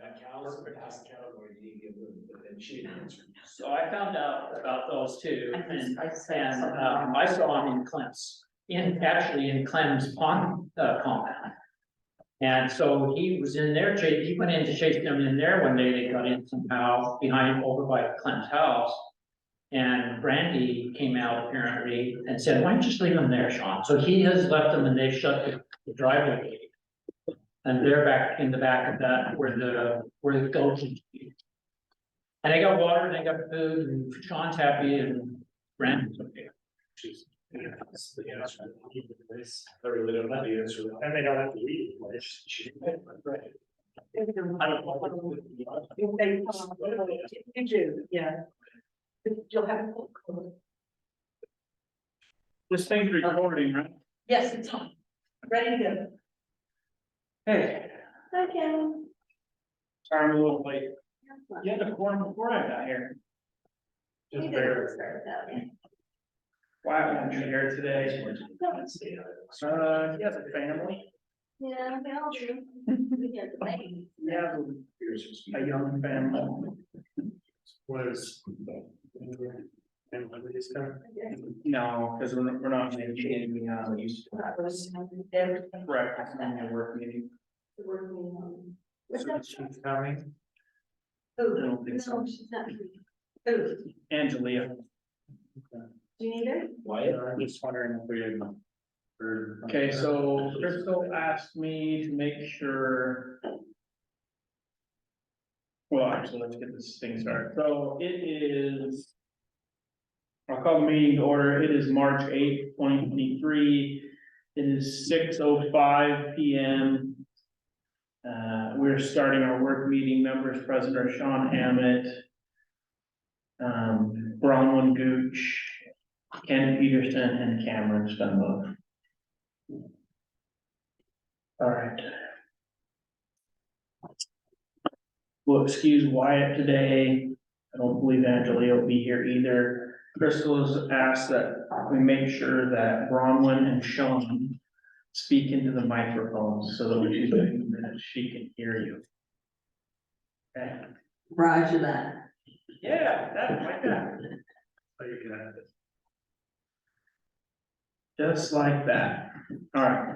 got cows, or past cows, or you give them, but then she didn't answer. So I found out about those two, and, I said and, something. I saw him in Clem's, actually in Clem's pond, compound. And so he was in there, he went in to chase them in there one day, they got in somehow behind, over by Clem's house. And Brandy came out apparently and said, why don't you just leave them there, Sean? So he has left them and they shut the driveway gate. And they're back in the back of that where the goats. And they got water, and they got food, and Sean's happy, and Brandy's okay. She's, yeah, that's the answer. I really don't know the answer, and they don't have to leave the place. Right. I don't know. If they, you do, yeah. You'll have a book. This thing's recording, right? Yes, it's on. Ready to go. Hey, Okay. sorry I'm a little late. You had a quorum before I got here. Just barely. Why aren't you here today? He has a family. Yeah, they all do. We get the baby. Yeah, a young family. Was. And when did this come? No, because we're not making any, breakfast in the work meeting. What's So that? she's coming. I Oh, don't think so. No, she's not. oh, Angelia. do you need her? Wyatt, I'm just wondering if we had. Okay, so Crystal asked me to make sure. Well, actually, let's get this thing started. So it is. I'll call the meeting to order. It is March 8th, 2023. It is 6:05 PM. We're starting our work meeting. Members present are Sean Hammett, Bronwyn Gooch, Ken Peterson, and Cameron Spenlow. All right. We'll excuse Wyatt today. I don't believe Angelia will be here either. Crystal has asked that we make sure that Bronwyn and Sean speak into the microphones so that when she's doing the minutes, she can hear you. Okay? Roger that. Yeah, that, like that. So you can have it. Just like that. All right.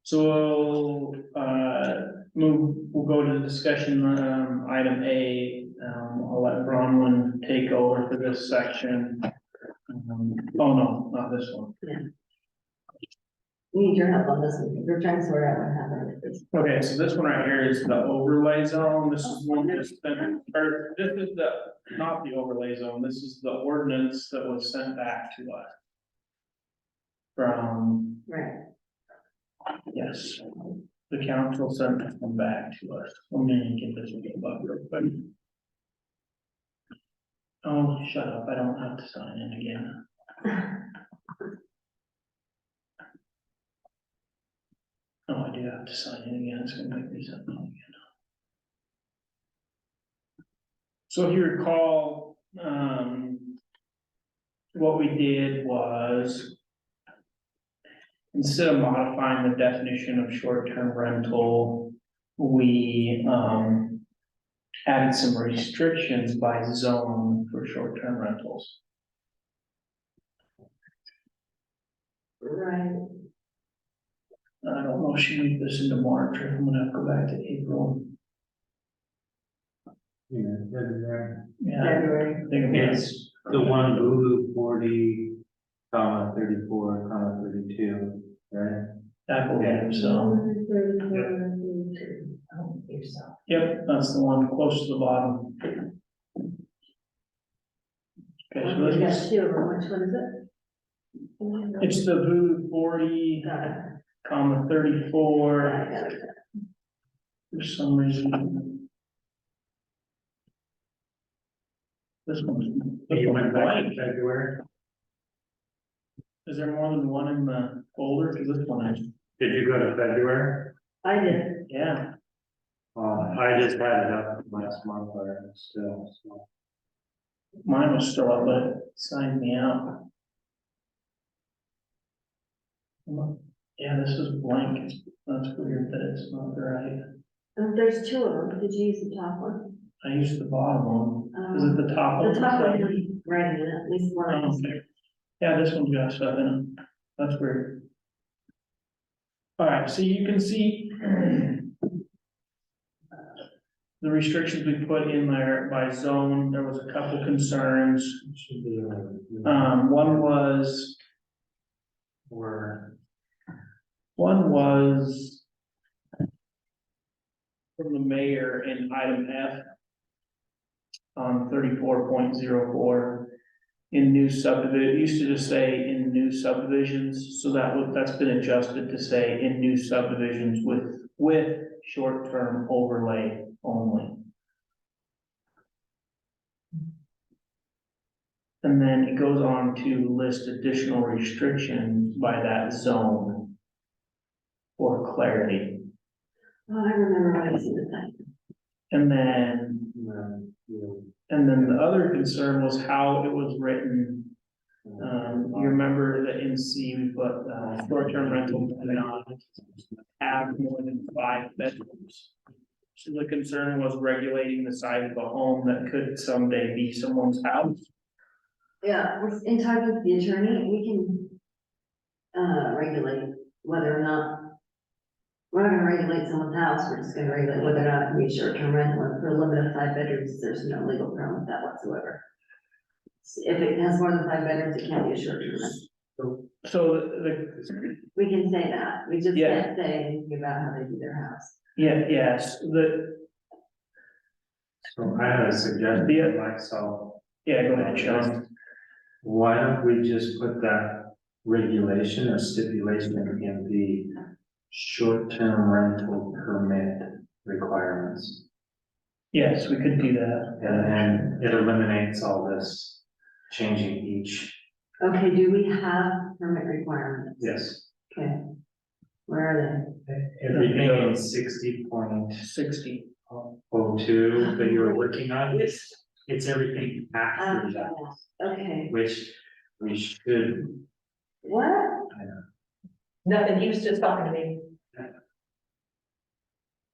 So we'll go to the discussion, item A. I'll let Bronwyn take over for this section. Oh, no, not this one. We need your help on this one. We're trying to sort out what happened with this. Okay, so this one right here is the overlay zone. This is one that's been, or this is not the overlay zone. This is the ordinance that was sent back to us. From, Right. yes, the council sent them back to us. Let me get this one up real quick. Oh, shut up. I don't have to sign in again. Oh, I do have to sign in again. It's gonna make me sign in again. So if you recall, what we did was, instead of modifying the definition of short-term rental, we, added some restrictions by zone for short-term rentals. Right. I don't know if she moved this into March, or if I'm gonna have to go back to April. Yeah, February. Yeah, February. I think It's the one Hulu 40, comma 34, comma 32, right? I believe so. Yep, that's the one close to the bottom. Okay, so We got this is, two of them. Which one is it? it's the Voodoo 40, Got it. comma 34, I got it. for some reason. This You one's went back in blank. February. Is there more than one in the folder? Cause this one is, Did you go to February? I did. yeah. I just had it up last month or still, so. Mine was still up, but it signed me out. Yeah, this is blank. That's weird that it's not right. There's two of them, did you use the top one? I used the bottom one, is it the top one? The top one, right, at least one. Oh, okay. Yeah, this one's got stuff in it, that's weird. All right, so you can see the restrictions we put in there by zone. There was a couple concerns. Should be, One was or, from the mayor in item F on 34.04 in new subdivision. It used to just say in new subdivisions, so that's been adjusted to say in new subdivisions with short-term overlay only. And then it goes on to list additional restrictions by that zone for clarity. Oh, I remember what I said that. And then the other concern was how it was written. You remember that in C, we put, short-term rental cannot have more than 5 bedrooms. So the concern was regulating the size of a home that could someday be someone's house. Yeah, in talking with the attorney, we can regulate whether or not. We're not gonna regulate someone's house, we're just gonna regulate whether or not it can be a short-term rental, and for a limit of 5 bedrooms, there's no legal problem with that whatsoever. If it has more than 5 bedrooms, it can't be a short-term rental. So We can say that, we just Yeah. can't say anything about how they do their house. yes, so I have a suggestion myself. go ahead, Sean. Why don't we just put that regulation or stipulation in the short-term rental permit requirements? Yes, we could do that. And then it eliminates all this changing each, Okay, do we have permit requirements? yes. Okay. Where are Everything in 60.02 60. that you're working on, it's everything they? after that, Okay, which we should, what? Nothing, he was just talking to me.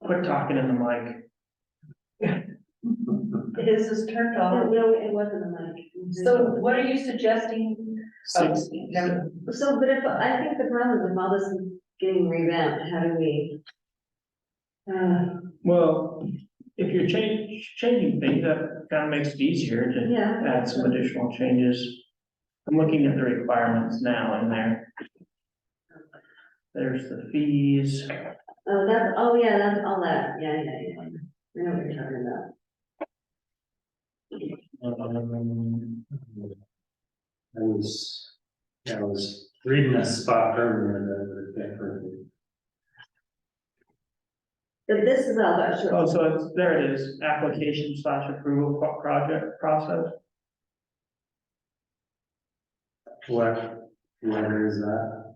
Quit talking in the mic. His is turned Oh, on. no, it wasn't a mic. So what are you suggesting? 60. Never- So, but if, I think the problem is if all this is getting revamped, how do we? Well, if you're changing things, that kind of makes it easier to Yeah. add some additional changes. I'm looking at the requirements now in there. There's the fees. Oh, yeah, that's all that, yeah. I know what you're talking about. I was reading a spot earlier that. But this is all about short. Oh, so there it is, application / approval project process. Where is that?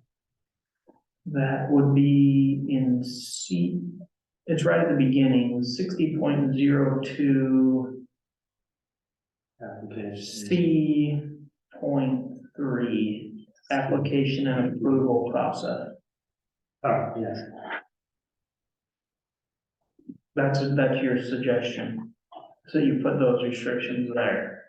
That would be in C, it's right at the beginning, 60.02 Application. C.3, application and approval process. Oh, yes. That's your suggestion. So you put those restrictions there.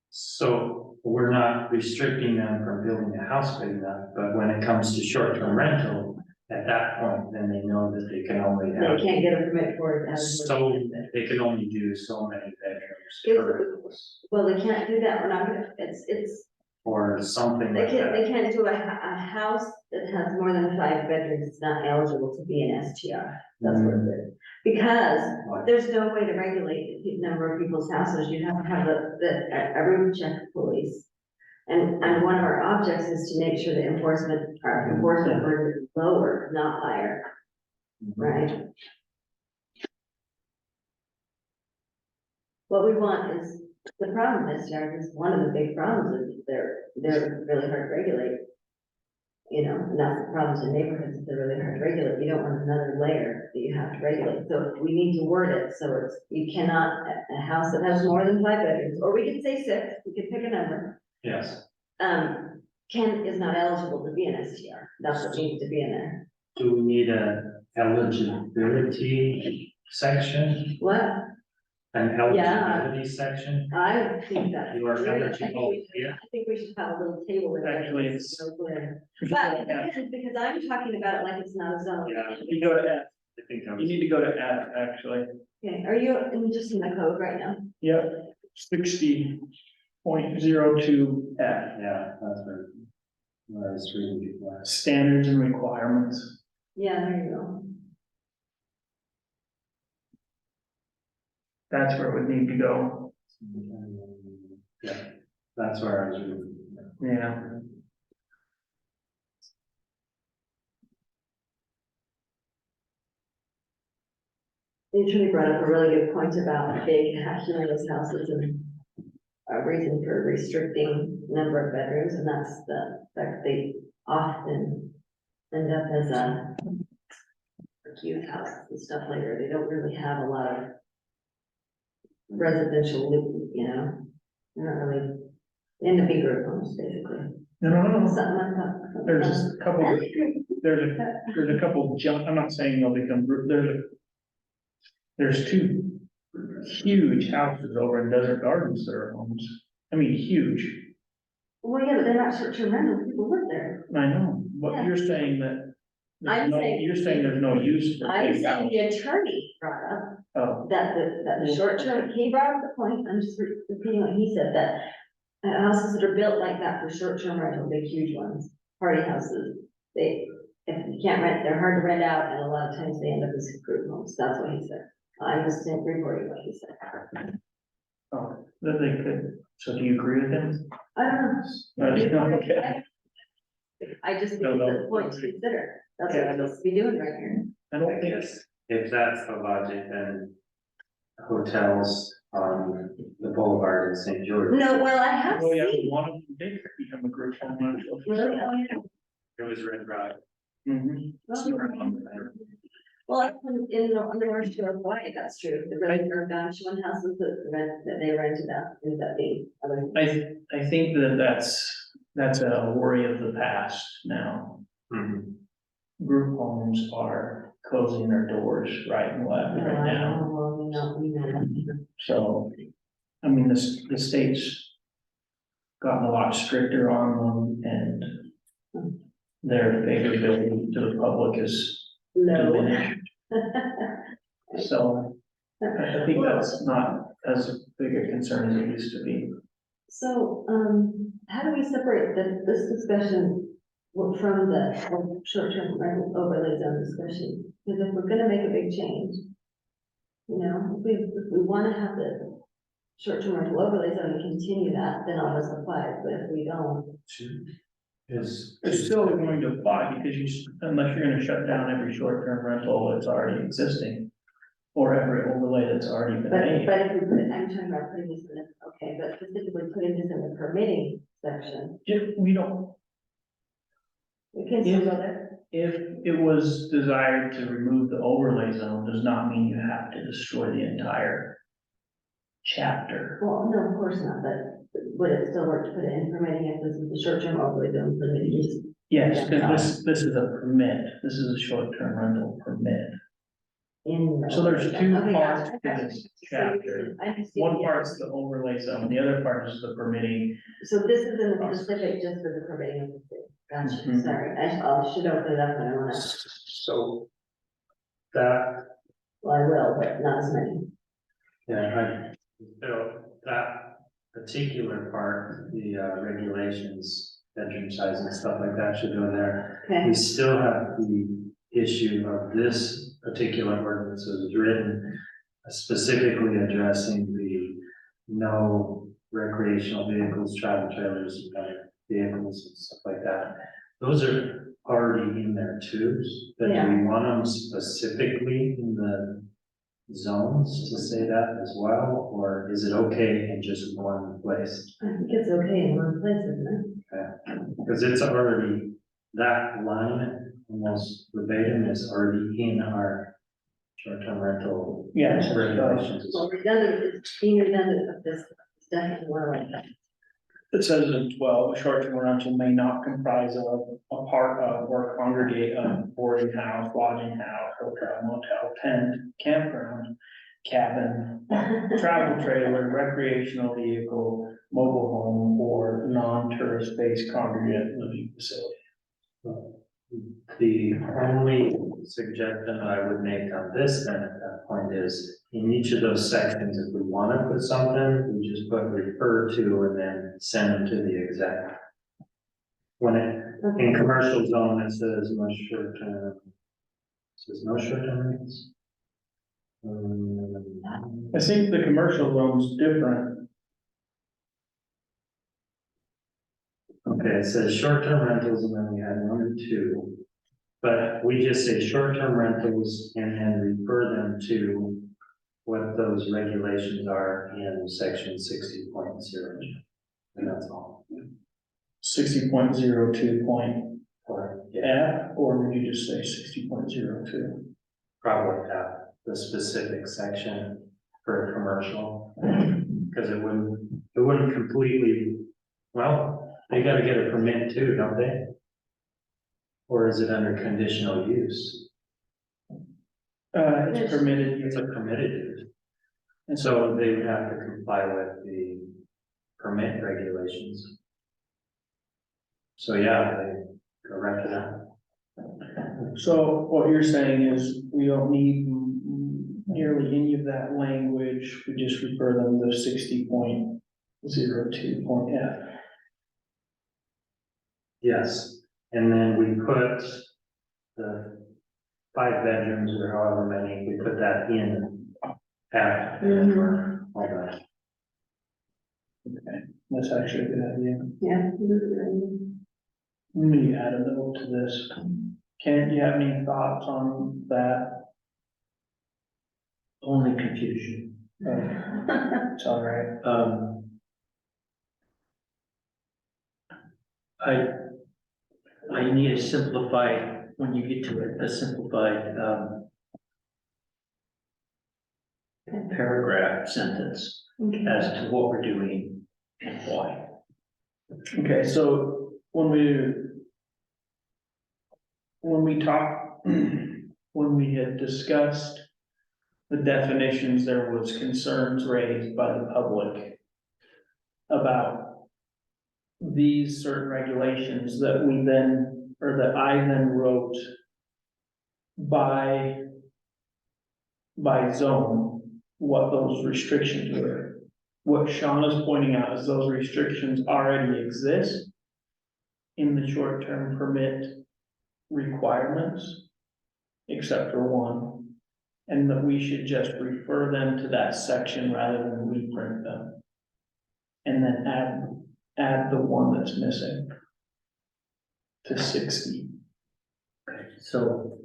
So we're not restricting them from building a house big enough, but when it comes to short-term rental, at that point, then they know that they can only They have, can't get a permit for it. as- so they can only do so many bedrooms Well, they can't do that, we're not gonna, it's, or something they like can't, that. they can't do a house that has more than 5 bedrooms, it's not eligible to be an STR. That's what it is. Because there's no way to regulate the number of people's houses, you have to have a room check police. And one of our objects is to make sure that our enforcement burden is lower, not higher, right? What we want is, the problem with STRs is, one of the big problems is they're really hard to regulate. You know, and that's the problems in neighborhoods, if they're really hard to regulate, you don't want another layer that you have to regulate, so we need to word it, so it's, you cannot, a house that has more than 5 bedrooms, or we could say 6, we could pick a number. Yes, is not eligible to be an STR, that's what needs to be in there. Do we need a eligibility section, What? an eligibility section? I think that's. You are great. I think eligible we should- here. I think we should have a little table in there. Actually, that's it's- so clear. But because I'm talking about it like it's not a zone. Yeah, You go to F, I think I you was. need to go to F, actually. Okay, are you just in the code right now? Yep, 60.02 F, Yeah, that's right. What I was reading before. standards and requirements. Yeah, there you go. That's where it would need to go. Yeah, that's where I was reading. Yeah. You truly brought up a really good point about big humongous houses and a reason for restricting number of bedrooms, and that's the fact they often end up as a cute house and stuff later. They don't really have a lot of residential, you know, they're not really in the big group homes, basically. No, Something like that. there's a couple, there's a couple jump, I'm not saying they'll become, there's two huge houses over in Desert Gardens that are homes. I mean, huge. Well, yeah, but they're not short-term rentals, people live there. I know, but Yeah. you're saying that. I'm saying- You're saying there's no use for I'm big saying house. the attorney brought up Oh, that the short term, he brought up the point, I'm just repeating what he said, that houses that are built like that for short term rental, big huge ones, party houses, if you can't rent, they're hard to rent out, and a lot of times they end up as group homes, that's what he said. I was reporting what he said. oh, that they could, so do you agree with him? I don't know. Okay. I just think No, it's no. a point to consider, that's Yeah, what I we're know. supposed to be doing right here. I I don't think, guess if that's the logic, then hotels on the boulevard in St. George. No, well, I have oh yeah, seen, one of them did become a group home. rental. really, oh, yeah. It was Red Rock. Mhm. Well, on the North Shore of Hawaii, that's true, the really one houses that they rented out, is that being other. I think that's a worry of the past now. Mhm. Group homes are closing their doors right and left right now. Well, we know. So, I mean, the state's gotten a lot stricter on them and their favorability to the public is Low. diminished. So I think that's not as big a concern as it used to be. So, how do we separate this discussion from the short-term rental overlay zone discussion? Because if we're gonna make a big change, you know, if we wanna have the short-term rental overlay zone and continue that, then all this applies, but if we don't, Is. It's still going to apply because unless you're gonna shut down every short-term rental that's already existing. Or every overlay that's already been but made. if we put it, I'm talking about putting this in the, okay, but specifically putting this in the permitting section, If we don't, we can still go there. if it was desired to remove the overlay zone, does not mean you have to destroy the entire chapter. Well, no, of course not, but would it still work to put it in permitting if this is the short-term overlay zone permitting? Just- Yes, because this is a permit, this is a short-term rental permit. In. the So there's overlay two zone. Okay, parts gotcha, to gotcha. this So chapter. I understand, One yeah. part's the overlay zone, the other part is the permitting. So this is in the specific just for the permitting of the city. Gotcha, Mhm. sorry, I should open it up when I wanna, So that, well, I will, but not as many. yeah, so that particular part, the regulations, bedroom size and stuff like that should go there. Okay, We still have the issue of this particular ordinance as written, specifically addressing the no recreational vehicles, travel trailers, and other vehicles and stuff like that. Those are already in there too, but do we want them specifically in the zones to say that as well, or is it okay in just one place? I think it's okay in one place, isn't it? Because it's already, that line, almost verbatim, is already in our short-term rental. Yes, regulations. Well, redundant, it's being redundant of this, is definitely one like that. It says in 12, a short-term rental may not comprise of a part of or congregate a boarding house, lodging house, hotel, motel, tent, campground, cabin, travel trailer, recreational vehicle, mobile home, or non-tourist based congregate living facility. The only suggestion I would make on this then at that point is, in each of those sections, if we want to put something, we just put refer to and then send them to the exec. When it, in commercial zone, it says no short term. Says no short term rentals. I think the commercial zone's different. Okay, it says short-term rentals and then we have 1 and 2. But we just say short-term rentals and then refer them to what those regulations are in section 60.0. And that's all. 60.02 Or, F, or would you just say 60.02? probably that, the specific section for commercial. Because it wouldn't completely, well, they gotta get a permit too, don't they? Or is it under conditional use? It's permitted, It's a permitted use. And so they would have to comply with the permit regulations. So yeah, they go right to that. so what you're saying is we don't need nearly any of that language, we just refer them to 60.02 F. Yes, and then we put the 5 bedrooms or however many, we put that in after. All that. Okay, that's actually a good idea. Yeah. Let me add a note to this. Ken, do you have any thoughts on that? Only confusion. It's all right. I need a simplified, when you get to it, a simplified, paragraph sentence as to what we're doing and why. Okay, so when we had discussed the definitions, there was concerns raised by the public about these certain regulations that we then, or that I then wrote by zone, what those restrictions were. What Sean is pointing out is those restrictions already exist in the short-term permit requirements, except for one, and that we should just refer them to that section rather than reprint them. And then add the one that's missing to 60. So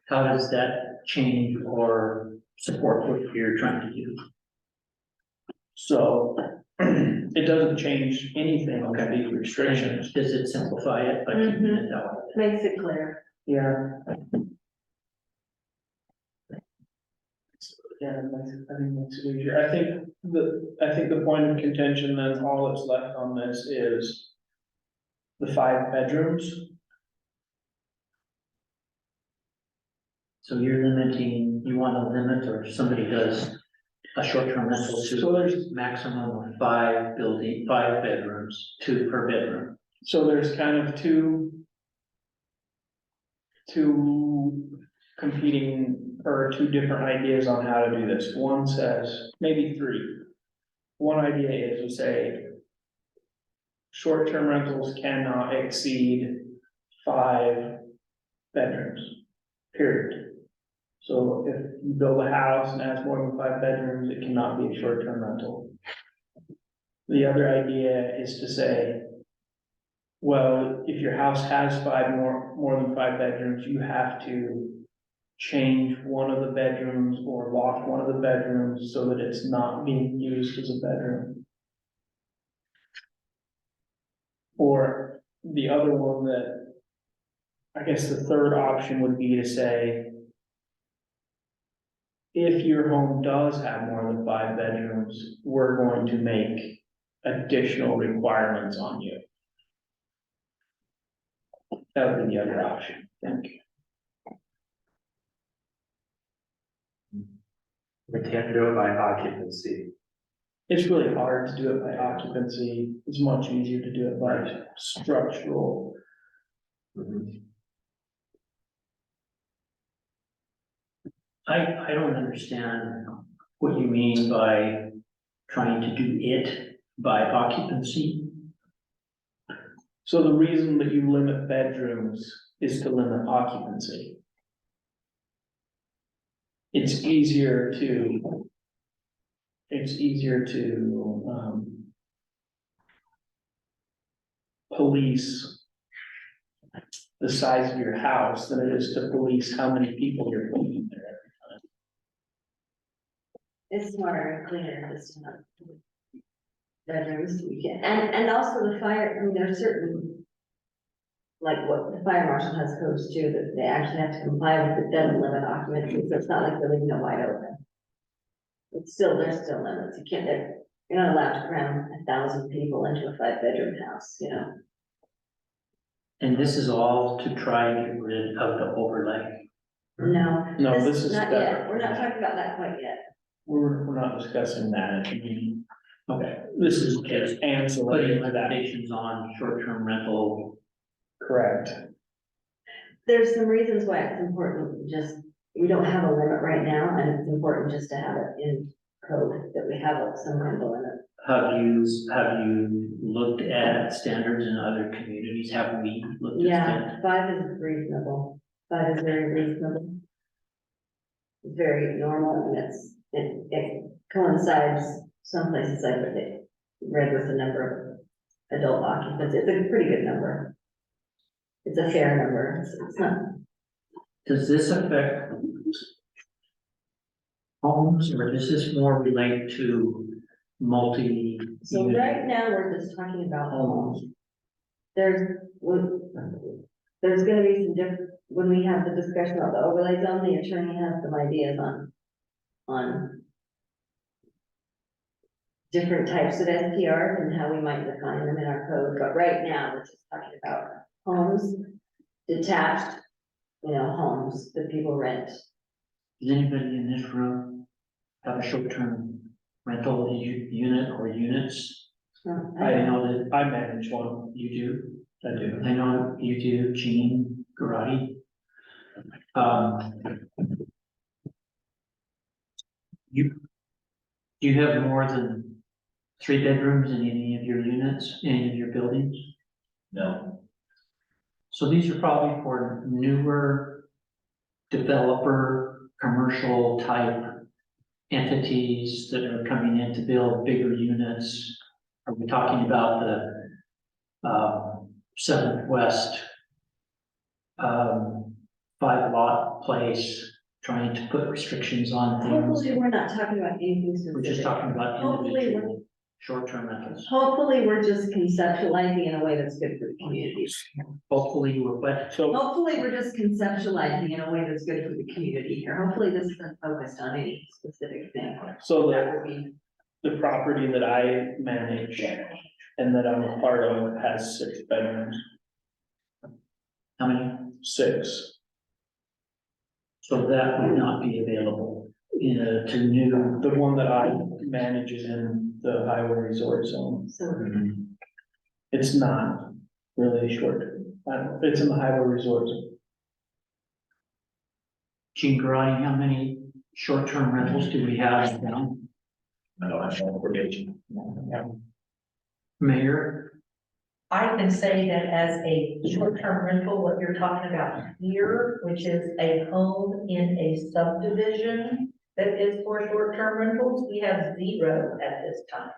how does that change or support what you're trying to do? So it doesn't change anything with these restrictions. Does it simplify it by keeping it that way? Makes it clear. Yeah. Yeah, I think that's easier. I think the point of contention, then all that's left on this is the 5 bedrooms. So you're limiting, you want to limit, or somebody does a short-term rental So to there's, maximum of 5 bedrooms, 2 per bedroom. so there's kind of two competing, or 2 different ideas on how to do this. One says, maybe 3. One idea is to say, short-term rentals cannot exceed 5 bedrooms, period. So if you build a house and has more than 5 bedrooms, it cannot be a short-term rental. The other idea is to say, well, if your house has more than 5 bedrooms, you have to change one of the bedrooms or lock one of the bedrooms so that it's not being used as a bedroom. Or the other one that, I guess the third option would be to say, if your home does have more than 5 bedrooms, we're going to make additional requirements on you. That would be the other option, I think. We can't do it by occupancy. It's really hard to do it by occupancy. It's much easier to do it by structural. I don't understand what you mean by trying to do it by occupancy. So the reason that you limit bedrooms is to limit occupancy. It's easier to. Police the size of your house than it is to police how many people you're putting in there every time. It's smarter and cleaner just to have bedrooms, we can, and also the fire, I mean, there's certain. Like what the fire marshal has codes too, that they actually have to comply with, it doesn't limit occupancy, so it's not like they're leaving it wide open. It's still, there's still limits, you can't, you're not allowed to cram 1,000 people into a 5-bedroom house, you know? And this is all to try and get rid of the overlay. No. No, this is Not yet, separate. we're not talking about that quite yet. We're not discussing that at the meeting. Okay. This is just ancillary Putting to that. limitations on short-term rental. Correct. There's some reasons why it's important, just, we don't have a limit right now, and it's important just to have it in code, that we have some kind of limit. Have you looked at standards in other communities? Have we looked at Yeah, 5 is reasonable, 5 is very reasonable. It's very normal, and it coincides, some places I read with the number of adult occupants, it's a pretty good number. It's a fair number, it's not, Does this affect homes, or does this more relate to multi? so right now, we're just talking about homes. There's gonna be some different, when we have the discussion about the overlay zone, the attorney has some ideas on different types of STRs and how we might define them in our code, but right now, we're just talking about homes, detached, homes that people rent. Does anybody in this room have a short-term rental unit or units? I know that I manage one. you do. I do. I know you do, Jean Garati. Do you have more than 3 bedrooms in any of your units, any of your buildings? No. So these are probably for newer developer, commercial type entities that are coming in to build bigger units. Are we talking about the 7th West 5-lot place, trying to put restrictions on things? Hopefully, we're not talking about anything We're just specific. talking about Hopefully, individual short-term rentals. Hopefully, we're just conceptualizing in a way that's good for the community. Hopefully we're wet. So Hopefully, we're just conceptualizing in a way that's good for the community here. Hopefully, this isn't focused on any specific thing. so That the, would be, the property that I manage and that I'm a part of has 6 bedrooms, How many? 6. So that would not be available to new. The one that I manage is in the highway resort zone. so, It's not really short. It's in the highway resort zone. Jean Garati, how many short-term rentals do we have in town? I don't have one for age. Mayor? I can say that as a short-term rental, what you're talking about here, which is a home in a subdivision that is for short-term rentals, we have 0 at this time.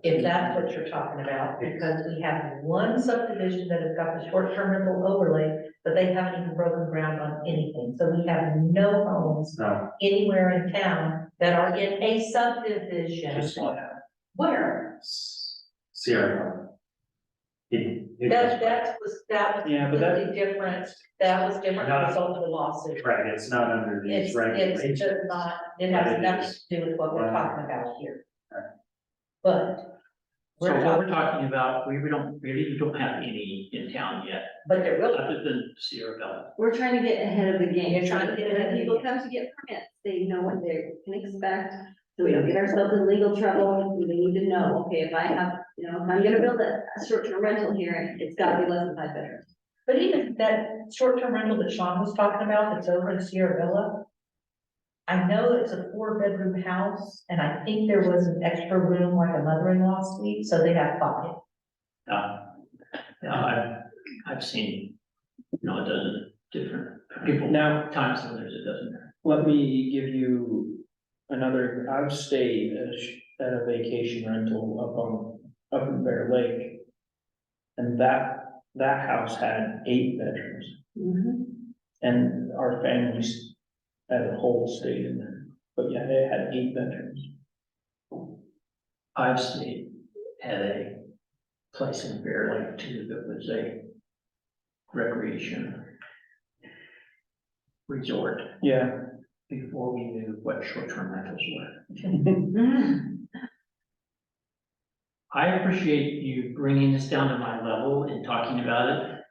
If that's what you're talking about, because we have one subdivision that has got the short-term rental overlay, but they haven't even broken ground on anything. So we have no homes No. anywhere in town that are in a subdivision. Just one. Where? Sierra. That was Yeah, but that- completely different. That was different as a result of the lawsuit. Right, it's not under these It's regulations. just not, it has nothing to do with what we're talking about here. But So We're what we're talking, talking about, we don't have any in town yet, but there will, other than Sierra Bella. We're trying to get ahead of the game. You're trying to get ahead of the When people game. come to get permits, they know what they can expect. So we don't get ourselves in legal trouble. We need to know, okay, if I have, if I'm gonna build a short-term rental here, it's gotta be less than 5 bedrooms. but even that short-term rental that Sean was talking about, that's over in Sierra Villa. I know it's a 4-bedroom house, and I think there was an extra room like a mother-in-law suite, so they have 5. I've seen, a dozen different people, Now, times when there's a dozen. let me give you another, I've stayed at a vacation rental up in Bear Lake. And that house had 8 bedrooms, and our families as a whole stayed in there, but yeah, they had 8 bedrooms. I've stayed at a place in Bear Lake too, that was a recreation resort Yeah. before we knew what short-term rentals were. I appreciate you bringing this down to my level and talking about it.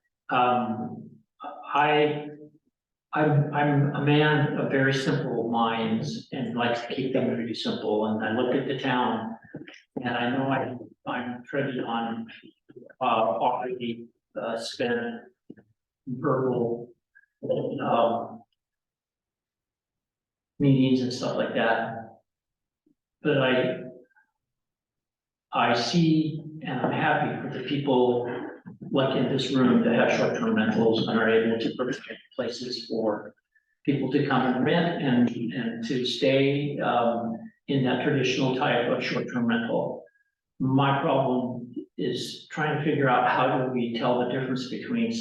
I'm a man of very simple minds and likes to keep things really simple, and I look at the town and I know I'm treading on, already, spent verbal, meetings and stuff like that. But I see and I'm happy for the people like in this room that have short-term rentals and are able to provide places for people to come and rent and to stay in that traditional type of short-term rental. My problem is trying to figure out how do we tell the difference between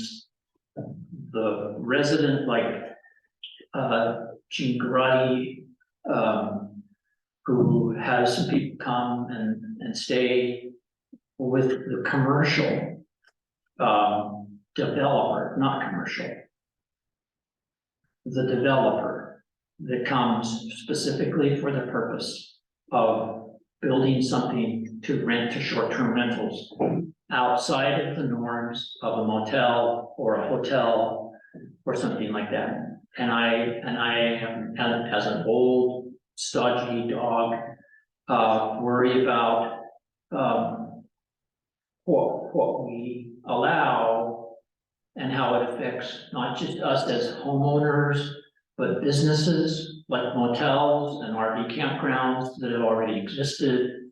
the resident like Gene Garati, who has some people come and stay with the commercial developer, not commercial. The developer that comes specifically for the purpose of building something to rent to short-term rentals outside of the norms of a motel or a hotel or something like that. And I am, as an old stodgy dog, worry about what we allow and how it affects not just us as homeowners, but businesses like motels and RV campgrounds that have already existed,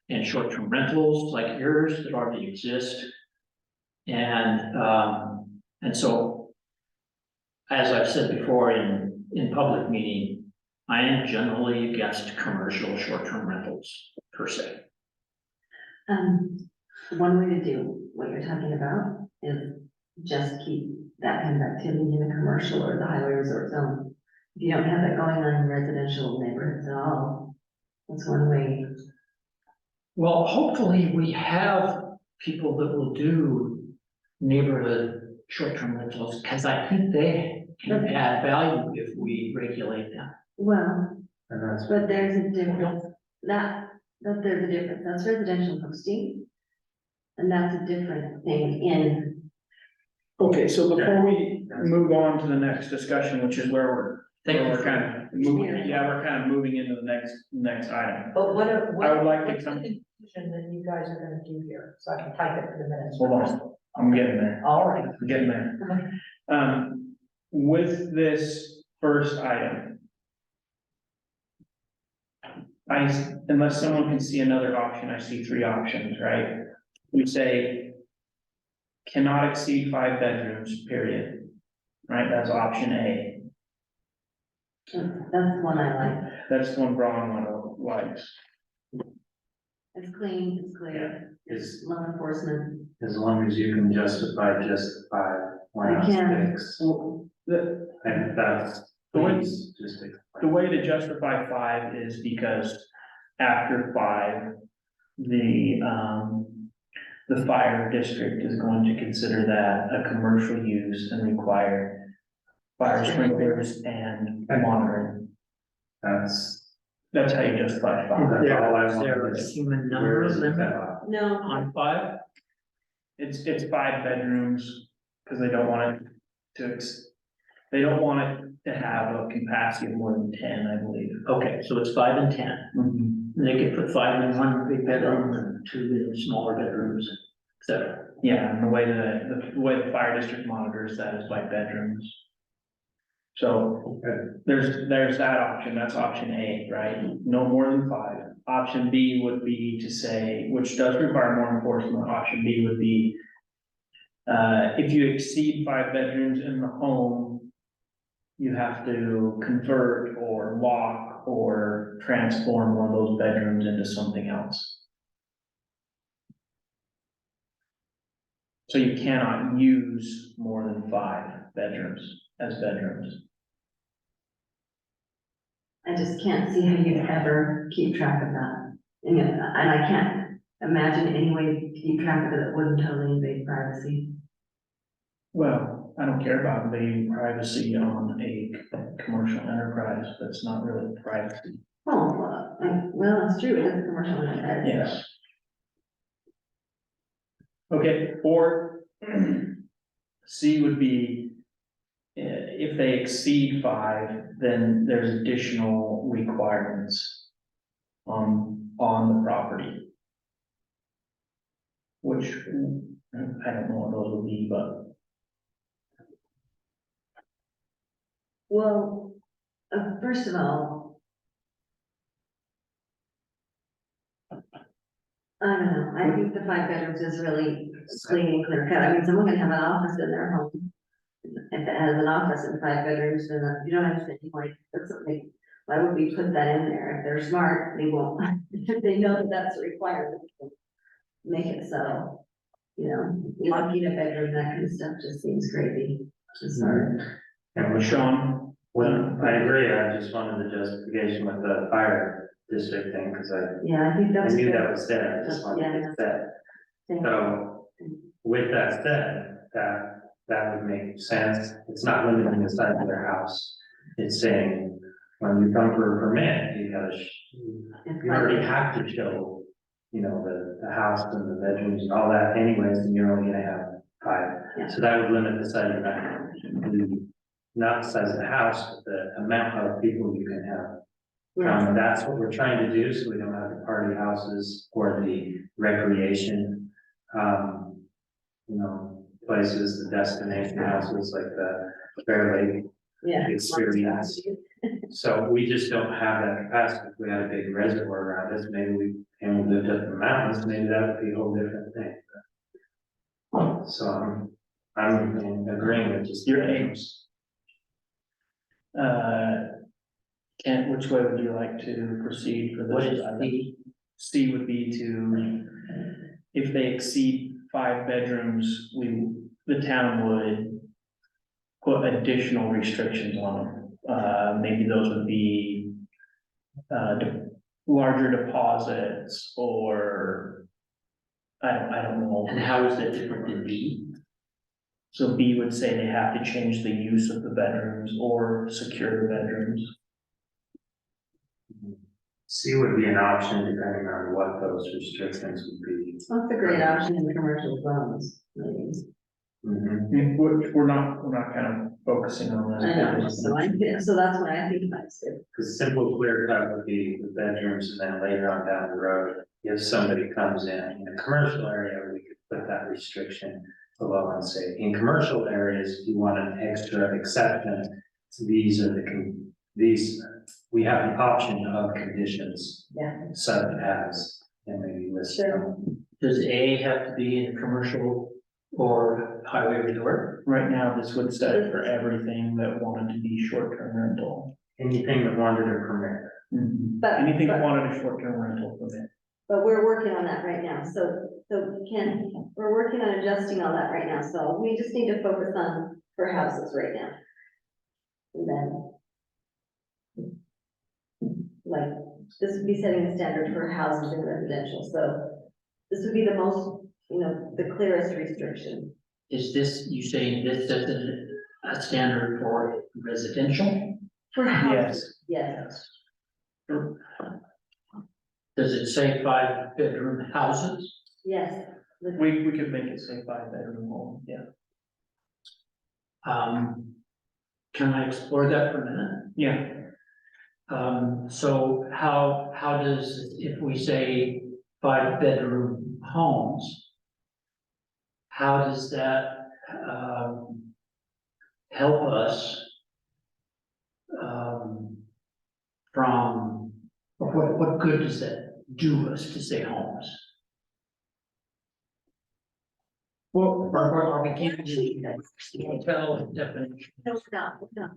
and short-term rentals like yours that already exist. And so, as I've said before in public meeting, I am generally against commercial short-term rentals per se. One way to do what you're talking about is just keep that kind of activity in a commercial or the highway resort zone. If you don't have that going on in residential neighborhoods at all, that's one way. Well, hopefully we have people that will do neighborhood short-term rentals, because I think they can add value if we regulate them. Well, And that's, but there's a difference, that there's a difference, that's residential hosting. And that's a different thing in, Okay, so before we move on to the next discussion, which is where we're kind of moving, we're kind of moving into the next item. But I would like to what's the come- conclusion that you guys are gonna do here, so I can type it for the minutes? Hold on, I'm getting there. All right. I'm getting there. With this first item, unless someone can see another option, I see 3 options, right? We say cannot exceed 5 bedrooms, period. Right, that's option A. that's the one I like, That's the one Braun likes. it's clean, it's clear, is, law enforcement. as long as you can justify just 5, why not I can. 6? The, And that's, please, just the explain. way to justify 5 is because after 5, the fire district is going to consider that a commercial use and require fire sprinklers and monitoring. That's That's how you justify five. That's all I Is there wanted a is human where number is the limit cutoff? No, on five? It's 5 bedrooms, cause they don't want it they don't want it to have a capacity of more than 10, I believe. Okay, so it's 5 and 10. They could put 5 in one big bedroom and 2 in smaller bedrooms, et cetera. Yeah, and the way the fire district monitors that is by bedrooms. So Okay. there's that option, that's option A, right? No more than 5. Option B would be to say, which does require more enforcement, option B would be. If you exceed 5 bedrooms in the home. You have to convert or lock or transform one of those bedrooms into something else. So you cannot use more than 5 bedrooms as bedrooms. I just can't see how you'd ever keep track of that. And, I can't imagine any way to keep track of it that wouldn't totally invade privacy. Well, I don't care about invading privacy on a commercial enterprise, that's not really privacy. Oh, well, it's true, it is a commercial enterprise. Yes. Okay, or C would be, if they exceed 5, then there's additional requirements on the property. Which, I don't know what those would be, but Well, first of all. I don't know, I think the 5 bedrooms is really clean and clear cut. I mean, someone can have an office in their home. If it has an office and 5 bedrooms, then you don't have to think like, that's something, why would we put that in there? If they're smart, they won't, if they know that that's a requirement. Make it so, locking a bedroom, that kind of stuff just seems crazy. Just hard. And with Sean, Well, I agree, I just wanted the justification with the fire district thing, because Yeah, I think I that's. knew good. that was there, I just wanted Yeah, it said. Thank you. So, with that said, that would make sense, it's not limiting the size of their house. It's saying, when you come for a permit, you gotta, you already have to show, the house and the bedrooms and all that anyways, and you're only gonna have 5. Yeah. So that would limit the size of that. Not the size of the house, but the amount of people you can have. Yeah. That's what we're trying to do, so we don't have the party houses or the recreation, places, the destination houses like the Bear Lake Yeah. experience. So we just don't have that capacity. If we had a big reservoir around us, maybe and we lived up in the mountains, maybe that would be a whole different thing. So I'm agreeing with just. Your aims. Kent, which way would you like to proceed for this? What is D? C would be to, if they exceed 5 bedrooms, the town would put additional restrictions on them. Maybe those would be larger deposits or I don't know. And how is that different than D? So B would say they have to change the use of the bedrooms or secure the bedrooms. C would be an option depending on what those restrictions would be. That's a great option in commercial zones, maybe. Mhm. We're not kind of focusing on that. I know, so that's why I think that's good. Because simple clear cut would be the bedrooms and then later on down the road, if somebody comes in a commercial area, we could put that restriction below and say, in commercial areas, if you want an extra exception, these are we have the option of conditions. Yeah. Such as, and maybe list them. Does A have to be in commercial or highway resort? Right now, this would set it for everything that wanted to be short-term rental. Anything that wanted a permit. But- Anything that but- wanted a short-term rental permit. But we're working on that right now, so we're working on adjusting all that right now, so we just need to focus on for houses right now. And then. Like, this would be setting the standard for houses and residential, so this would be the most, the clearest restriction. Is this, you saying this is a standard for residential? For houses, yes, Does it say 5-bedroom houses? Yes. We could make it say 5-bedroom home, yeah. Can I explore that for a minute? Yeah, So how does, if we say 5-bedroom homes, how does that, help us? From, what good does that do us to say homes? Or we can't Actually, tell definition. No,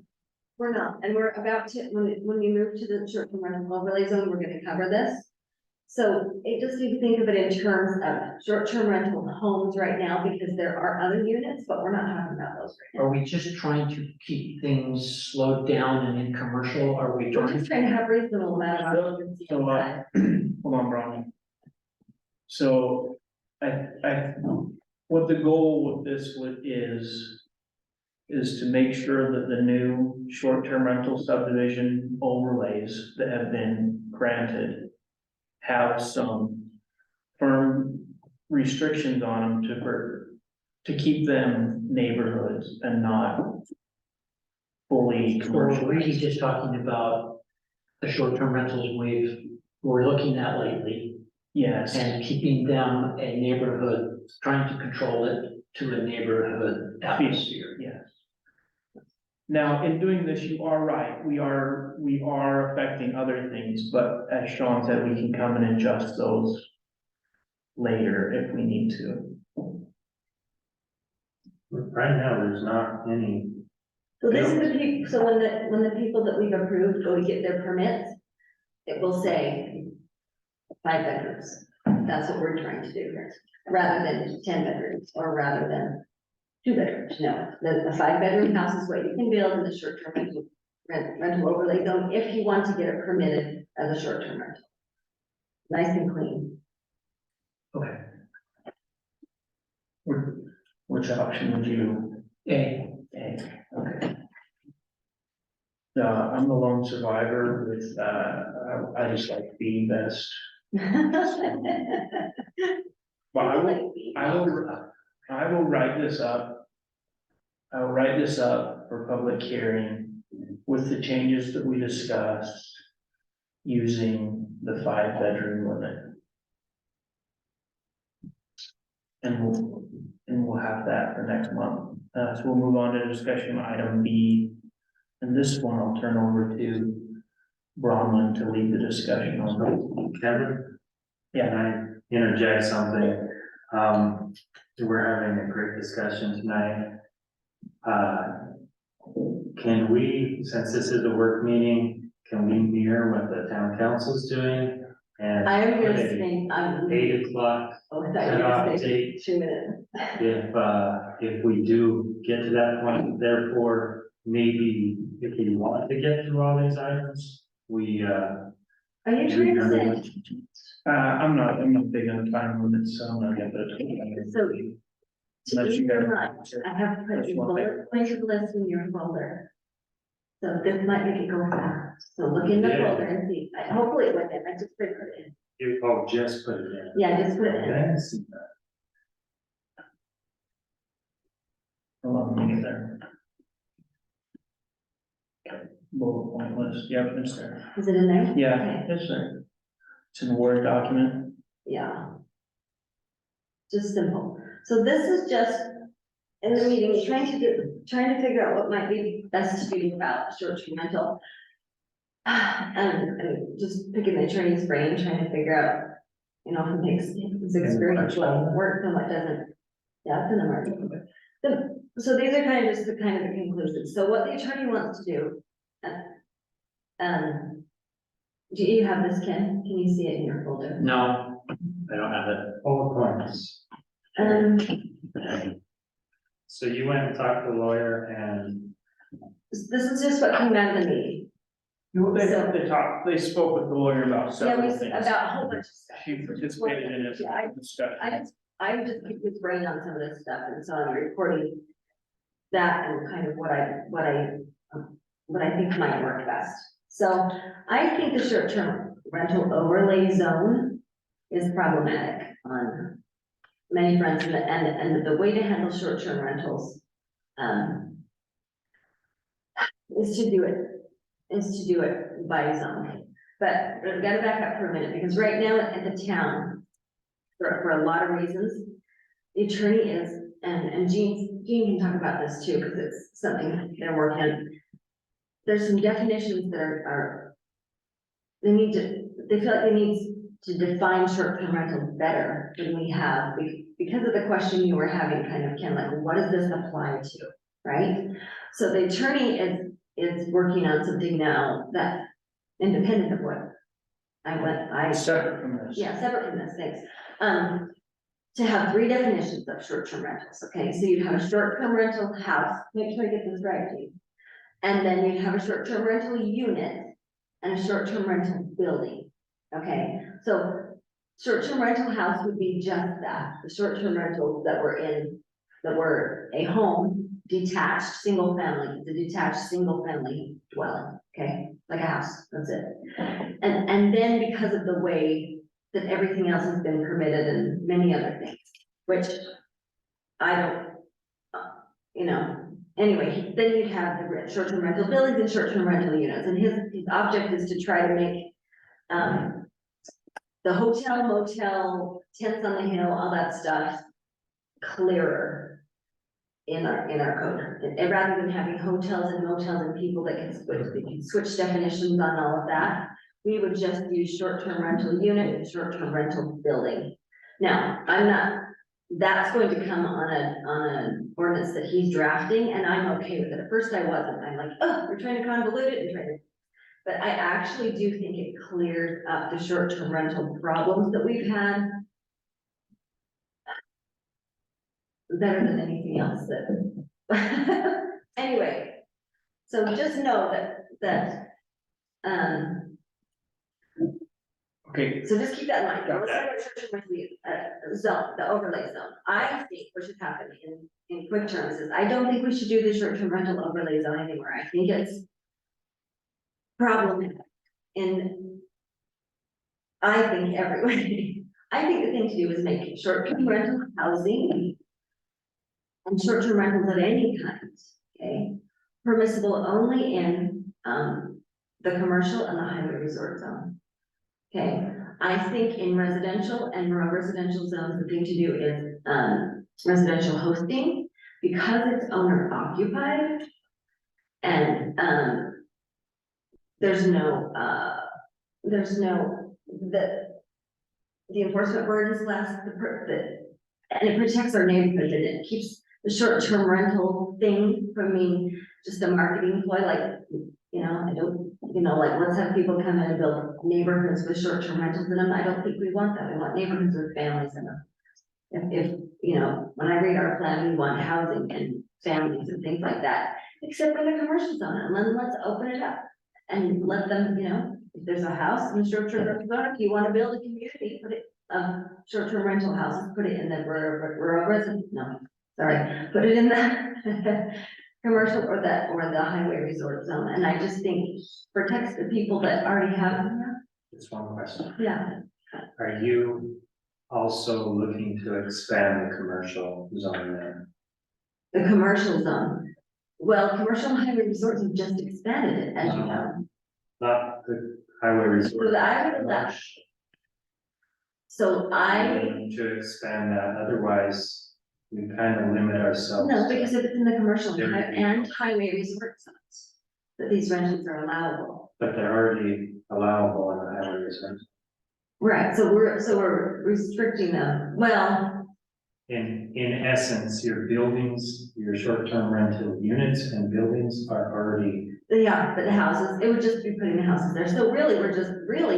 we're not, and we're about to, when we move to the short-term rental overlay zone, we're gonna cover this. So it just, you think of it in terms of short-term rental homes right now, because there are other units, but we're not talking about those right Are we just trying to keep things slowed down and in commercial? Are we now. We're trying? just trying to have reasonable amount of occupancy so, inside. hold on, Brian. So, what the goal with this is to make sure that the new short-term rental subdivision overlays that have been granted have some firm restrictions on them to keep them neighborhoods and not fully So we're commercial. really just talking about the short-term rentals we're looking at lately Yes, and keeping them a neighborhood, trying to control it to a neighborhood atmosphere. yes. Now, in doing this, you are right, we are affecting other things, but as Sean said, we can come and adjust those later if we need to. Right now, there's not any, So this is the people, so when the people that we've approved go to get their permits, it will say 5 bedrooms. That's what we're trying to do here, rather than 10 bedrooms, or rather than 2 bedrooms. No, the 5-bedroom house is what you can build in the short-term rental overlay zone if you want to get it permitted as a short-term rental. Nice and clean. Okay. Which option would you? A, Okay. I'm the lone survivor with, I just like B best. But I will write this up. I will write this up for public hearing with the changes that we discussed using the 5-bedroom limit. And we'll have that for next month. So we'll move on to discussion item B. And this one I'll turn over to Bronwyn to lead the discussion on. Kevin, Yeah, can I interject something? We're having a great discussion tonight. Can we, since this is a work meeting, can we mirror what the town council's doing? And I am put gonna a say, 8 o'clock, oh, I thought you were gonna say 2 minutes. if we do get to that point, therefore, maybe if we want to get through all these items, we, Are you trying to say, I'm not big on time limits, so I'm not gonna put it. so Unless you guys- I have put That's your one thing. bullet pointed list in your folder. So this might make it go fast, so look in the Yeah. folder and see, hopefully it went in, I just put it in. you, just put it in. Yeah, just put it in. Okay, see that. Hold on, let me get there. Bullet point list, yep, it's there. Is it in there? Yeah, Okay. it's there. It's in a Word document. Yeah. Just simple. So this is just in the meeting, trying to figure out what might be best to do about short-term rental. And just picking the attorney's brain, trying to figure out, you know, who thinks his experience will work and what doesn't. Yeah, it's in the market. So these are kind of just the conclusions. So what the attorney wants to do. Do you have this, Ken? Can you see it in your folder? no, I don't have it. All points. Um, So you went and talked to the lawyer and this is just what came out of the meeting. They spoke with the lawyer about Yeah, several things. about a whole bunch of stuff. She participated in it, Yeah, I discussion. just picked his brain on some of this stuff, and so I'm reporting that and kind of what I think might work best. So I think the short-term rental overlay zone is problematic on many fronts, and the way to handle short-term rentals, is to do it by zone. But we've got to back up for a minute, because right now at the town, for a lot of reasons, the attorney is, and Jean can talk about this too, because it's something they're working. There's some definitions that are, they feel like they need to define short-term rental better than we have, because of the question you were having, kind of, Ken, like, what does this apply to, right? So the attorney is working on something now that, independent of what Separate from this. yeah, separate from this, thanks. To have 3 definitions of short-term rentals, okay? So you'd have a short-term rental house, make sure I get this right, Jean. And then you'd have a short-term rental unit and a short-term rental building, okay? So short-term rental house would be just that, the short-term rentals that were a home, detached, single family, the detached single family dwelling, okay? Like a house, that's it. And then because of the way that everything else has been permitted and many other things, which I don't, anyway, then you'd have the short-term rental buildings and short-term rental units, and his object is to try to make, the hotel, motel, tents on the hill, all that stuff clearer in our code. And rather than having hotels and motels and people that can switch definitions on all of that, we would just use short-term rental unit and short-term rental building. Now, that's going to come on an ordinance that he's drafting, and I'm okay with it. At first I wasn't, I'm like, oh, we're trying to convolute it and try to. But I actually do think it clears up the short-term rental problems that we've had better than anything else that. Anyway, so just know that, Okay, so just keep that in mind. Got Let's that. talk about short-term rental, zone, the overlay zone. I think what should happen in quick terms is, I don't think we should do the short-term rental overlay zone anymore. I think it's problematic in, I think, every way. I think the thing to do is make short-term rental housing and short-term rentals of any kind, okay, permissible only in, the commercial and the highway resort zone. Okay, I think in residential and rural residential zones, the thing to do is, residential hosting, because it's owner occupied. And, there's no, the enforcement burden is less, and it protects our neighborhood, and it keeps the short-term rental thing from being just a marketing ploy, like, I don't, like, let's have people come in and build neighborhoods with short-term rentals in them. I don't think we want that. We want neighborhoods with families in them. If when I read our plan, we want housing and families and things like that, except for the commercial zone, and then let's open it up and let them, if there's a house in the short-term rental zone, if you want to build a community, put it, short-term rental houses, put it in the rural resident, no, sorry, put it in the commercial or the highway resort zone, and I just think protects the people that already have them. Just one question. Yeah, Are you also looking to expand the commercial zone there? the commercial zone. Well, commercial and highway resorts have just expanded it, as you know. Not the highway resort. So I would allow. So To expand that, otherwise we kind of limit ourselves. no, because if it's in the commercial and There you and go. highway resort zones, that these rentals are allowable. But they're already allowable in the highway resort. Right, so we're restricting them. Well, In essence, your buildings, your short-term rental units and buildings are already, yeah, but the houses, it would just be putting the houses there. So really,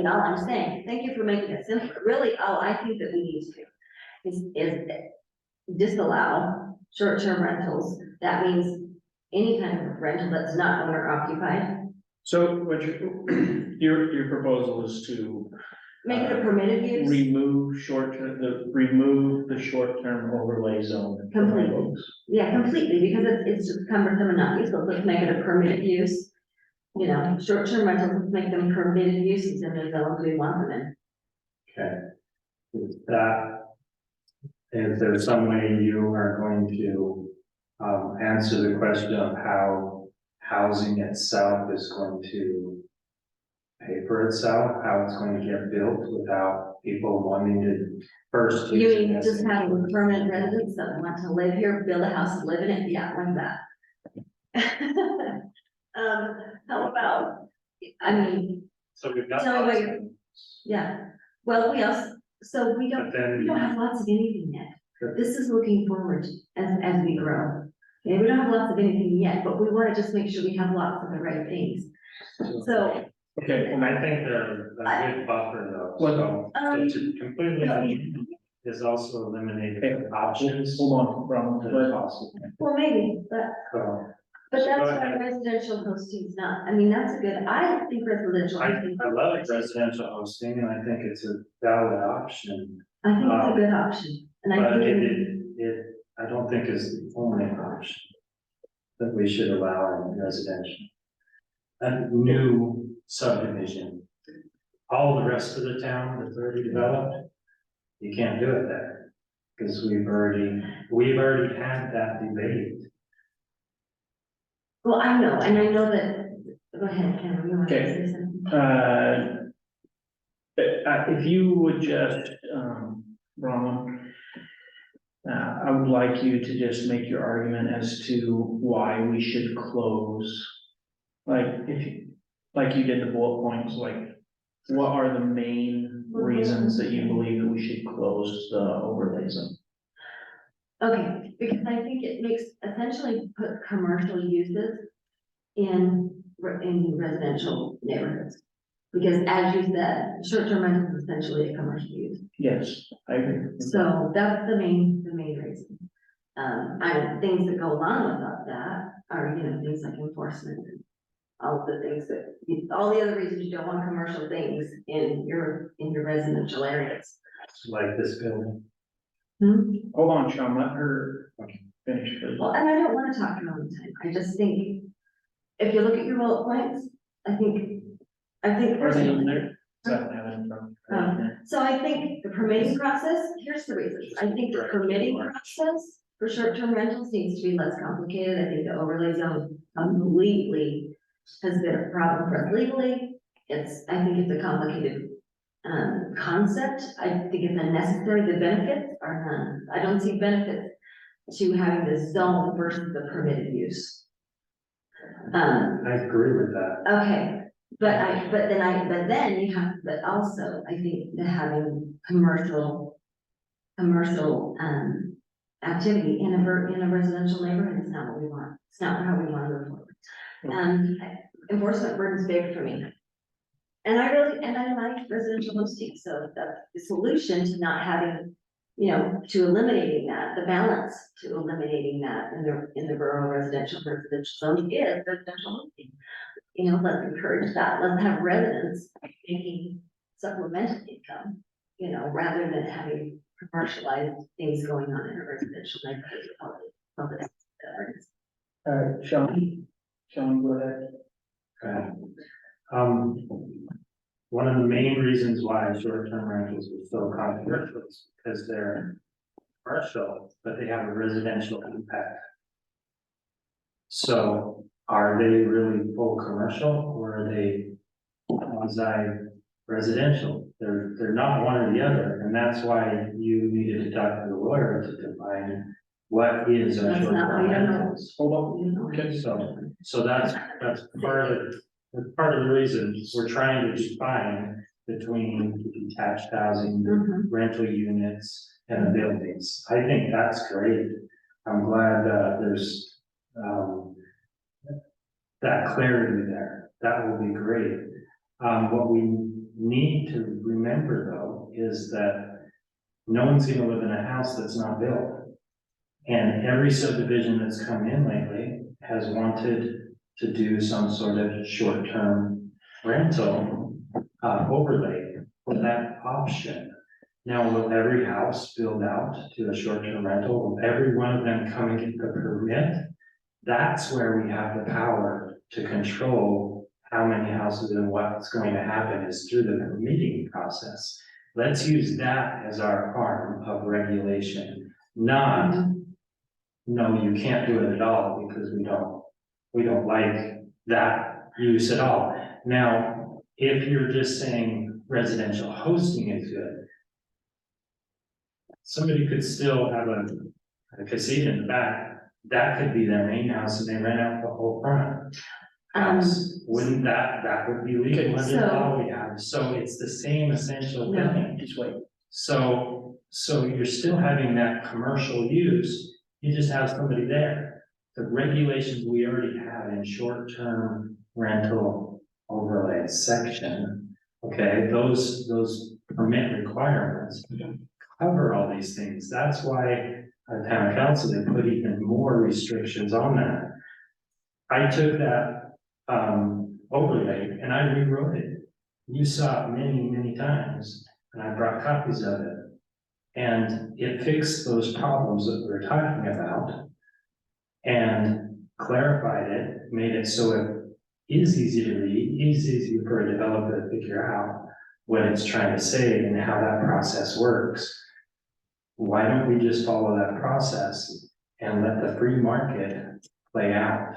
all I'm saying, thank you for making it simpler. Really, all I think that we need to do is disallow short-term rentals. That means any kind of rental that's not owner occupied. so what your proposal is to Make it a permitted use. remove the short-term overlay zone. from Completely. folks. Yeah, completely, because it's just cumbersome and not useful. Let's make it a permitted use. You know, short-term rentals, make them permitted uses in the zones we want them in. Okay. Is that, is there some way you are going to, answer the question of how housing itself is going to pay for itself, how it's going to get built without people wanting to first. You using mean this just in- having permanent residents that want to live here, build a house, and live in it, yeah, like that. How about, I mean, So we've got. Tell me what lots you're- of- yeah, well, we also, so we But don't then. have lots of anything yet. Sure. This is looking forward as we grow. Okay, we don't have lots of anything yet, but we wanna just make sure we have lots of the right things. So, Okay, And I think they're a good buffer though, Well, so to completely eliminate is also eliminating Okay. options. hold on, Ron, that are but possible. well, maybe, but So that's Go why ahead. residential hosting's not, I mean, that's a good, I think residential. I love residential hosting and I think it's a valid option, I think it's a good option, and I but think. I don't think is the only option that we should allow in residential. A new subdivision, all the rest of the town that's already developed, you can't do it there. Because we've already had that debate. Well, I know, and I know that, go ahead, Cameron, you want to Okay. say something? if you would just, Ron, I would like you to just make your argument as to why we should close. Like, like you did the bullet points, like, what are the main reasons that you believe that we should close the overlay zone? Okay, because I think it makes, essentially put commercial uses in residential neighborhoods. Because as you said, short-term rental is essentially a commercial use. Yes, I agree. So that's the main reason. And things that go along with that are, you know, things like enforcement and all of the things that, all the other reasons you don't want commercial things in your residential areas. Like this building. Hold on, Sean, let her finish. please. Well, and I don't wanna talk all the time, I just think, if you look at your bullet points, I think. Are they in personally- there? So I don't have it in front of me. So I think the permitting process, here's the reasons, I think the permitting process for short-term rentals needs to be less complicated, I think the overlay zone completely has been a problem for us legally. I think it's a complicated, concept, I think it's unnecessary, the benefits are none, I don't see benefits to having the zone versus the permitted use. I agree with that. Okay, but then you have, but also, I think that having commercial, activity in a residential neighborhood is not what we want. It's not how we want to move forward. Enforcement burden's big for me. And I like residential hosting, so the solution to not having, you know, to eliminating that, the balance to eliminating that in the rural residential zone is residential hosting. You know, let's encourage that, let's have residents making supplemental income, you know, rather than having commercialized things going on in a residential neighborhood. Sean, go ahead. Okay. One of the main reasons why short-term rentals are so controversial is because they're commercial, but they have a residential impact. So are they really full commercial or are they quasi-residential? They're not one or the other, and that's why you needed to talk to the lawyer to define what is a That's not what short-term you know. rentals. Hold on. You know, Okay, So that's part of the reason we're trying to define between detached housing, Mhm. rental units and the buildings. I think that's great. I'm glad there's that clarity there. That will be great. What we need to remember though is that no one's gonna live in a house that's not built. And every subdivision that's come in lately has wanted to do some sort of short-term rental overlay for that option. Now, will every house build out to a short-term rental? Will every one of them come and get the permit? That's where we have the power to control how many houses and what's going to happen is through the permitting process. Let's use that as our arm of regulation, not, no, you can't do it at all because we don't like that use at all. Now, if you're just saying residential hosting is good, somebody could still have a casino in the back, that could be their main house and they rent out the whole front. House, wouldn't that would be legal under the law we have, so it's the same essential No. thing. Just wait. So you're still having that commercial use, you just have somebody there. The regulations we already have in short-term rental overlay section, okay, those permit requirements cover all these things. That's why town council, they put even more restrictions on that. I took that overlay and I rewrote it. You saw it many, many times, and I brought copies of it. And it fixed those problems that we're talking about and clarified it, made it so it is easy to read, is easy for a developer to figure out what it's trying to say and how that process works. Why don't we just follow that process and let the free market play out?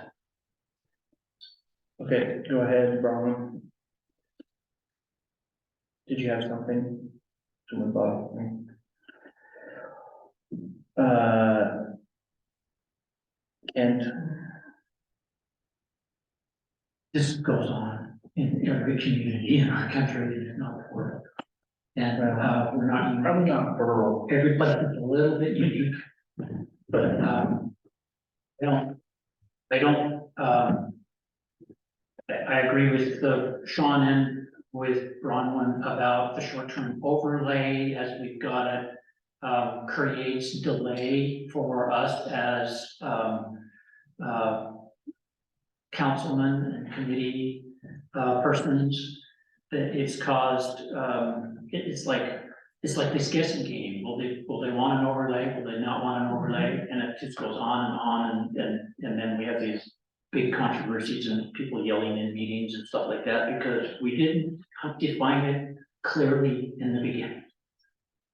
Okay, go ahead, Bronwyn. Did you have something? Someone thought. Kent, This goes on in every community in our country that is not rural. And, we're not unique. probably not rural. Everybody's a little bit unique. But, I agree with Sean and with Bronwyn about the short-term overlay as we've got it. Creates delay for us as, councilmen and committee, persons. That it's caused, it's like this guessing game. Will they want an overlay? Will they not want an overlay? And it just goes on and then we have these big controversies and people yelling in meetings and stuff like that because we didn't define it clearly in the beginning.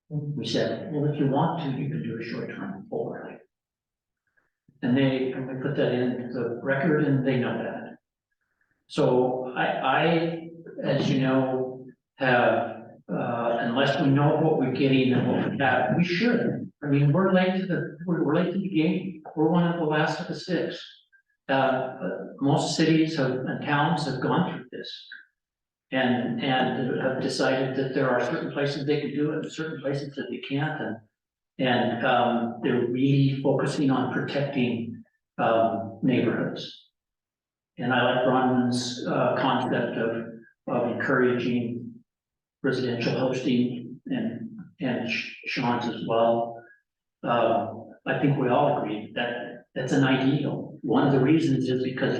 We said, well, if you want to, you can do a short-term overlay. And we put that in the record and they know that. So I, as you know, have, unless we know what we're getting and what we have, we should. I mean, we're late to the game. We're one of the last of the six. Most cities and towns have gone through this. And have decided that there are certain places they can do it and certain places that they can't. And they're really focusing on protecting neighborhoods. And I like Bronwyn's concept of encouraging residential hosting and Sean's as well. I think we all agree that that's an ideal. One of the reasons is because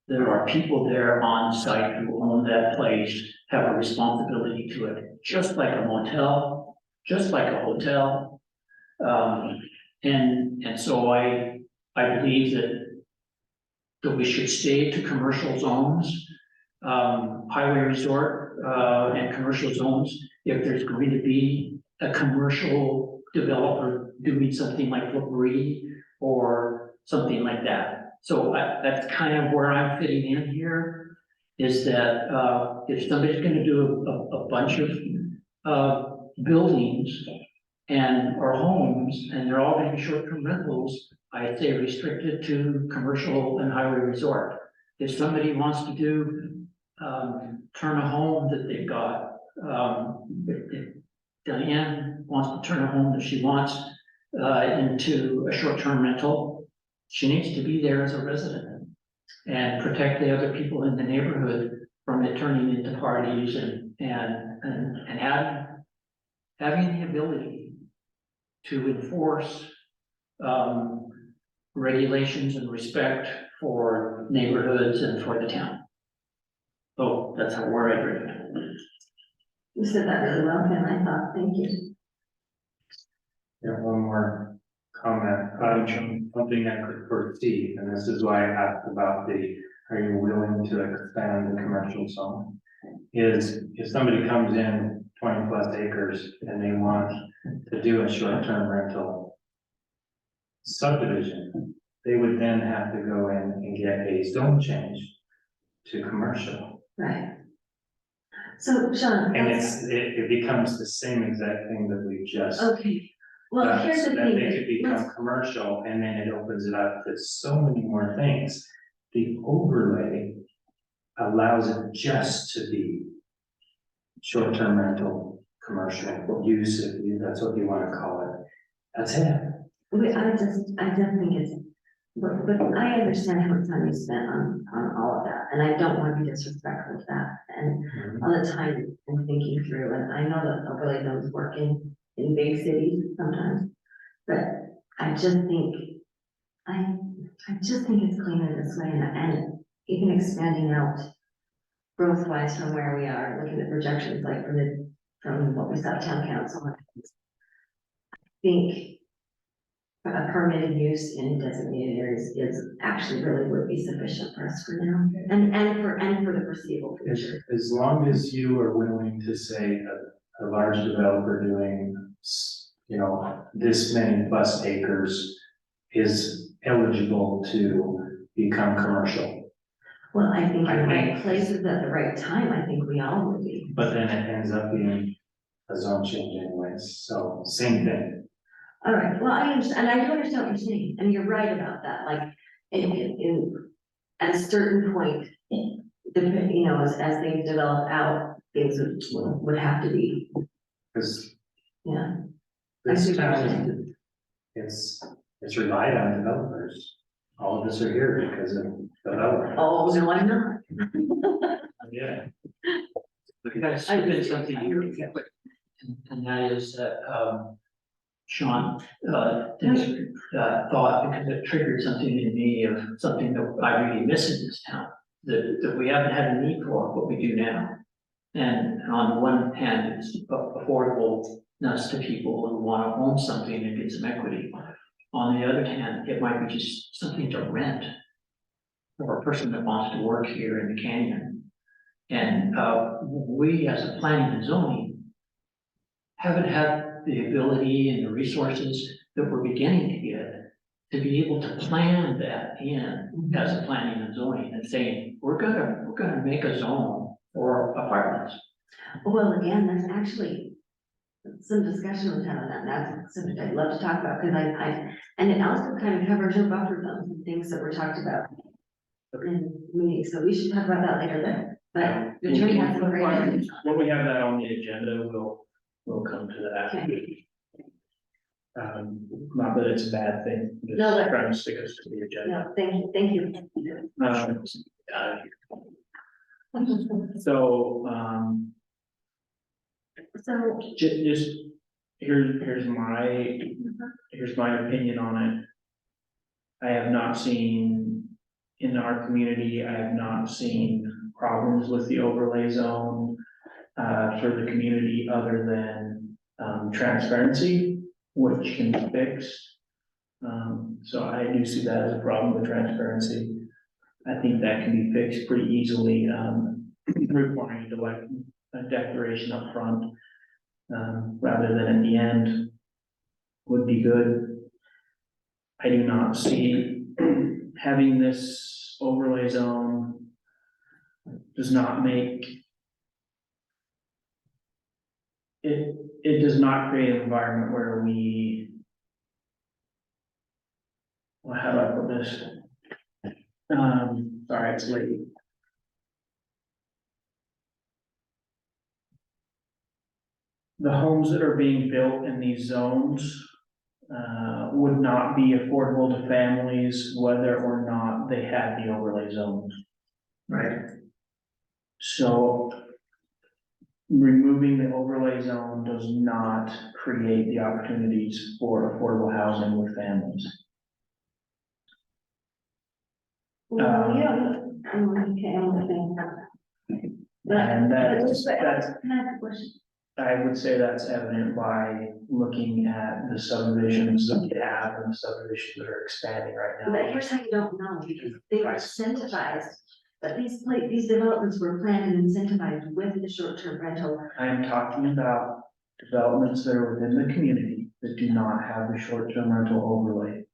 there are people there on site who own that place, have a responsibility to it, just like a motel, just like a hotel. And so I believe that we should stay to commercial zones, highway resort, and commercial zones. If there's going to be a commercial developer doing something like Labrie or something like that. So that's kind of where I'm fitting in here, is that if somebody's gonna do a bunch of buildings or homes, and they're all gonna be short-term rentals, I'd say restricted to commercial and highway resort. If somebody wants to do, turn a home that they've got, if Diane wants to turn a home that she wants into a short-term rental, she needs to be there as a resident and protect the other people in the neighborhood from it turning into parties and having the ability to enforce regulations and respect for neighborhoods and for the town. So that's where I agree. You said that really well, Ken, I thought, thank you. Yeah, one more comment, something that could foresee, and this is why I asked about the are you willing to expand the commercial zone? Is if somebody comes in 20+ acres and they want to do a short-term rental subdivision, they would then have to go in and get a zone change to commercial. Right. So, Sean, And that's, it becomes the same exact thing that we just. okay, well, here's So the that thing. they could become let's- commercial, and then it opens it up to so many more things. The overlay allows it just to be short-term rental, commercial use, if that's what you wanna call it. That's it. I just think it's, but I understand how much time you spent on all of that, and I don't want to be disrespectful to that, and all the time I'm thinking through, and I know that overlay zones working in big cities sometimes, but I just think, I just think it's cleaner this way, and even expanding out growth wise from where we are, looking at projections like from what we saw at town council. I think a permitted use in designated areas is actually really would be sufficient for us for now, and for the foreseeable future. As long as you are willing to say a large developer doing, this many plus acres is eligible to become commercial. Well, I think in I the right think- places at the right time, I think we all would be. But then it ends up being a zone change anyways, so same thing. All right, well, I understand, and I do understand what you're saying, and you're right about that, like, at a certain point, as things develop out, things would have to be, Because yeah. I see this what you're town, saying. it's relied on developers. All of us are here because of developers. Oh, no, I'm not. Yeah. You guys skip in something here, and that is that, Sean, this, thought, because it triggered something in me of something that I really miss in this town, that we haven't had a need for, but we do now. And on the one hand, it's affordableness to people who want to own something and get some equity. On the other hand, it might be just something to rent for a person that wants to work here in the canyon. And we, as a planning and zoning, haven't had the ability and the resources that we're beginning to get to be able to plan that in as a planning and zoning and saying, we're gonna make a zone for apartments. Well, again, there's actually some discussion was had on that, and that's something I'd love to talk about, because and it also kind of covers your buffer zones and things that were talked about in meetings, so we should talk about that later then, but the attorney has some great ideas. When we have that on the agenda, we'll come to that. Okay. Not that it's a bad thing, just No, that- trying to stick us to the agenda. No, thank you. So, So, just, here's my opinion on it. I have not seen, in our community, I have not seen problems with the overlay zone for the community other than transparency, which can be fixed. So I do see that as a problem with transparency. I think that can be fixed pretty easily, requiring a declaration up front, rather than at the end would be good. I do not see having this overlay zone does not make it does not create an environment where we, well, how do I put this? Sorry, it's late. The homes that are being built in these zones would not be affordable to families whether or not they had the overlay zones. Right. So removing the overlay zone does not create the opportunities for affordable housing with families. well, yeah, okay, I'm saying. But, And but that's, this- that's, can I ask a question? I would say that's evident by looking at the subdivisions that we have and the subdivisions that are expanding right But now. here's how you don't know, because they were incentivized, but these developments were planned and incentivized with the short-term rental. I am talking about developments that are within the community that do not have the short-term rental overlay.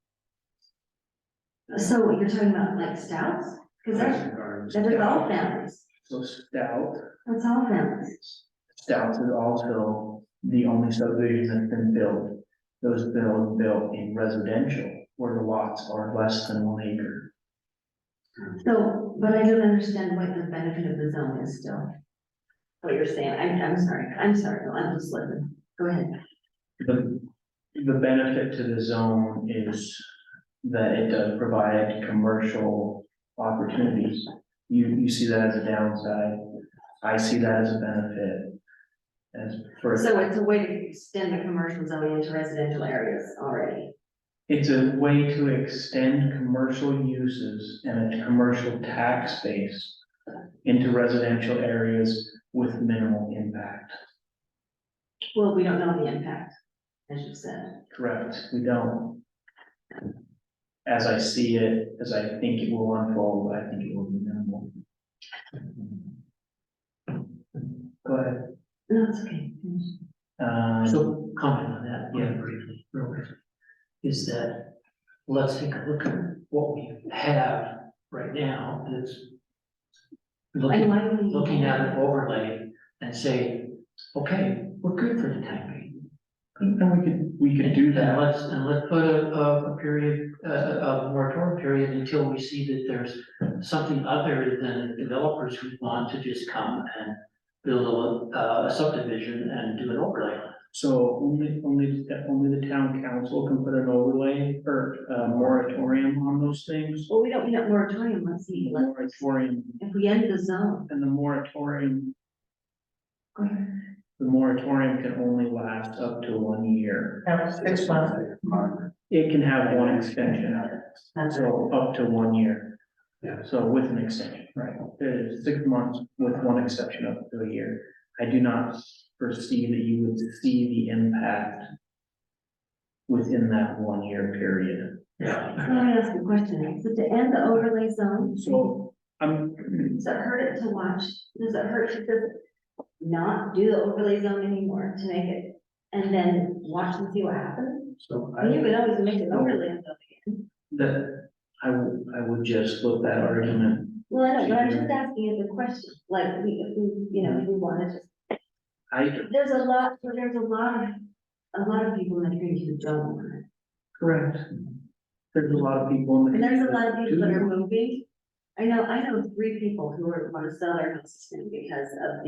So you're talking about like Stouts? Because that is all families, So Stout, that's all families. Stouts is also the only subdivision that's been built. Those built in residential where the lots are less than 1 acre. So, but I don't understand what the benefit of the zone is still. What you're saying, I'm sorry, no, I'm just listening, go ahead. The benefit to the zone is that it does provide commercial opportunities. You see that as a downside. I see that as a benefit. As for. So it's a way to extend the commercial zone into residential areas already. It's a way to extend commercial uses and a commercial tax base into residential areas with minimal impact. Well, we don't know the impact, as you said. Correct, we don't. As I see it, as I think it will unfold, I think it will be minimal. Go ahead. No, it's okay. So comment on that, Yeah. briefly, real briefly, is that, let's take a look at what we have right now, that's And looking, why do we? looking at an overlay and say, okay, we're good for the time being. And we could do that. And let's put a period, a moratorium period until we see that there's something other than developers who want to just come and build a subdivision and do an overlay. So only the town council can put an overlay or a moratorium on those things. Well, we don't need a moratorium, let's see, Moratorium, if we end the zone. and the moratorium, Go ahead. the moratorium can only last up to 1 year. That was 6 months. It can have one extension, That's right. so up to 1 year. Yeah. So with an extension, right? It is 6 months with one exception up to a year. I do not foresee that you would see the impact within that 1 year period. Yeah. So let me ask a question, so to end the overlay zone, So I'm, does it hurt it to watch, does it hurt to just not do the overlay zone anymore to make it, and then watch and see what happens? So And you could always make an overlay zone again. that, I would just flip that argument. Well, I know, but I'm just asking as a question, like, if we wanna just, there's a lot of people in the community who don't want it. Correct. There's a lot of people in the. And there's a lot of people that are community moving. I know 3 people who want to sell their houses now because of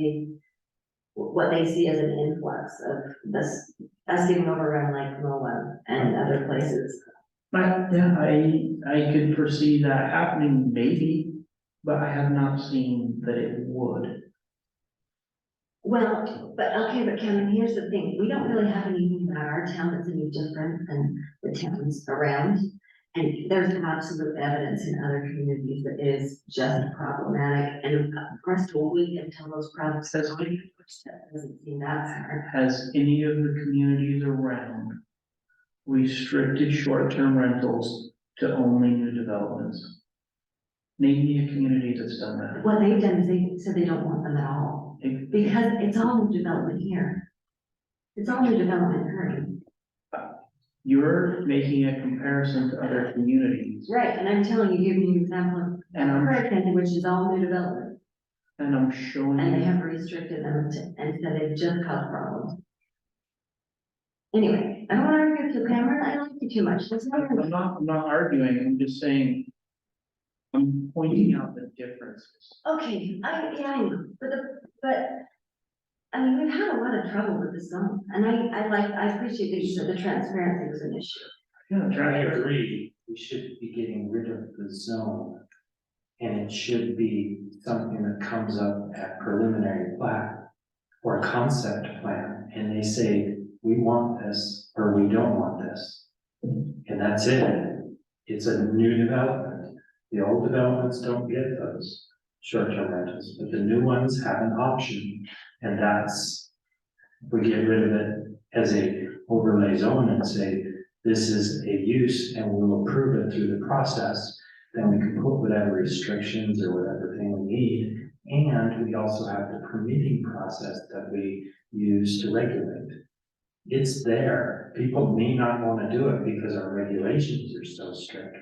what they see as an influx of this, us getting overrun like Moab and other places. Yeah, I could foresee that happening maybe, but I have not seen that it would. Well, but Kevin, here's the thing, we don't really have anything about our town that's any different than the towns around. And there's absolute evidence in other communities that it is just problematic, and for us to wait until those problems are going, which that doesn't seem that hard. Has any of the communities around restricted short-term rentals to only new developments? Name me a community that's done that. What they've done is they said they don't want them at all, because it's all new development here. It's all new development here. You're making a comparison to other communities, Right, and I'm telling you, giving you an example of and Hurricane, which is all new development, I'm showing and they you. have restricted them and said they've just caused problems. Anyway, I don't want to argue with you, Cameron, I don't like you too much, that's not. I'm not arguing, I'm just saying. I'm pointing out the differences. Okay, I know, but, I mean, we've had a lot of trouble with the zone, and I appreciate that you said the transparency was an issue. I agree, we should be getting rid of the zone. And it should be something that comes up at preliminary plat or concept plan, and they say, we want this, or we don't want this. And that's it, it's a new development, the old developments don't get those short-term rentals, but the new ones have an option, and that's If we get rid of it as a overlay zone and say, this is a use and we'll approve it through the process, then we can put whatever restrictions or whatever thing we need. And we also have the permitting process that we use to regulate. It's there. People may not want to do it because our regulations are so strict.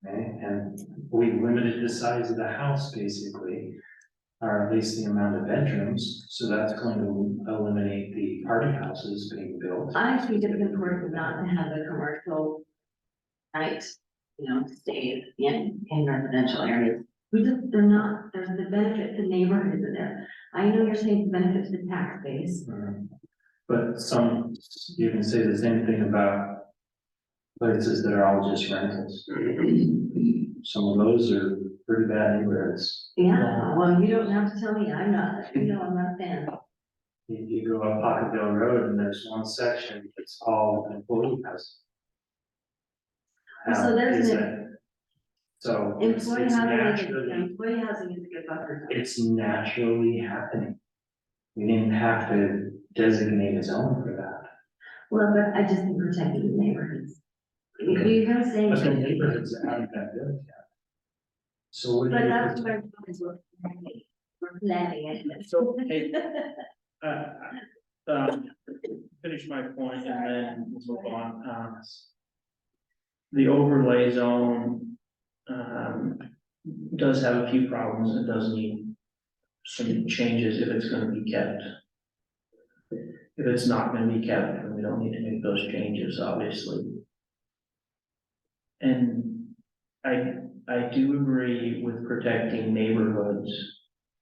Okay, and we limited the size of the house basically, or at least the amount of bedrooms, so that's going to eliminate the party houses being built. I think it's important not to have the commercial, right, stay in residential areas. They're not, there's the benefit to neighborhoods in there. I know you're saying the benefit to the tax base. But you can say the same thing about places that are all just rentals. Some of those are pretty bad neighborhoods. Yeah, well, you don't have to tell me, I'm not, I'm not a fan. You go up Pocketville Road and there's one section that's all employee housing. So there's Is an- it- So it's Employee housing, naturally, employee housing is a good buffer zone. it's naturally happening. We didn't have to designate a zone for that. Well, but I just think protecting the neighborhoods. You're gonna say. But the neighborhoods haven't been built yet. So what do But you? that's what I'm talking about. We're planning it. So, hey, finish my point and then we'll move on. The overlay zone, does have a few problems. It does need some changes if it's gonna be kept. If it's not gonna be kept, then we don't need to make those changes, obviously. And I do agree with protecting neighborhoods.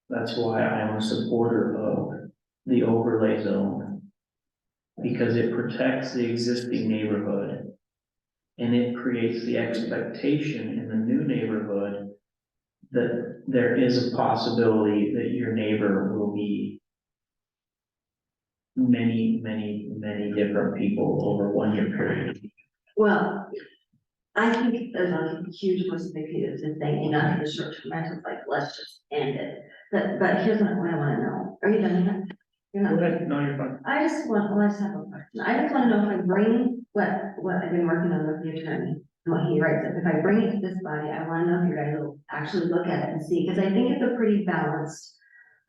That's why I am a supporter of the overlay zone. Because it protects the existing neighborhood. And it creates the expectation in the new neighborhood that there is a possibility that your neighbor will be many, many, many different people over 1 year period. Well, I think there's a huge possibility of just saying enough of the short-term rentals, like, let's just end it. But here's what I wanna know. Are you done yet? You're Go not. ahead, no, you're fine. I just have a question. I just wanna know if I bring what I've been working on with the attorney, and what he writes up, if I bring it to this body, I wanna know if you guys will actually look at it and see, because I think it's a pretty balanced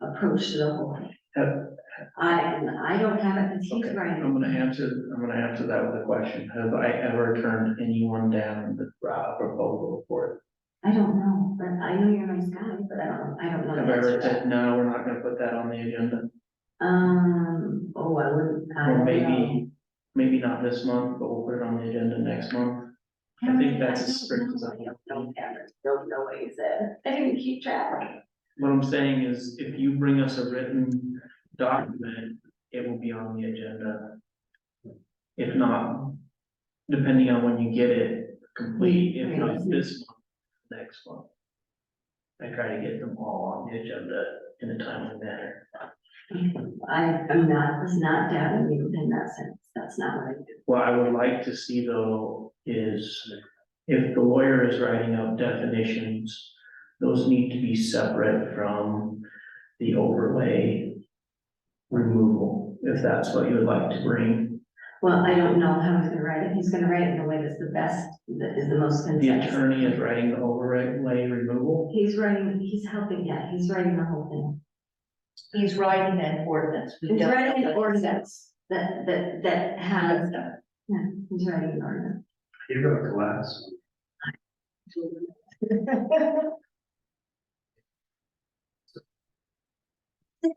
approach to the whole thing. I don't have it, because he's Okay, writing. I'm gonna answer that with a question. Have I ever turned anyone down that brought a proposal for it? I don't know, but I know you're a nice guy, but I don't know. Have the I answer ever to that. said, no, we're not gonna put that on the agenda? Oh, I wouldn't. I Or don't maybe not this month, but we'll put it on the agenda next month. know. I think that's as strict as I I don't know, Cameron. Don't know what you said. I didn't keep track. What I'm saying is, if you bring us a written document, it will be on the agenda. If not, depending on when you get it complete, if not this month, next month. I try to get them all on the agenda in a timely manner. I'm not doubting you in that sense. That's not what I do. What I would like to see though is if the lawyer is writing out definitions, those need to be separate from the overlay removal, if that's what you would like to bring. Well, I don't know how he's gonna write it. He's gonna write it in a way that's the best, that is the most The concise. attorney is writing the overlay removal. He's helping, yeah, he's writing the whole thing. He's writing an ordinance. We He's don't writing know an what it ordinance that has, yeah, he's writing an ordinance. You wrote the last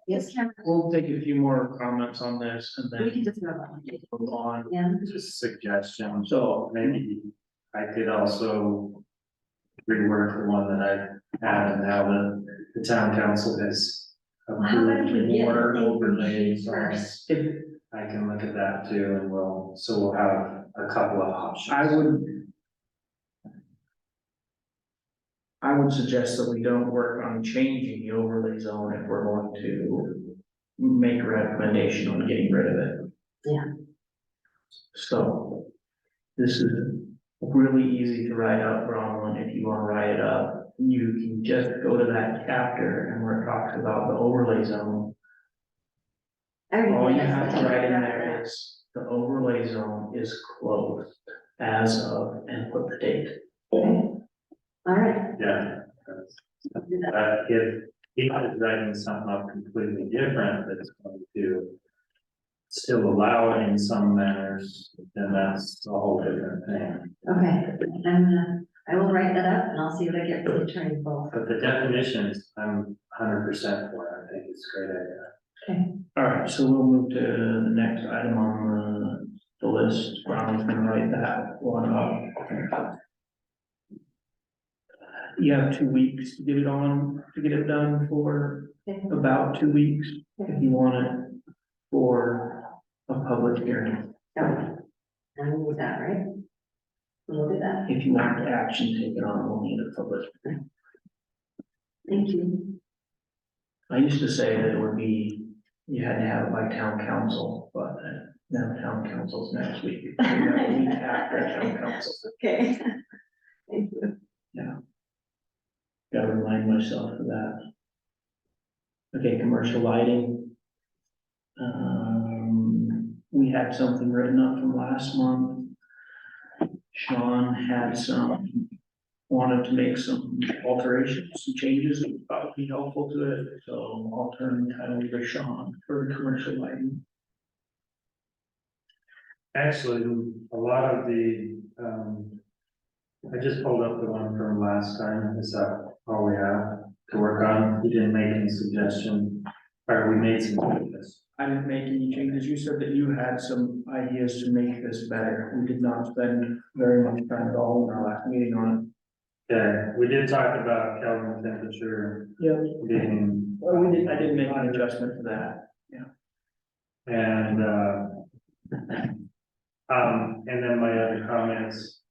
Yes, Cameron, We'll take a few more comments on this and we can then just move on. move on. Yeah, just suggestion. So Maybe I could also rework the one that I had and now the town council has Well, how about if approved we get more the thing from overlays. you first? if I can look at that too and we'll have a couple of options. I would suggest that we don't work on changing the overlay zone if we're going to make a recommendation on getting rid of it. Yeah. So this is really easy to write up, Bronwyn. If you want to write it up, you can just go to that chapter and where it talks about the overlay zone. All you have to write in there is the overlay zone is closed as of and put the date. All right. Yeah. I'll do that. If he is writing something up completely different that's going to still allow it in some manners, then that's a whole different thing. Okay, I will write that up and I'll see what I get from the attorney both. But the definitions, I'm 100% for, I think it's a great idea. All right, so we'll move to the next item on the list. Ronald's gonna write that one up. You have 2 weeks to get it on, to get it done for about 2 weeks, if you want it for a public hearing. Okay. And we'll do that, right? We'll do that. If you want action taken on, we'll need a public. Thank you. I used to say that it would be, you had to have it by town council, but now town council's next week. We have a week after town council. Okay. Thank you. Gotta remind myself of that. Okay, commercial lighting. We had something written up from last month. Sean had wanted to make some alterations, some changes that would probably be helpful to it, so I'll turn the title to Sean for the commercial lighting. Actually, a lot of the, I just pulled up the one from last time, is that all we have to work on? We didn't make any suggestion, or we made some changes. I didn't make any changes. You said that you had some ideas to make this better. We did not spend very much time at all in our last meeting on Yeah, we did talk about Kelvin temperature it. Yep. being. Well, I didn't make an adjustment to that. And then my other comments.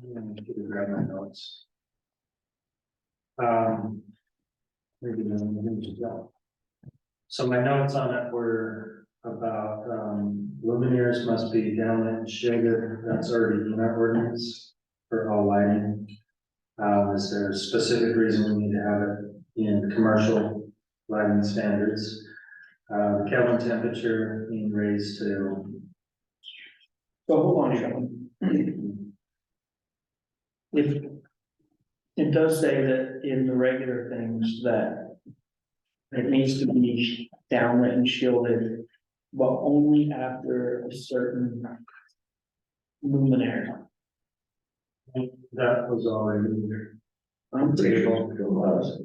Let me grab my notes. Maybe so my notes on it were about, luminaires must be downlit and shaded, that's already in our ordinance for all lighting. Is there a specific reason we need to have it in commercial lighting standards? The Kelvin temperature being raised to. So hold on, Sean. It does say that in the regular things that it needs to be downlit and shielded, but only after a certain luminaire. That was already in there. I'm pretty sure it was.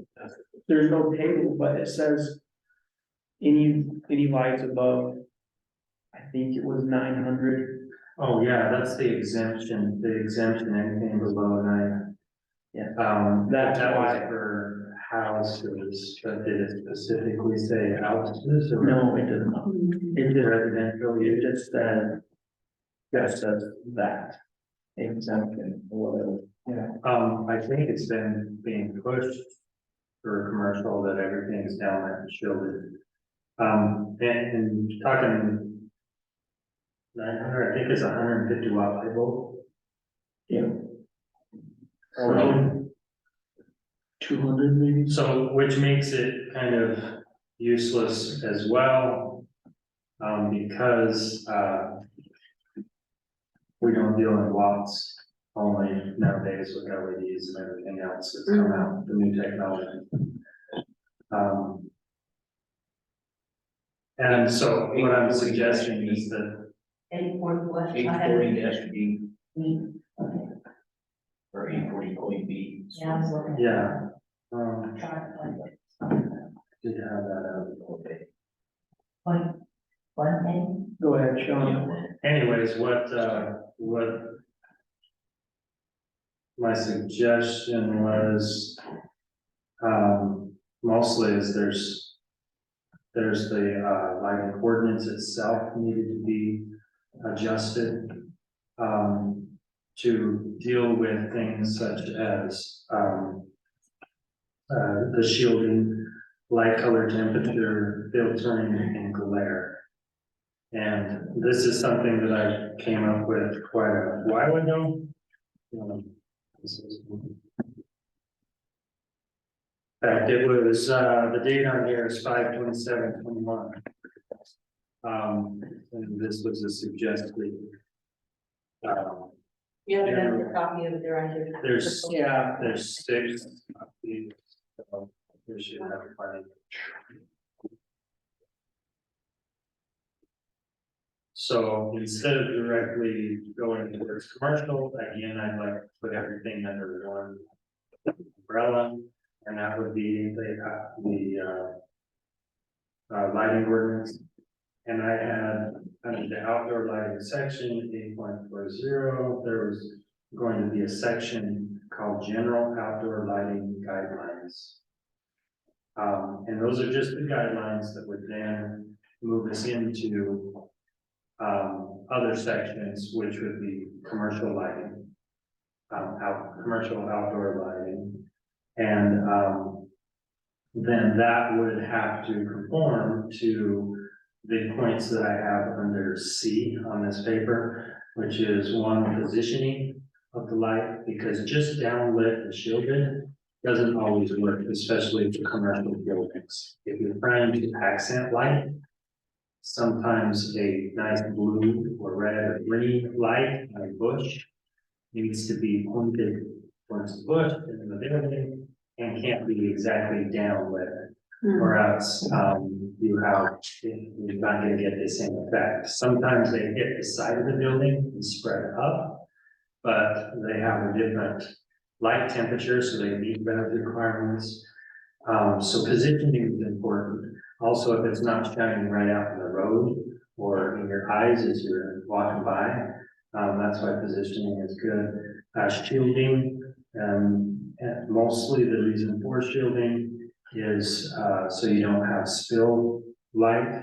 There's no table, but it says any lights above, I think it was 900. Oh, yeah, that's the exemption, anything below 9. Yeah. That That's was why. for houses, but did it specifically say houses or? No, it did not. It did, Residential, it just said that exemption or whatever. Yeah. I think it's been being pushed for commercial that everything's down there and shielded. And talking 900, I think it's 150 watt label. Yeah. So, 200 maybe? so which makes it kind of useless as well. Because, we don't deal in watts only nowadays with LEDs and everything else that's come out, the new technology. And so what I'm suggesting is that, 840 has to be, Okay, or 840.B. yeah, I was looking. yeah, Trying to find it. did have that One thing, Go ahead, Sean. anyways, what my suggestion was, mostly is there's the, lighting ordinance itself needed to be adjusted, to deal with things such as, the shielding, light, color, temperature, filtering, and glare. And this is something that I came up with quite a while ago. In fact, it was, the date on here is 5/27/21. And this was a suggested. You have another copy of their idea. There's 6. So we should have plenty. So instead of directly going towards commercial, again, I'd like to put everything under one umbrella. And that would be the lighting ordinance. And I had, under the outdoor lighting section, 8.40, there was going to be a section called General Outdoor Lighting Guidelines. And those are just the guidelines that would then move us into other sections, which would be commercial lighting, commercial outdoor lighting. And then that would have to conform to the points that I have under C on this paper, which is one, positioning of the light, because just downlit and shielded doesn't always work, especially for commercial buildings. If you're trying to accent light, sometimes a nice blue or red or green light on a bush needs to be pointed towards the bush and in the building and can't be exactly downlit. Or else you're not going to get the same effect. Sometimes they hit the side of the building and spread up, but they have a different light temperature, so they meet better requirements. So positioning is important. Also, if it's not shining right out in the road or in your eyes as you're walking by, that's why positioning is good. Shielding, and mostly the reason for shielding is so you don't have spill light,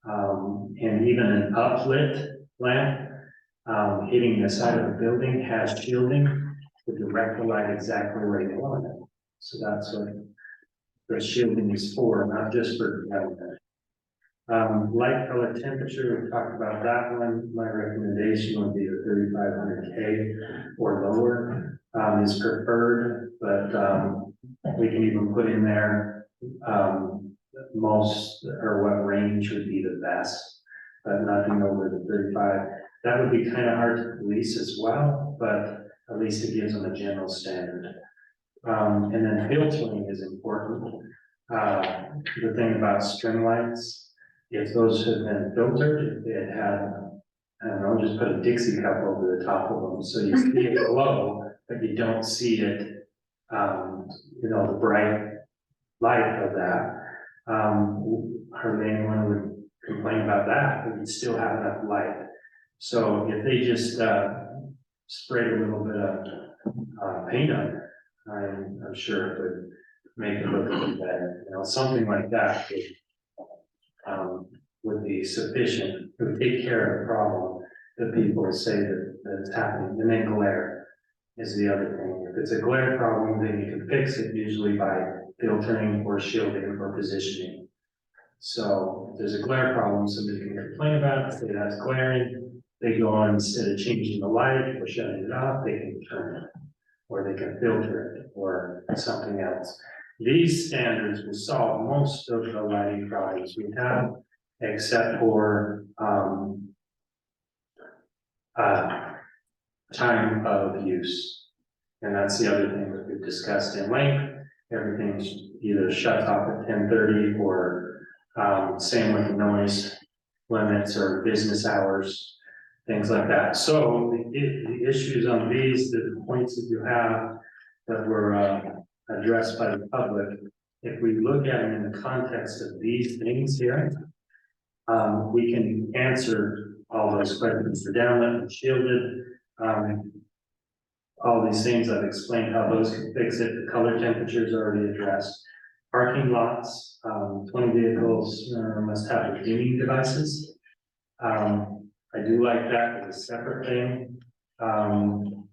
and even an uplit lamp hitting the side of the building has shielding to direct the light exactly where you want it. So that's what the shielding is for, not just for development. Light color temperature, we talked about that one. My recommendation would be the 3500K or lower is preferred, but we can even put in there most or what range would be the best, but nothing over the 35. That would be kind of hard to police as well, but at least it gives them a general standard. And then filtering is important. The thing about string lights, if those have been filtered, it had, I don't know, just put a Dixie cup over the top of them, so you see it glow, but you don't see it, the bright light of that. Hardly anyone would complain about that, but you'd still have enough light. So if they just sprayed a little bit of paint on it, I'm sure it would make it look a bit better. Something like that would be sufficient. It would take care of the problem that people say that it's happening. And then glare is the other thing. If it's a glare problem, then you can fix it usually by filtering or shielding or positioning. So if there's a glare problem, somebody can complain about it, say that's glaring. They go on, instead of changing the light or shutting it off, they can turn it, or they can filter it, or something else. These standards will solve most of the lighting problems we have, except for time of use. And that's the other thing that we've discussed in length. Everything's either shut off at 10:30 or same with the noise limits or business hours, things like that. So the issues on these, the points that you have that were addressed by the public, if we look at them in the context of these things here, we can answer all those questions for downlit and shielded. All these things I've explained how those can fix it. The color temperature is already addressed. Parking lots, 20 vehicles must have dimming devices. I do like that as a separate thing. And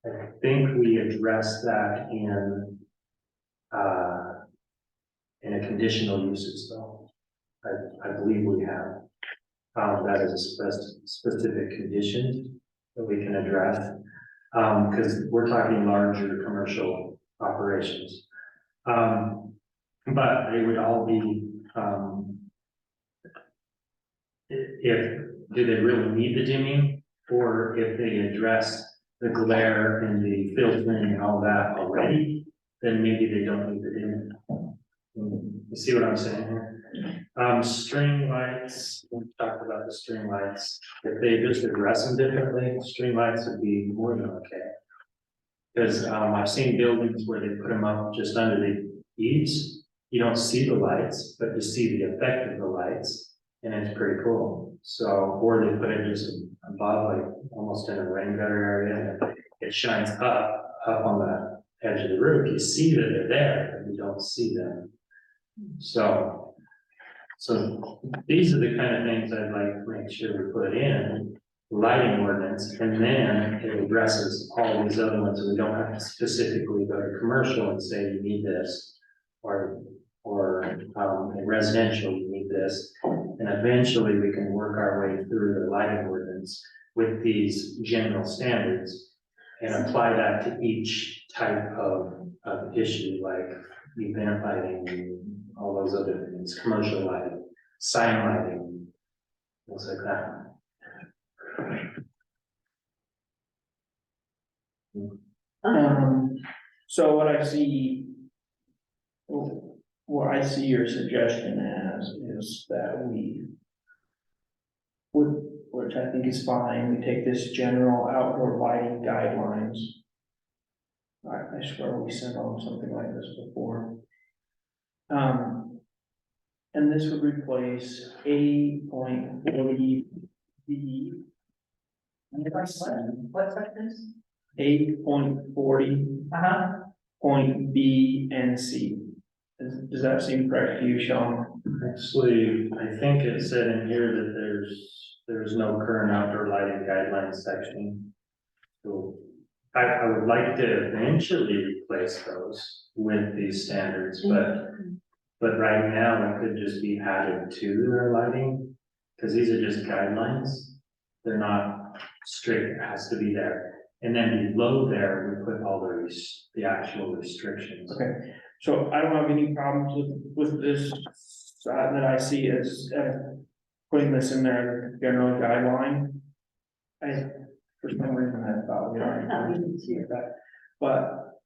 I think we addressed that in a conditional uses though. I believe we have. That is a specific condition that we can address. Because we're talking larger commercial operations. But they would all be if, do they really need the dimming? Or if they address the glare and the filtering and all that already, then maybe they don't need the dimming. You see what I'm saying here? String lights, we talked about the string lights, if they just address them differently, string lights would be more than okay. Because, I've seen buildings where they put them up just under the eaves, you don't see the lights, but you see the effect of the lights, and it's pretty cool. So, or they put it just above, like, almost in a rain gutter area, and it shines up on the edge of the roof, you see that they're there, but you don't see them. So these are the kind of things I'd like to make sure we put in, lighting ordinance, and then it addresses all these other ones, so we don't have to specifically go to commercial and say you need this, or in residential, you need this, and eventually we can work our way through the lighting ordinance with these general standards and apply that to each type of issue, like event lighting, and all those other things, commercial lighting, sign lighting, things like that. So what I see. What I see your suggestion as is that we. Which I think is fine, we take this general outdoor lighting guidelines. I swear we sent on something like this before. And this would replace 8.40 B. What's that this? 8.40 Uh-huh. point B and C. Does that seem correct to you, Sean? Actually, I think it said in here that there's no current outdoor lighting guidelines section. So I would like to eventually replace those with these standards, but right now it could just be added to their lighting, because these are just guidelines. They're not strict, it has to be there. And then below there, we put all the actual restrictions. Okay, so I don't have any problems with this, that I see as, putting this in there, as a general guideline. For some reason, I thought we already didn't see that, but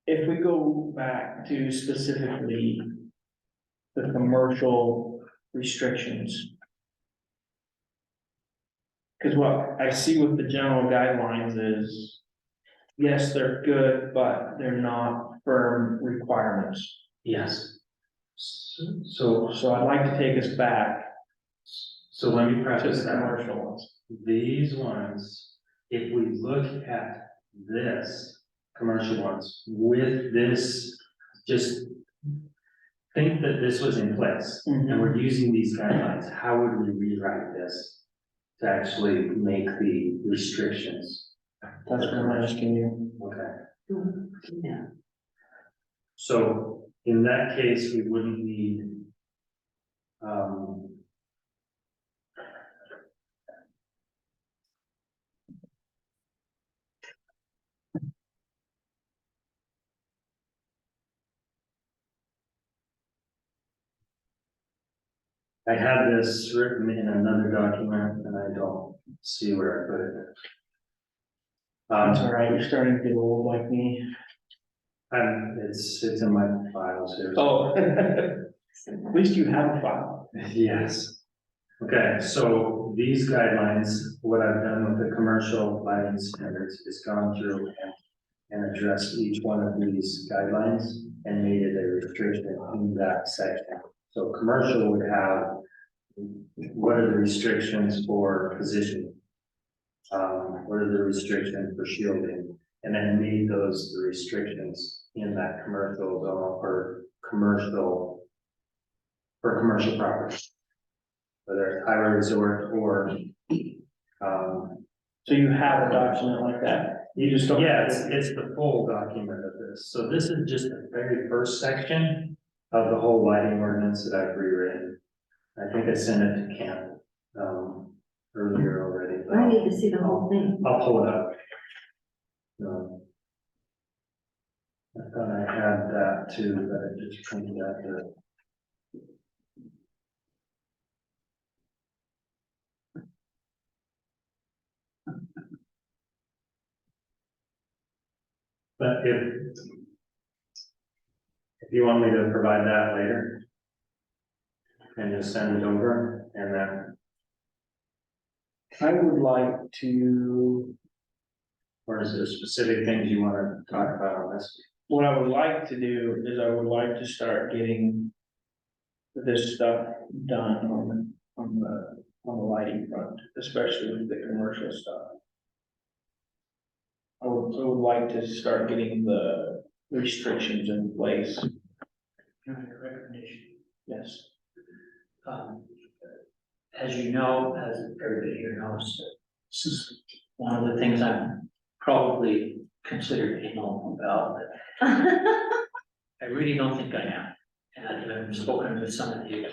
if we go back to specifically the commercial restrictions. Because what I see with the general guidelines is, yes, they're good, but they're not firm requirements. Yes. So I'd like to take us back let me to preface the that. commercial ones. These ones, if we look at this, commercial ones, with this, just think that this was in place, and we're using these guidelines, how would we rewrite this to actually make the restrictions? That's what I'm asking you. Okay, Yeah. so in that case, we wouldn't need, I have this written in another document and I don't see where I put it. That's all right, you're starting to get old like me. It's in my files here. Oh. At least you have a file. Yes. Okay, so these guidelines, what I've done with the commercial lighting standards is gone through and addressed each one of these guidelines and made it a restriction in that section. So commercial would have, what are the restrictions for positioning? What are the restrictions for shielding? And then made those the restrictions in that commercial zone for commercial properties. Whether it's highway resort or, So you have a document like that, you just don't. yeah, it's the full document of this. So this is just the very first section of the whole lighting ordinance that I've rewritten. I think I sent it to Kent, earlier already. but I need to see the whole thing. I'll pull it up. I thought I had that too, but I just printed out the. But if you want me to provide that later and just send it over and then, I would like to, or is there specific things you want to talk about on this? what I would like to do is I would like to start getting this stuff done on the lighting front, especially with the commercial stuff. I would like to start getting the restrictions in place, Your recommendation. yes. As you know, as everybody here knows, this is one of the things I'm probably considered anal about, but I really don't think I am. And I've spoken with some of you.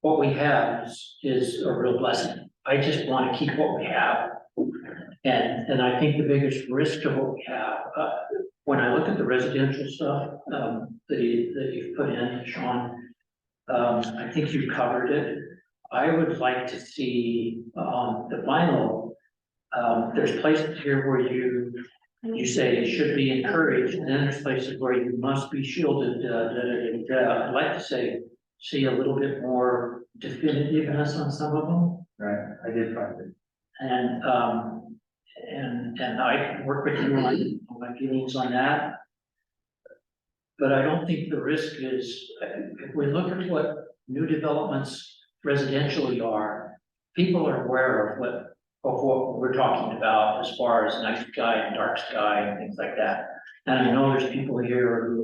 What we have is a real blessing. I just want to keep what we have. And I think the biggest risk to what we have, when I look at the residential stuff, that you've put in, Sean, I think you've covered it. I would like to see, the vinyl, there's places here where you say it should be encouraged, and then there's places where you must be shielded, I'd like to see a little bit more definitiveness on some of them. Right, I did find it. And I can work with you on my feelings on that. But I don't think the risk is, if we look at what new developments residentially are, people are aware of what we're talking about as far as night sky and dark sky and things like that. And I know there's people here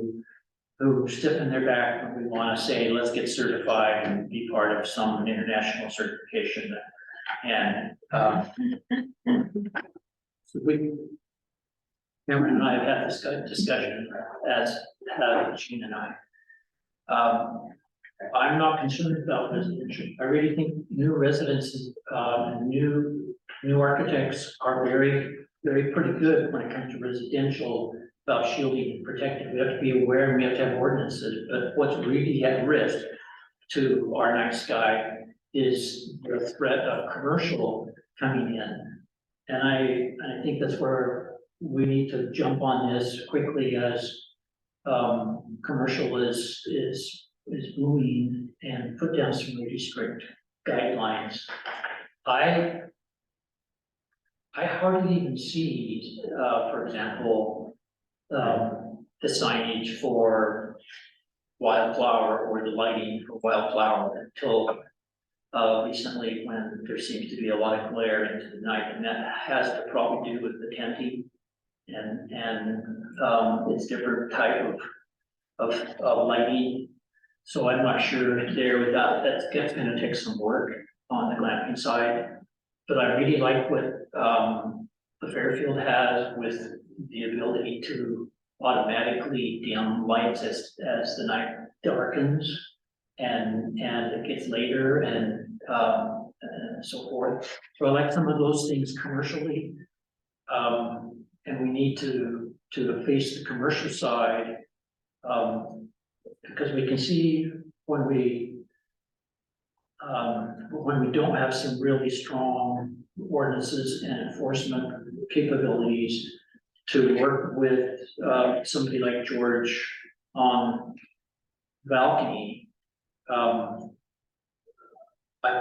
who stiffen their back when we want to say, let's get certified and be part of some international certification. And, so Cameron and I have had this discussion, as have Gene and I. I'm not concerned about residential. I really think new residences, new architects are very pretty good when it comes to residential about shielding and protecting. We have to be aware and we have to have ordinances, but what's really at risk to our night sky is the threat of commercial coming in. And I think that's where we need to jump on this quickly as commercial is booming and put down some really strict guidelines. I hardly even see, for example, the signage for Wildflower or the lighting for Wildflower until recently, when there seems to be a lot of glare into the night, and that has to probably do with the tenting and it's different type of lighting. So I'm not sure there without that's going to take some work on the glamping side. But I really like what the Fairfield has with the ability to automatically dim lights as the night darkens and it gets later and so forth. So I like some of those things commercially. And we need to face the commercial side because we can see when we don't have some really strong ordinances and enforcement capabilities to work with somebody like George on balcony. I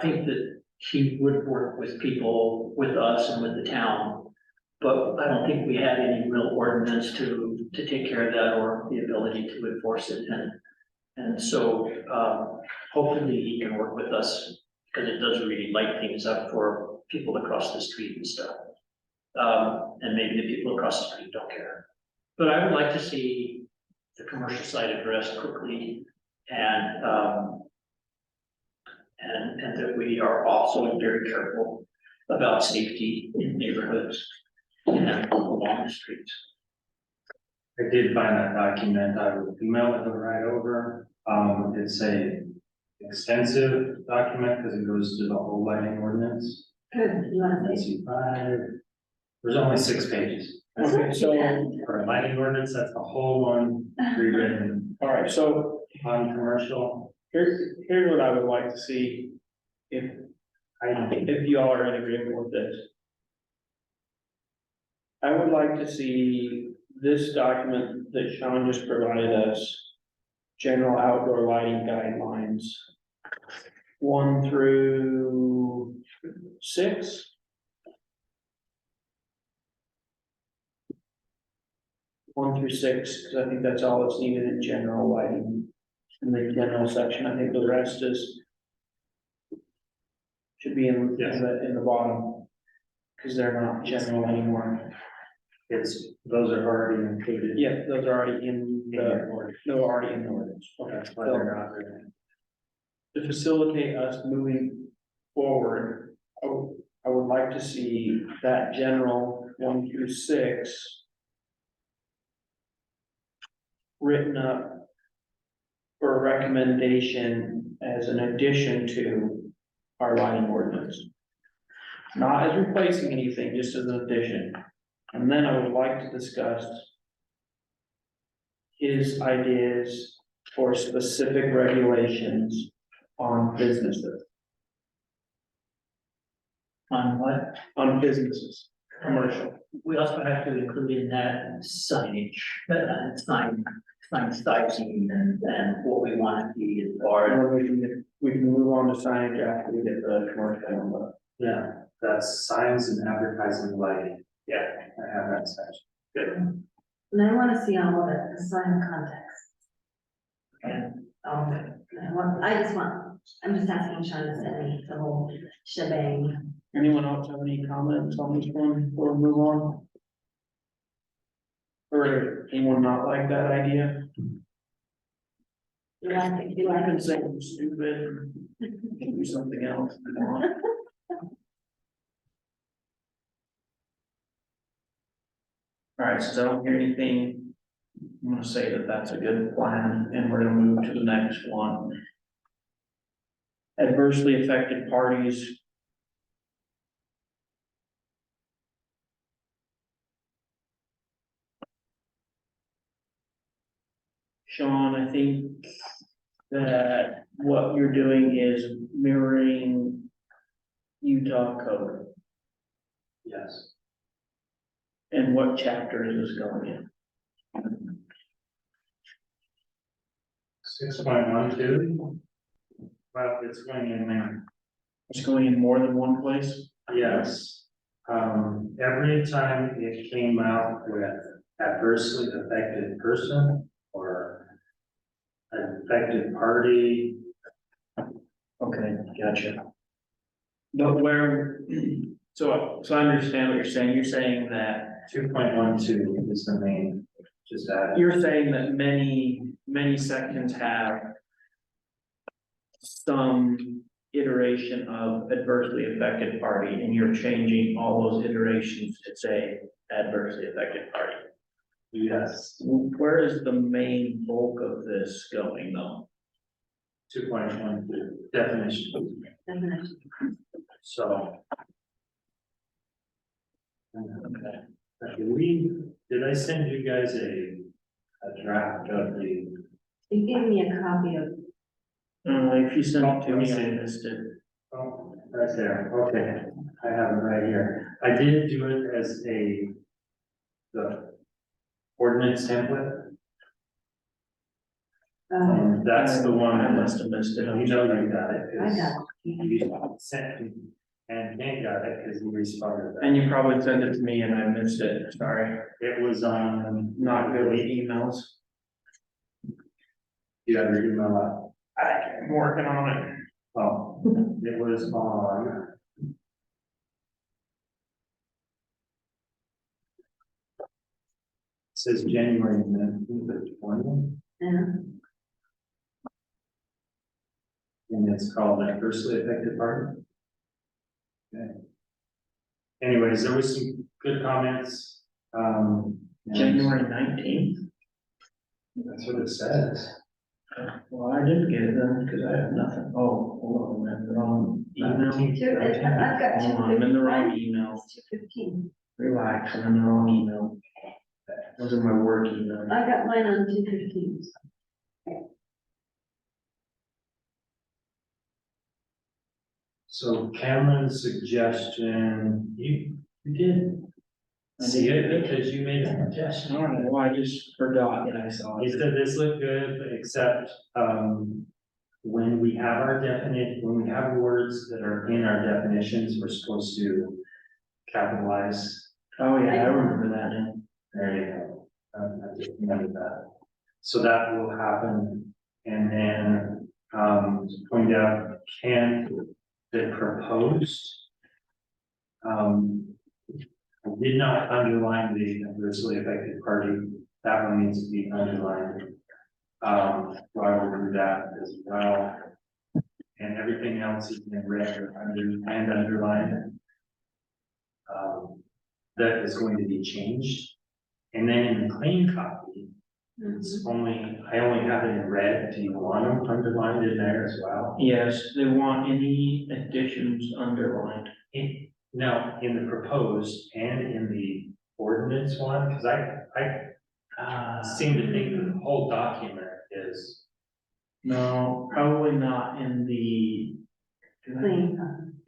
think that he would work with people, with us and with the town, but I don't think we had any real ordinance to take care of that or the ability to enforce it. And so hopefully he can work with us because it does really light things up for people across the street and stuff. And maybe the people across the street don't care. But I would like to see the commercial side addressed quickly and that we are also very careful about safety in neighborhoods and along the streets. I did find that document. I will email it right over. It's a extensive document because it goes through the whole lighting ordinance. Good, you want to Let's say? see, there's only 6 pages. Okay, so, For a lighting ordinance, that's the whole one rewritten all right, so on commercial. here's what I would like to see. If you all are in agreement with this. I would like to see this document that Sean just provided us. General outdoor lighting guidelines. 1 through 6. One through 6, because I think that's all that's needed in general lighting. In the general section, I think the rest is. Should be in the bottom. Because they're not general anymore. Those are already included. Yeah, those are already in they're already in the ordinance. That's why they're not written. To facilitate us moving forward, I would like to see that general 1 through 6. Written up. For a recommendation as an addition to our lighting ordinance. Not as replacing anything, just as an addition. And then I would like to discuss his ideas for specific regulations on businesses, On what? on businesses, commercial. We also have to include in that signage, sign sizing and what we want to be as far as. Or we can move on to signage after we get the commercial one, but Yeah, that's signs and advertising lighting. Yeah. I have that section. And I wanna see all of it, the sign context. And All of it. I'm just asking Sean to send me the whole shebang. anyone else have any comments on this one before we move on? Or anyone not like that idea? You like it, you I like can it. say I'm stupid, do something else. if you want. All right, since I don't hear anything, I'm gonna say that that's a good plan, and we're gonna move to the next one. Adversely affected parties. Sean, I think that what you're doing is mirroring Utah code. Yes. And what chapter is this going in? 6.12. Well, it's going in there. It's going in more than one place? Yes. Every time it came out with adversely affected person or an affected party. Okay, gotcha. But where, so I understand what you're saying. You're saying that 2.12 is the main, just that. You're saying that many sections have some iteration of adversely affected party, and you're changing all those iterations to say adversely affected party. Yes, Where is the main bulk of this going though? 2.12 definition, Definition. so. Okay. I believe, did I send you guys a draft of the? You gave me a copy of, If you sent it to me, I missed it. Oh, right there, okay, I have it right here. I did do it as the ordinance template, and that's the one. I must have missed it. You know you got it. 'cause I got You sent me, and Nate got it, because he responded. And you probably sent it to me and I missed it, sorry. It was on. Not good with emails. You have your email up? I'm working on it. Oh, it was on. It says January 19th, 20, yeah, and it's called adversely affected party. Okay. Anyways, there was some good comments. And January 19th. That's what it says. Well, I didn't get it then, because I have nothing. Oh, hold on, I'm in the wrong email. I've got Hold on, I'm in the wrong email. It's 2:15. Relax, I'm in the wrong email. Those are my work emails. I got mine on 2:15. So Cameron's suggestion, you did see it because you made a I suggestion. don't know, I just forgot that I saw He it. said this looked good, except, when we have our when we have words that are in our definitions, we're supposed to capitalize. Oh, yeah, I remember that now. There you go. I just remembered that. So that will happen. And then, point out, can the proposed, I did not underline the adversely affected party. That one needs to be underlined. So I will do that as well. And everything else is in red or underlined. That is going to be changed. And then in the clean copy, it's I only have it in red. Do you want them underlined in there as well? Yes, they want any additions underlined. No, in the proposed and in the ordinance one, because I seem to think the whole document is. No, probably not in the. Do I Clean. do,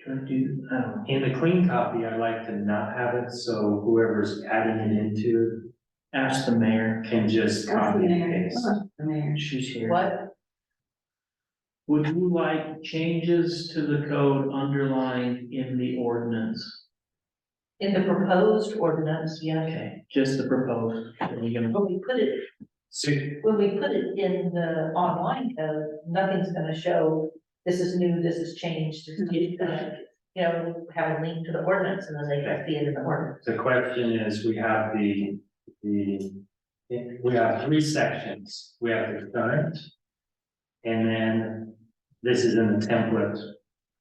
I don't know. In the clean copy, I like to not have it, so whoever's adding it into Ask the mayor, can just That's the copy and mayor. paste. The mayor. she's here. What? Would you like changes to the code underlined in the ordinance? In the proposed ordinance, yeah. Okay, just the proposed. Are we gonna? When we put it, So, when we put it in the online code, nothing's gonna show, this is new, this is changed, this is, you know, have a link to the ordinance and then they can see it in the ordinance. the question is, we have we have three sections. We have the current. And then this is in the template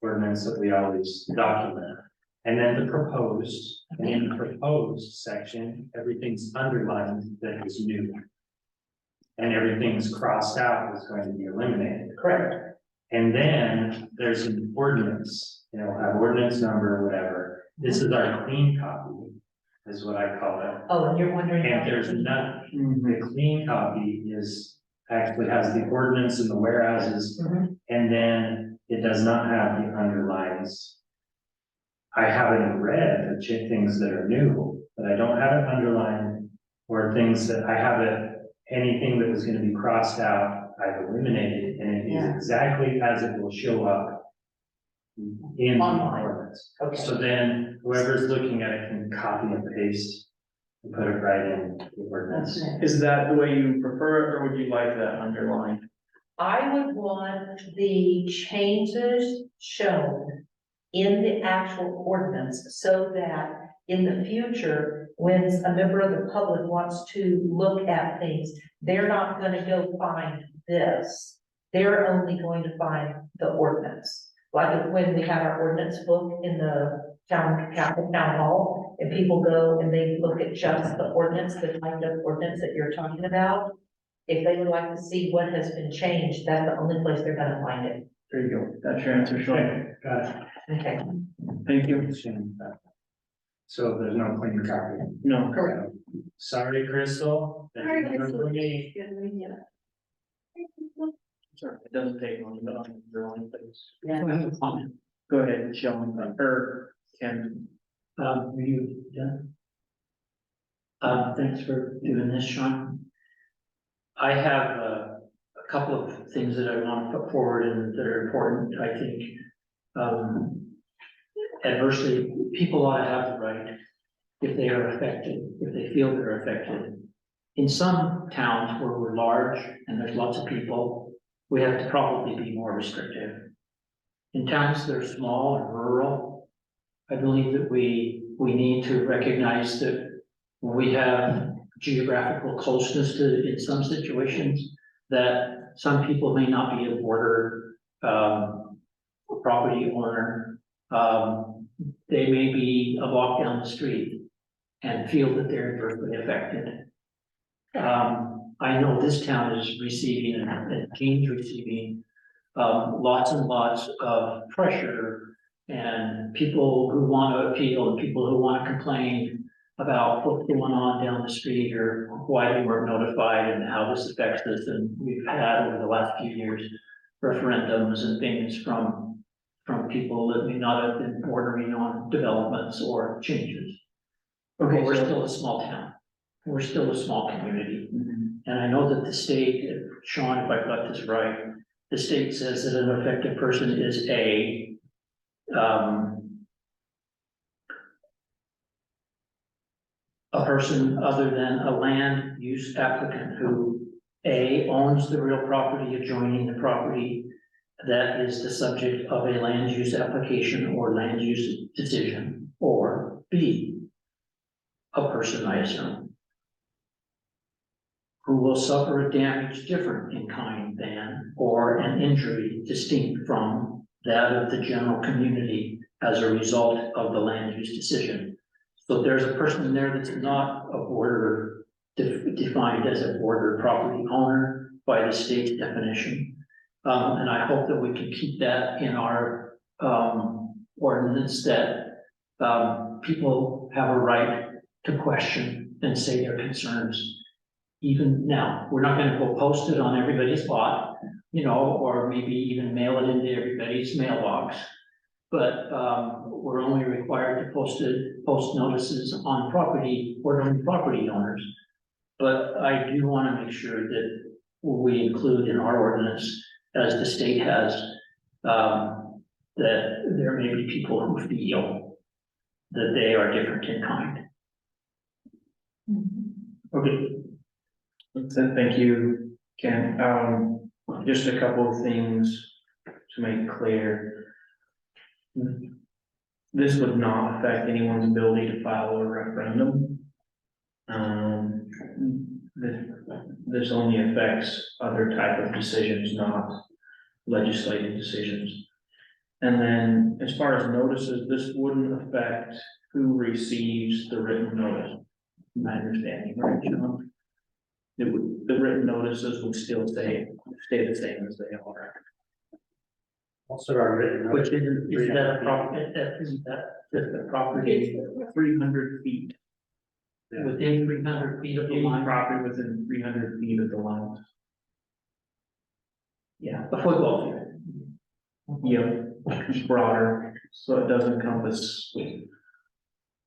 ordinance that we always document. And then the proposed, and in the proposed section, everything's underlined that is new. And everything's crossed out is going to be eliminated. Correct. And then there's an ordinance, we'll have ordinance number or whatever. This is our clean copy, is what I call it. Oh, and you're wondering. And there's none, Mhm. the clean copy actually has the ordinance and the whereases, Mhm. and then it does not have the underlines. I have it in red, the things that are new, but I don't have it underlined, or things that I have anything that was gonna be crossed out, I've eliminated, and it is Yeah. exactly as it will show up in the Online. ordinance. Okay. So then whoever's looking at it can copy and paste and put it right in the ordinance. That's it. Is that the way you prefer it, or would you like that underlined? I would want the changes shown in the actual ordinance so that in the future, when a member of the public wants to look at things, they're not gonna go find this. They're only going to find the ordinance. Like when we have our ordinance book in the town hall, and people go and they look at just the ordinance, the kind of ordinance that you're talking about. If they would like to see what has been changed, that's the only place they're gonna find it. There you go, that's your answer, Sean. Okay, got it. Okay, Thank you. So there's no clean copy. No, correct. Sorry, Crystal. That's Sorry, good Crystal. for me. Good idea. sorry, it doesn't take long to underline things. Yeah. Go ahead, Sean, or Ken. Are you done? Thanks for doing this, Sean. I have a couple of things that I want to put forward and that are important, I think. Adversely, people ought to have the right, if they are affected, if they feel they're affected. In some towns where we're large and there's lots of people, we have to probably be more restrictive. In towns that are small and rural, I believe that we need to recognize that we have geographical closeness to, in some situations, that some people may not be a border, property owner. They may be a walk down the street and feel that they're adversely affected. I know this town is receiving, and Keane's receiving, lots and lots of pressure and people who want to appeal and people who want to complain. about what's going on down the street or why we weren't notified and how this affects us. And we've had over the last few years referendums and things from people that may not have been bordering on developments or changes. Okay, But we're so- still a small town. We're still a small community. And I know that the state, Sean, if I got this right, the state says that an affected person is a person other than a land use applicant who owns the real property adjoining the property that is the subject of a land use application or land use decision, or B, a person, I assume, who will suffer a damage different in kind than, or an injury distinct from that of the general community as a result of the land use decision. So there's a person there that's not a border, defined as a border property owner by the state's definition. And I hope that we can keep that in our, ordinance, that, people have a right to question and say their concerns. Even now, we're not gonna go post it on everybody's lot, or maybe even mail it into everybody's mailbox. But, we're only required to post notices on property owners. But I do wanna make sure that we include in our ordinance, as the state has, that there may be people who feel that they are different in kind. Okay. Thank you, Ken. Just a couple of things to make clear. This would not affect anyone's ability to file a referendum. This only affects other type of decisions, not legislative decisions. And then as far as notices, this wouldn't affect who receives the written notice. My understanding, right, Sean? The written notices would still stay the same as they are. Also, our written. Which is that a property, isn't that the property 300 feet, within 300 feet of the any line? property within 300 feet of the line. Yeah, The football field. it's broader, so it does encompass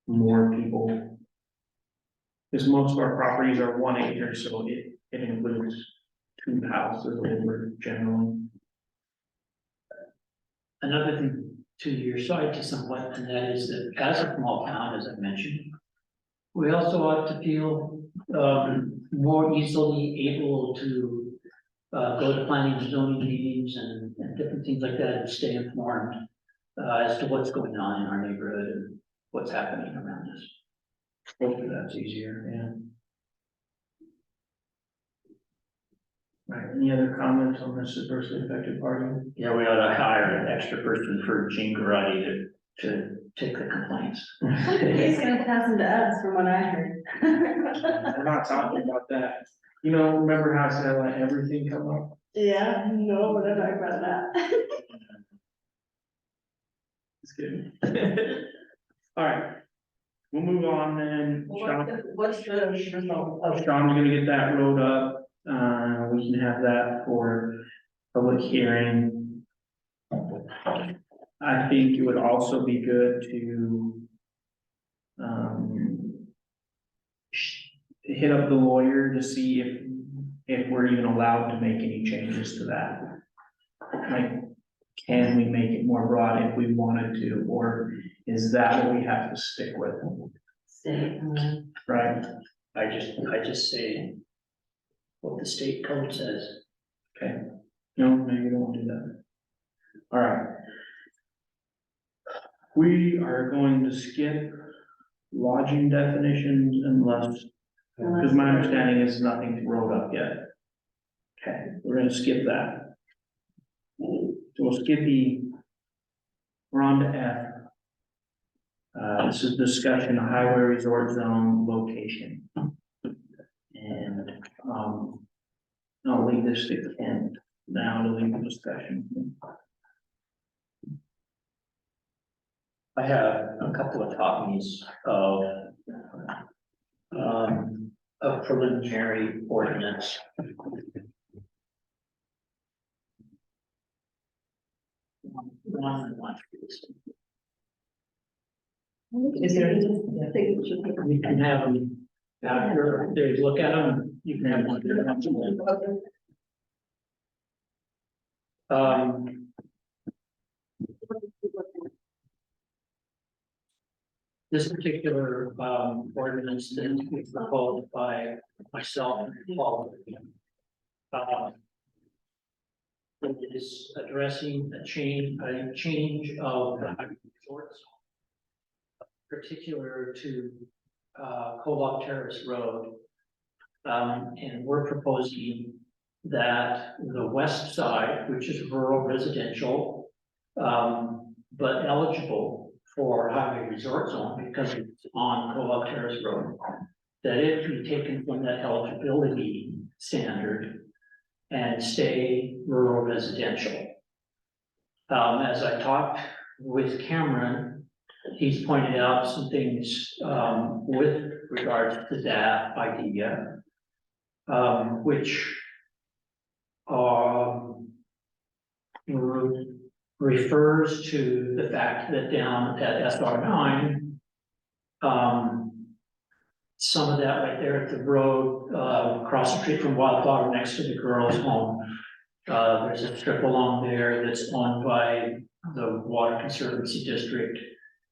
more people. Because most of our properties are 1 acre, so it includes 2 houses over generally. Another thing to your side to somewhat, and that is that as a small town, as I mentioned, we also ought to feel more easily able to go to planning and zoning meetings and different things like that and stay informed as to what's going on in our neighborhood and what's happening around us. Hopefully that's easier, yeah. Right, any other comments on this adversely affected party? Yeah, we ought to hire an extra person for Gene Garati to take the complaints. He's gonna pass them to us, from what I heard. We're not talking about that. Remember how I said I let everything come up? Yeah, no, we're not talking about that. Just kidding. All right, we'll move on then. What's the result of? Sean's gonna get that road up, we can have that for public hearing. I think it would also be good to hit up the lawyer to see if we're even allowed to make any changes to that. Like, can we make it more broad if we wanted to, or is that what we have to stick with? Stay, Right? I just say what the state code says. Okay, no, maybe you don't want to do that. All right. We are going to skip lodging definitions unless, because my understanding is nothing's rolled up yet. Okay, we're gonna skip that. So we'll skip E. We're on to F. This is discussion of highway resort zone location. And, I'll leave this to the end now to leave the discussion. I have a couple of copies of a preliminary ordinance. One. Is there, You can have them after they look at them, you can have one. Um, this particular, ordinance that is proposed by myself and Paul. It is addressing a change of the resorts. Particular to, Cobalt Terrace Road. And we're proposing that the west side, which is rural residential, but eligible for highway resort zone because it's on Cobalt Terrace Road, that it be taken from that eligibility standard and stay rural residential. As I talked with Cameron, he's pointed out some things, with regards to that idea, which refers to the fact that down at SR9, some of that right there at the road, across the street from Wildflower next to the girls' home, there's a strip along there that's owned by the Water Conservancy District.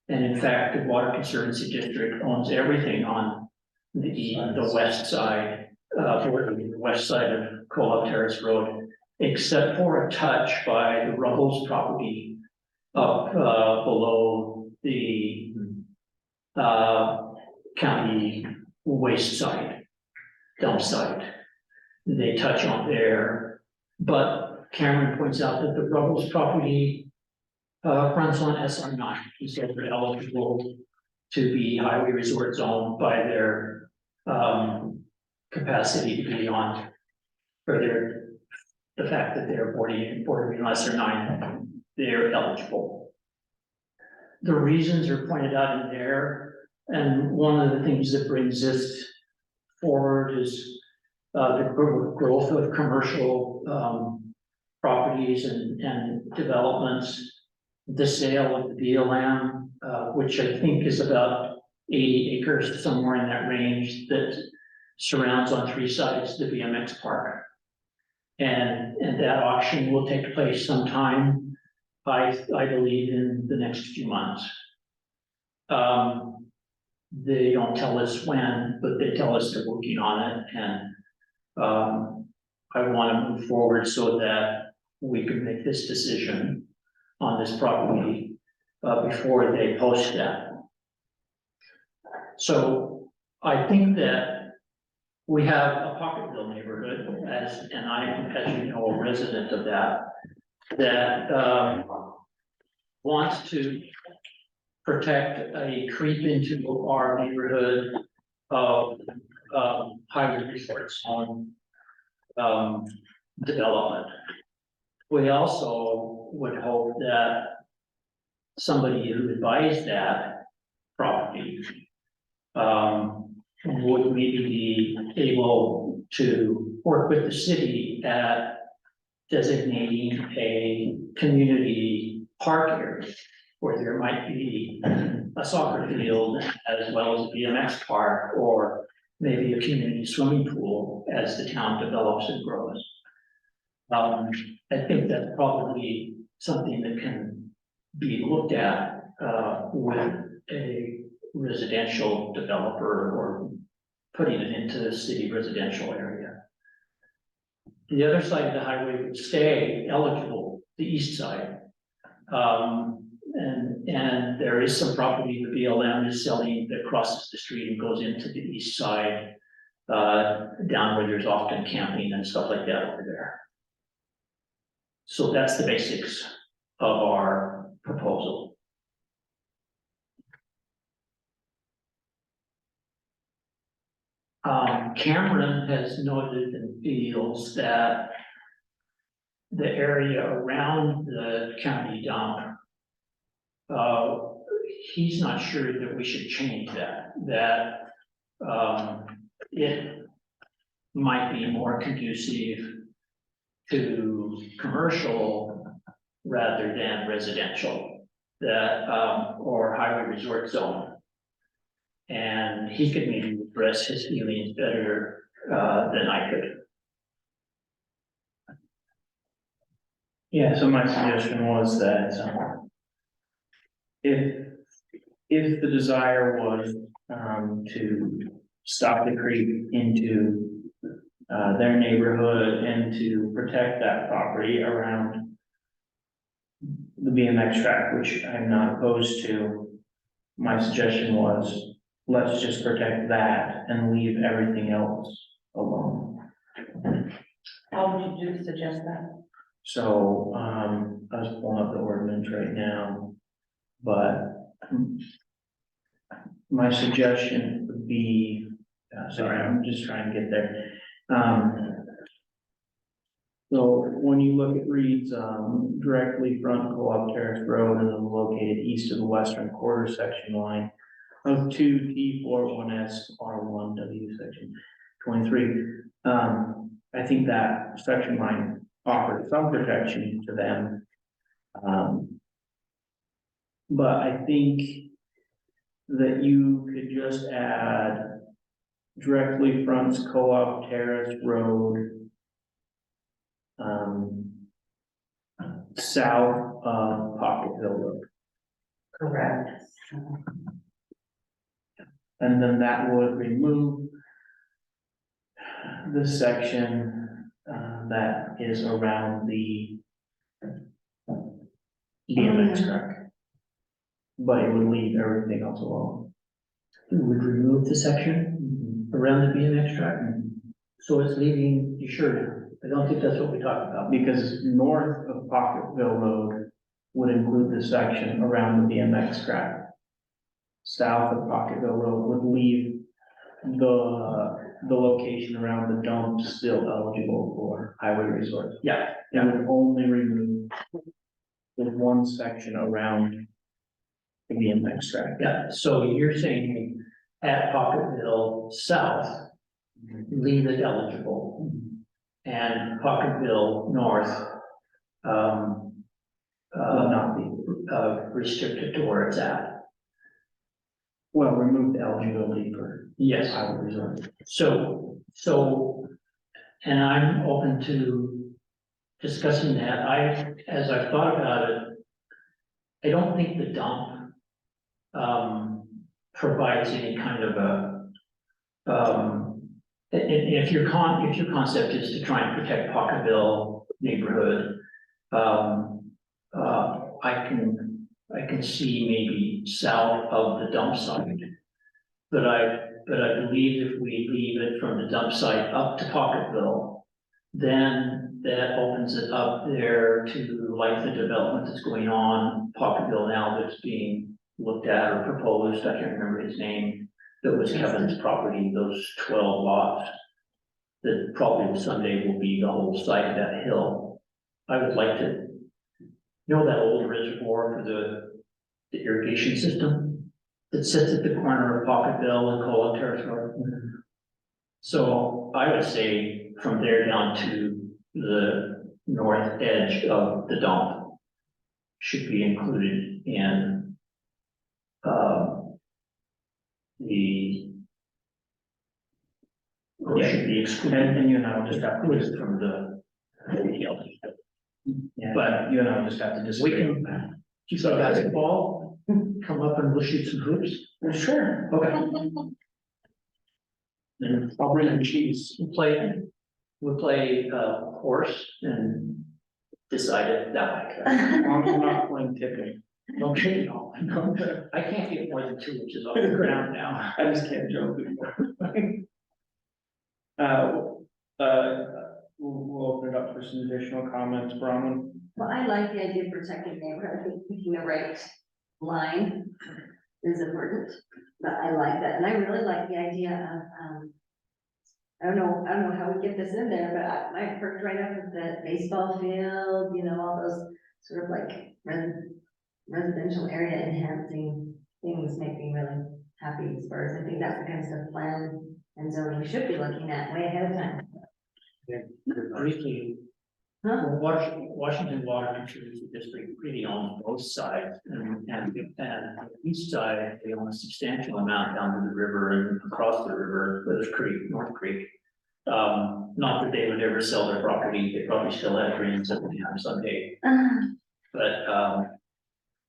And in fact, the Water Conservancy District owns everything on the west side, the west side of Cobalt Terrace Road, except for a touch by the Ruggles property up below the county waste site, dump site. They touch on there, but Cameron points out that the Ruggles property runs on SR9, so they're eligible to be highway resort zone by their capacity to be on, or the fact that they're bordering on SR9, they're eligible. The reasons are pointed out in there, and one of the things that brings this forward is the growth of commercial properties and developments. The sale of the BLM, which I think is about 80 acres, somewhere in that range, that surrounds on three sides the BMX park. And that auction will take place sometime, I believe, in the next few months. They don't tell us when, but they tell us they're working on it, and I want to move forward so that we can make this decision on this property before they post that. So I think that we have a Pocketville neighborhood, and I am, as you know, a resident of that wants to protect a creep into our neighborhood of highway resorts on development. We also would hope that somebody who buys that property would maybe be able to work with the city at designating a community park area where there might be a soccer field as well as a BMX park, or maybe a community swimming pool as the town develops and grows. I think that's probably something that can be looked at with a residential developer or putting it into the city residential area. The other side of the highway would stay eligible, the east side. And there is some property the BLM is selling that crosses the street and goes into the east side, down where there's often camping and stuff like that over there. So that's the basics of our proposal. Cameron has noted and feels that the area around the county dump, he's not sure that we should change that, might be more conducive to commercial rather than residential, that, or highway resort zone. And he could maybe address his feelings better, than I could. Yeah, so my suggestion was that, if the desire was, to stop the creek into, their neighborhood and to protect that property around the BMX track, which I'm not opposed to, my suggestion was, let's just protect that and leave everything else alone. How would you suggest that? So, I was pulling up the ordinance right now, but my suggestion would be, sorry, I'm just trying to get there. So when you look at Reed's, directly front Co-op Terrace Road and then located east of the western quarter section line of 2T41S R1W section 23. I think that section line offers some protection to them. But I think that you could just add directly fronts Co-op Terrace Road, south of Pocketville Road. Correct. And then that would remove the section, that is around the BMX track. But it would leave everything else alone. We would remove the section around the BMX track, so it's leaving, you sure? I don't think that's what we talked about. Because north of Pocketville Road would include the section around the BMX track. South of Pocketville Road would leave the location around the dump still eligible for highway resort. Yeah, It would only remove the one section around the BMX track. yeah, so you're saying at Pocketville South, leave it eligible. And Pocketville North, Would not be. restricted to where it's at. Well, remove the eligibility for Yes. highway resort. So, and I'm open to discussing that. As I've thought about it, I don't think the dump provides any kind of if your concept is to try and protect Pocketville neighborhood, I can see maybe south of the dump site. But I believe if we leave it from the dump site up to Pocketville, then that opens it up there to like the development that's going on, Pocketville now that's being looked at or proposed, I can't remember his name. That was Kevin's property, those 12 lots. That probably someday will be the whole site of that hill. I would like to know that old reservoir for the irrigation system that sits at the corner of Pocketville and Co-op Terrace Road. So I would say from there down to the north edge of the dump should be included in or should be excluded. And you and I will just have to, Excluded from the. yeah, But you and I will just have to we disagree on can, that. you saw basketball, come up and we'll shoot some hoops. Sure. Okay. Then I'll bring in cheese. we'll play horse and decide it that way. I'm not playing tipping. Okay, no, I can't get more than 2 inches off the ground now. I just can't jump anymore. We'll open it up for some additional comments, Bronwyn. Well, I like the idea of protecting neighborhood, I think picking the right line is important, but I like that, and I really like the idea of, I don't know how we get this in there, but I perked right up with the baseball field, you know, all those sort of like residential area enhancing things make me really happy as far as, I think that's the kind of stuff plan and zoning should be looking at way ahead of time. Briefly, Huh? Washington Water Conservancy District really owns both sides, and the east side, they own a substantial amount down to the river and across the river, Little Creek, North Creek. Not that they would ever sell their property, they probably still have dreams of the time someday, but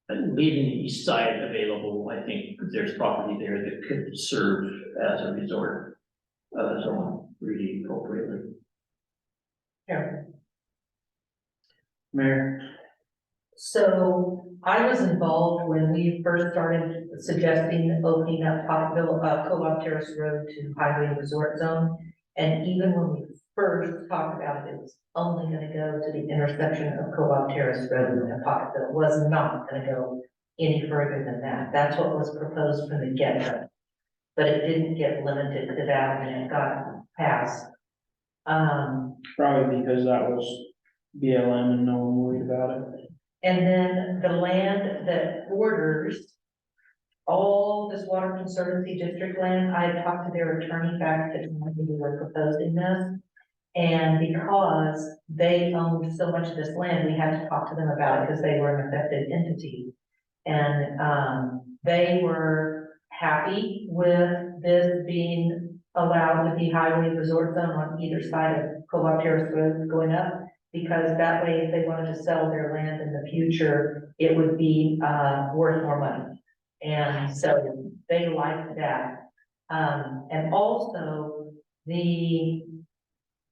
leaving the east side available, I think there's property there that could serve as a resort zone really appropriately. Mayor, So I was involved when we first started suggesting opening up Pottville, Co-op Terrace Road to highway resort zone. And even when we first talked about it, it was only gonna go to the intersection of Co-op Terrace Road and Pottville. It was not gonna go any further than that. That's what was proposed from the get-go. But it didn't get limited to that and it got passed. probably because that was BLM and no one worried about it. And then the land that borders all this water conservancy district land, I had talked to their attorney back at the time we were proposing this. And because they owned so much of this land, we had to talk to them about it because they were an affected entity. And, they were happy with this being allowed to be highway resort zone on either side of Co-op Terrace Road going up. Because that way, if they wanted to sell their land in the future, it would be, worth more money. And so they liked that. And also the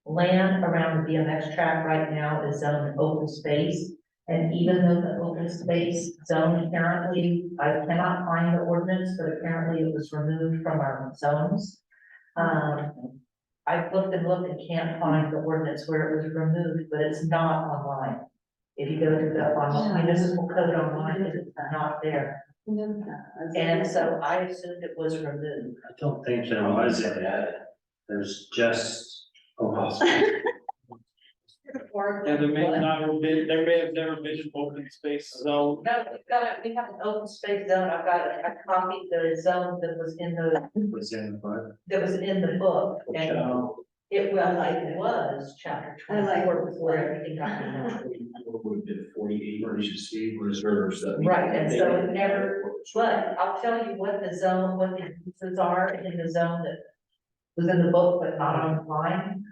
land around the BMX track right now is zoned open space. And even though the open space zone currently, I cannot find the ordinance, but apparently it was removed from our zones. I've looked and can't find the ordinance where it was removed, but it's not online. If you go to the online municipal code online, it's not there. And so I assumed it was removed. I don't think there was it. There's just, possibility. Yeah, there may not have been, there may have never been an open space zone. No, we have an open space zone. I've got I copied the zone that was in was in the book. the book. And So, it was chapter I like 24 before everything got removed. Would have been 48 emergency reserves that. Right, and so it never, but I'll tell you what the zone, what the uses are in the zone that was in the book, but not online.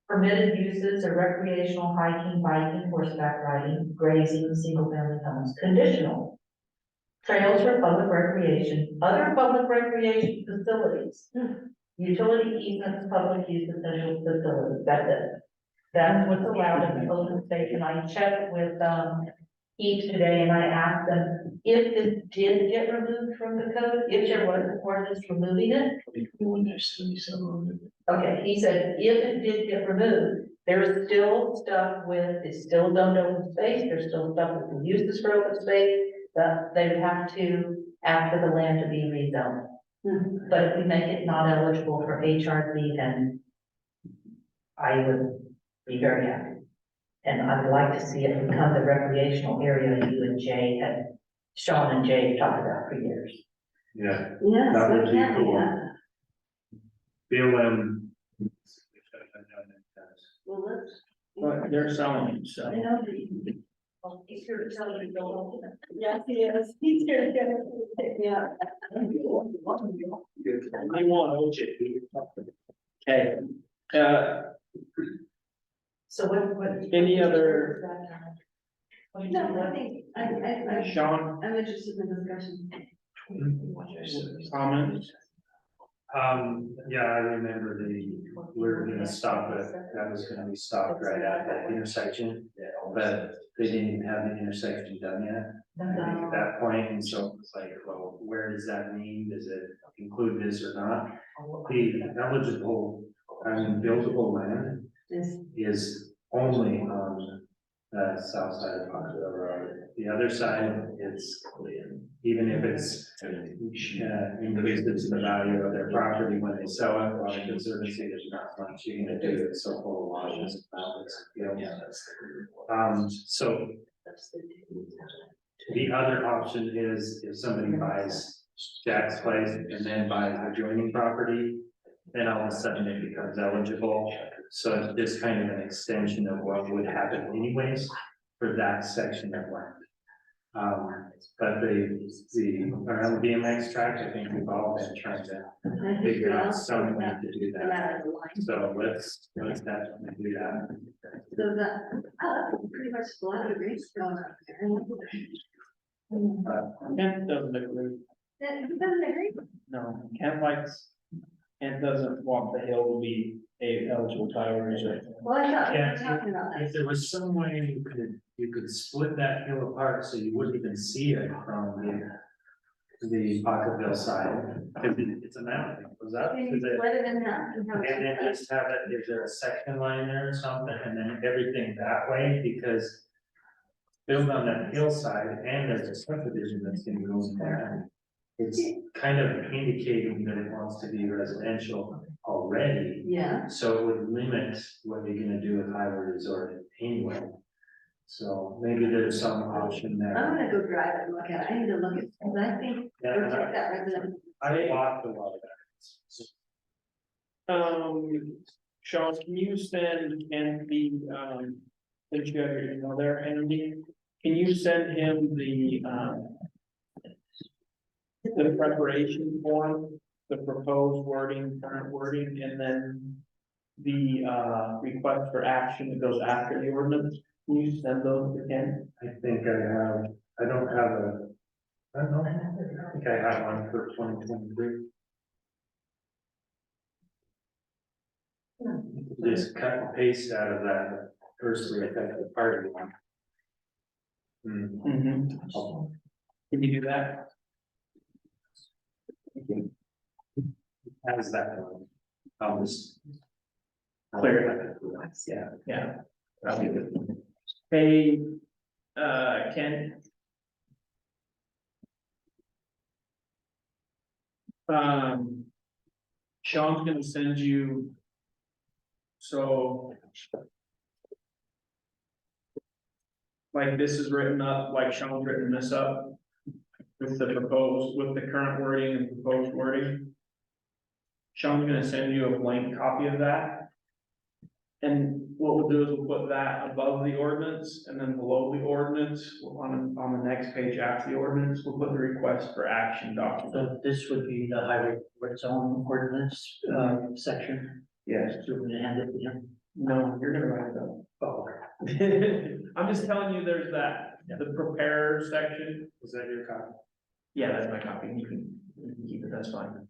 Permitted uses are recreational, hiking, biking, horseback riding, grazing, single family homes, conditional. Trails for public recreation, other public recreation facilities. Utility easements, public use essential facilities, that's it. That's what's allowed in the open space, and I checked with, each today, and I asked them if this did get removed from the code, if there was an ordinance removing it. Okay, he said if it did get removed, there's still stuff with, it's still zoned open space, there's still stuff with the uses for open space, that they would have to ask for the land to be rezoned. But if we make it not eligible for HRZ, then I would be very happy. And I would like to see it become the recreational area that you and Jay had, Sean and Jay talked about for years. Yeah. Yes, That would we be can, cool. yeah. BLM. Well, let's. but they're selling it, so. I know. Well, he's here to tell you, don't open it. Yes, he is. He's here to get it. Yeah. I want Okay, So what? Any other- No, I think, Sean, I'm interested in the discussion. comments? Yeah, I remember we were gonna stop it, that was gonna be stopped right at that intersection, but they didn't even have the intersection done yet. I think at that point, and so it's like, well, where does that mean? Does it include this or not? The eligible, buildable land is only on the south side of Pottsville Road. The other side is, even if it's increases the value of their property when they sell it, Water Conservancy, there's not much you can do, it's so full of washes. So the other option is if somebody buys Jack's place and then buys adjoining property, and all of a sudden it becomes eligible. So it's just kind of an extension of what would happen anyways for that section of land. But around the BMX track, I think we've all been trying to figure out some way to do that. So let's definitely do that. So pretty much a lot of great going on there. Kent doesn't agree, Who doesn't agree? no, Kent doesn't want the hill to be a eligible tile reserve. Well, I thought we Yeah, were talking about that. If there was some way you could split that hill apart so you wouldn't even see it from the Pocketville side, because it's a mountain, it goes up Can to you the. split it in half and have And then it? just have it, is there a section line there or something, and then everything that way, because. Build on that hillside, and there's a subdivision that's gonna go in there. It's kind of indicating that it wants to be residential already, Yeah, so it would limit what you're gonna do with highway resort anyway. So maybe there's some option I'm there. gonna go drive it and look at it. I need to look at, because I think Yeah, we'll and take that resident. I walked a lot of that. Sean, can you send Andy, did you have your email there, Andy? Can you send him the preparation form, the proposed wording, current wording, and then the, request for action that goes after the ordinance? Can you send those again? I think I don't have I don't know, I think I have one for 2023. Just cut and paste out of that personally effective part of one. Can you do that? How's that going? I'll just. Clear. Yeah. Yeah. That'll be good. Hey, Ken. Sean's gonna send you. So. Like this is written up, like Sean's written this up. With the current wording and proposed wording. Sean's gonna send you a blank copy of that. And what we'll do is we'll put that above the ordinance and then below the ordinance, on the next page after the ordinance, we'll put the request for action document. So this would be the highway zone ordinance, section. Yes. So we're gonna hand it to him. No, you're gonna write it up. Oh, I'm just telling you, there's that, the prepare section. Is that your copy? Yeah, that's my copy. You can keep it, that's fine.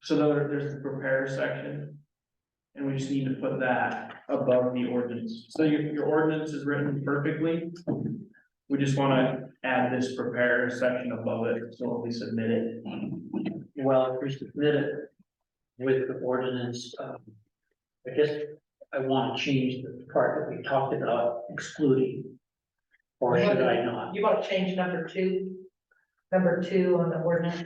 So there's the prepare section. And we just need to put that above the ordinance. So your ordinance is written perfectly. We just wanna add this prepare section above it, so when we submit it. well, if we submit it with the ordinance, I guess I want to change the part that we talked about excluding. Or should I not? You want to change number two on the ordinance,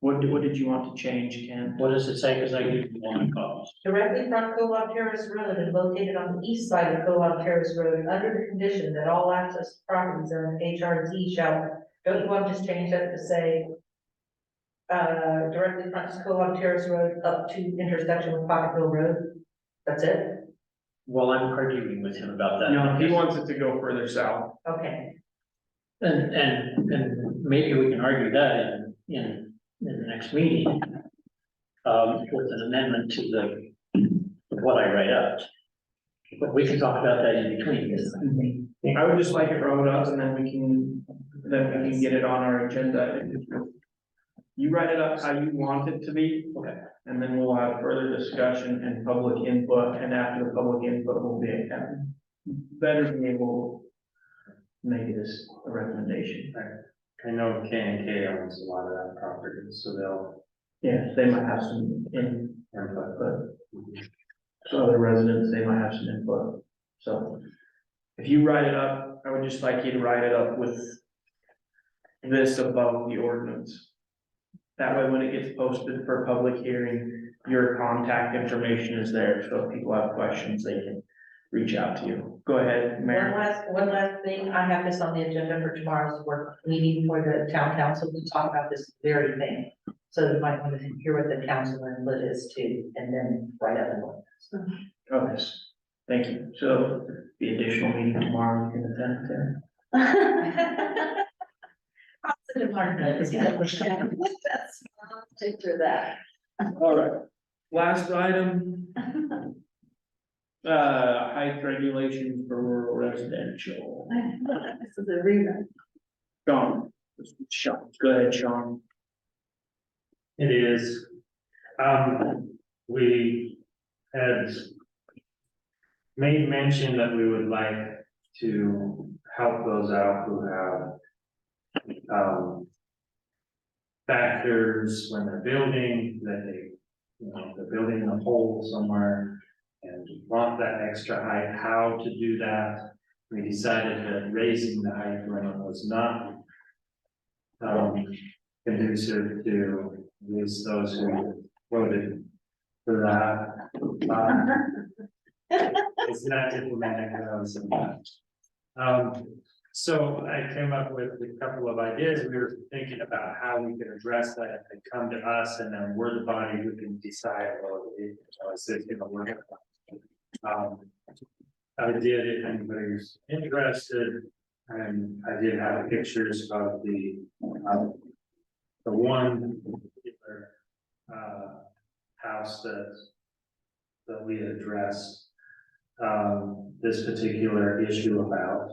What did you want to change, Ken? What does it say? Because I gave you one copy. directly from Co-op Terrace Road and located on the east side of Co-op Terrace Road, under the condition that all access to properties on HRZ shall, don't you want to just change that to say directly fronts Co-op Terrace Road up to intersection with Pocketville Road? That's it? Well, I'm arguing with him about that. No, he wants it to go further south. Okay, And maybe we can argue that in the next meeting. With an amendment to what I write up. But we can talk about that in between. I would just like it wrote up and then we can get it on our agenda. You write it up how you want it to be. Okay. And then we'll have further discussion and public input, and after the public input, we'll be better be able to make this a recommendation. I know K and K owns a lot of that property, so they'll. Yeah, they might have some input, Input. so other residents, they might have some input, so. If you write it up, I would just like you to write it up with this above the ordinance. That way, when it gets posted for public hearing, your contact information is there, so if people have questions, they can reach out to you. Go ahead, Mayor. one last thing, I have this on the agenda for tomorrow's work meeting for the town council to talk about this very thing. So you might want to hear what the council input is too, and then write up an ordinance. Okay, thank you. So the additional meeting tomorrow, you can attend there. Positive market, yeah. That's, take for that. All right, last item. Height regulations for rural residential. This is a rerun. Sean, go ahead, Sean. It is. We had made mention that we would like to help those out who have factors when they're building, that they, they're building in a hole somewhere and want that extra height, how to do that. We decided that raising the height limit was not conducive to at least those who voted for that. It's not implemented, so I came up with a couple of ideas. We were thinking about how we could address that if they come to us, and then we're the body who can decide, well, is this gonna work? I did, if anybody's interested, and I did have pictures of the one particular house that we addressed this particular issue about,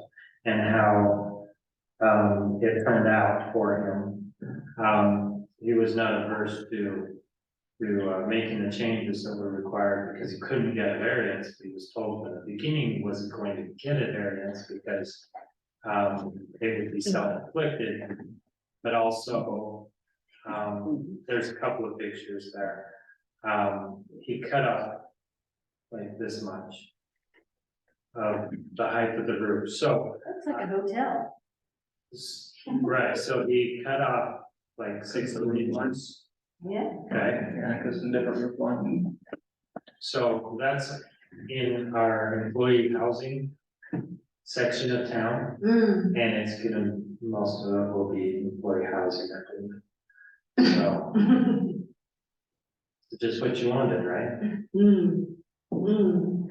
and how it turned out for him. He was not averse to making the changes that were required, because he couldn't get a variance. He was told in the beginning he wasn't going to get a variance because it would be self-inflicted, but also there's a couple of pictures there. He cut off like this much of the height of the roof, so. Looks like a hotel. Right, so he cut off like 6 inches. Yeah. Okay, Yeah, because the different roof line. so that's in our employee housing section of town, Mm. and it's gonna, most of it will be employee housing, I think. So, just what you wanted, right? Mm. Mm.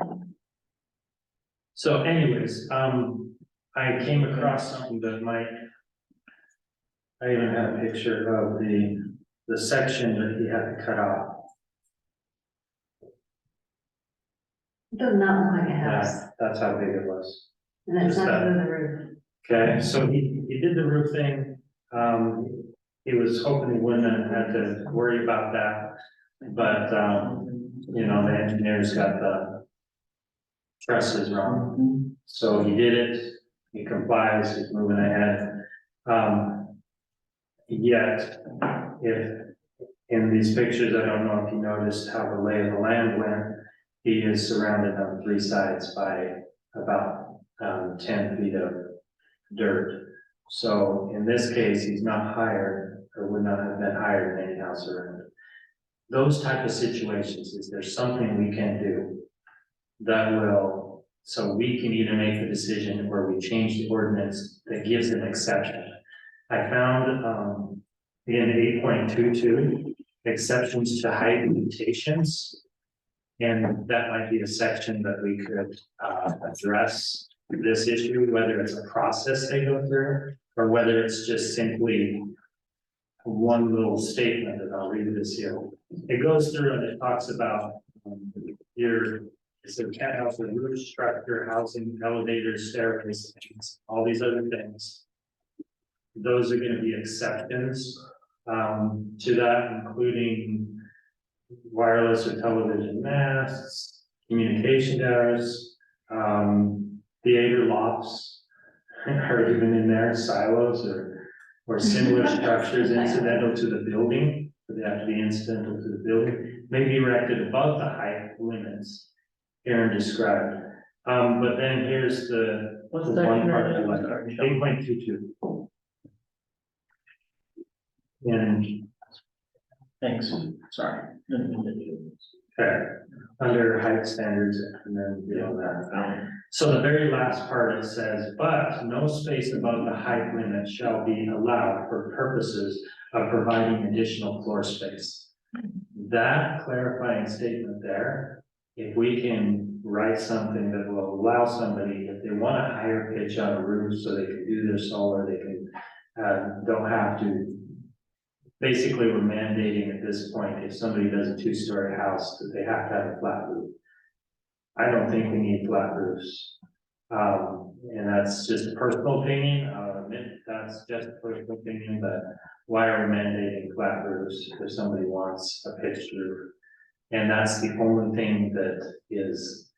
So anyways, I came across something that might. I even have a picture of the section that he had to cut off. It does not look like a house, That's how big it was. and it's Just not that. even the roof. Okay, so he did the roof thing. He was hoping he wouldn't have had to worry about that. But, the engineers got the trusses wrong. So he did it, he complies, he's moving ahead. Yet, if in these pictures, I don't know if you noticed how the lay of the land went. He is surrounded on 3 sides by about 10 feet of dirt. So in this case, he's not hired, or would not have been hired in any house around it. Those type of situations, is there something we can do that will, so we can either make the decision where we change the ordinance that gives an exception. I found in 8.22, exceptions to height limitations. And that might be a section that we could address this issue, whether it's a process they go through, or whether it's just simply one little statement, and I'll read this here. It goes through and it talks about it's a cat house with roof structure, housing, elevators, staircase, all these other things. Those are gonna be exceptions to that, including wireless or television masts, communication towers, theater lofts are even in there, silos or similar structures incidental to the building, but they have to be incidental to the building, may be erected above the height limits Aaron described. But then here's the What's one that? part I like, 8.22. And Thanks, sorry. Okay, under height standards and then beyond that. So the very last part, it says, but no space above the height limit shall be allowed for purposes of providing additional floor space. That clarifying statement there, if we can write something that will allow somebody, if they want a higher pitch on a roof so they can do their solar, they can, don't have to. Basically, we're mandating at this point, if somebody does a 2-story house, that they have to have a flat roof. I don't think we need flat roofs. And that's just a personal opinion, I'll admit that's just a personal opinion, but why are we mandating flat roofs if somebody wants a pitched roof? And that's the only thing that is,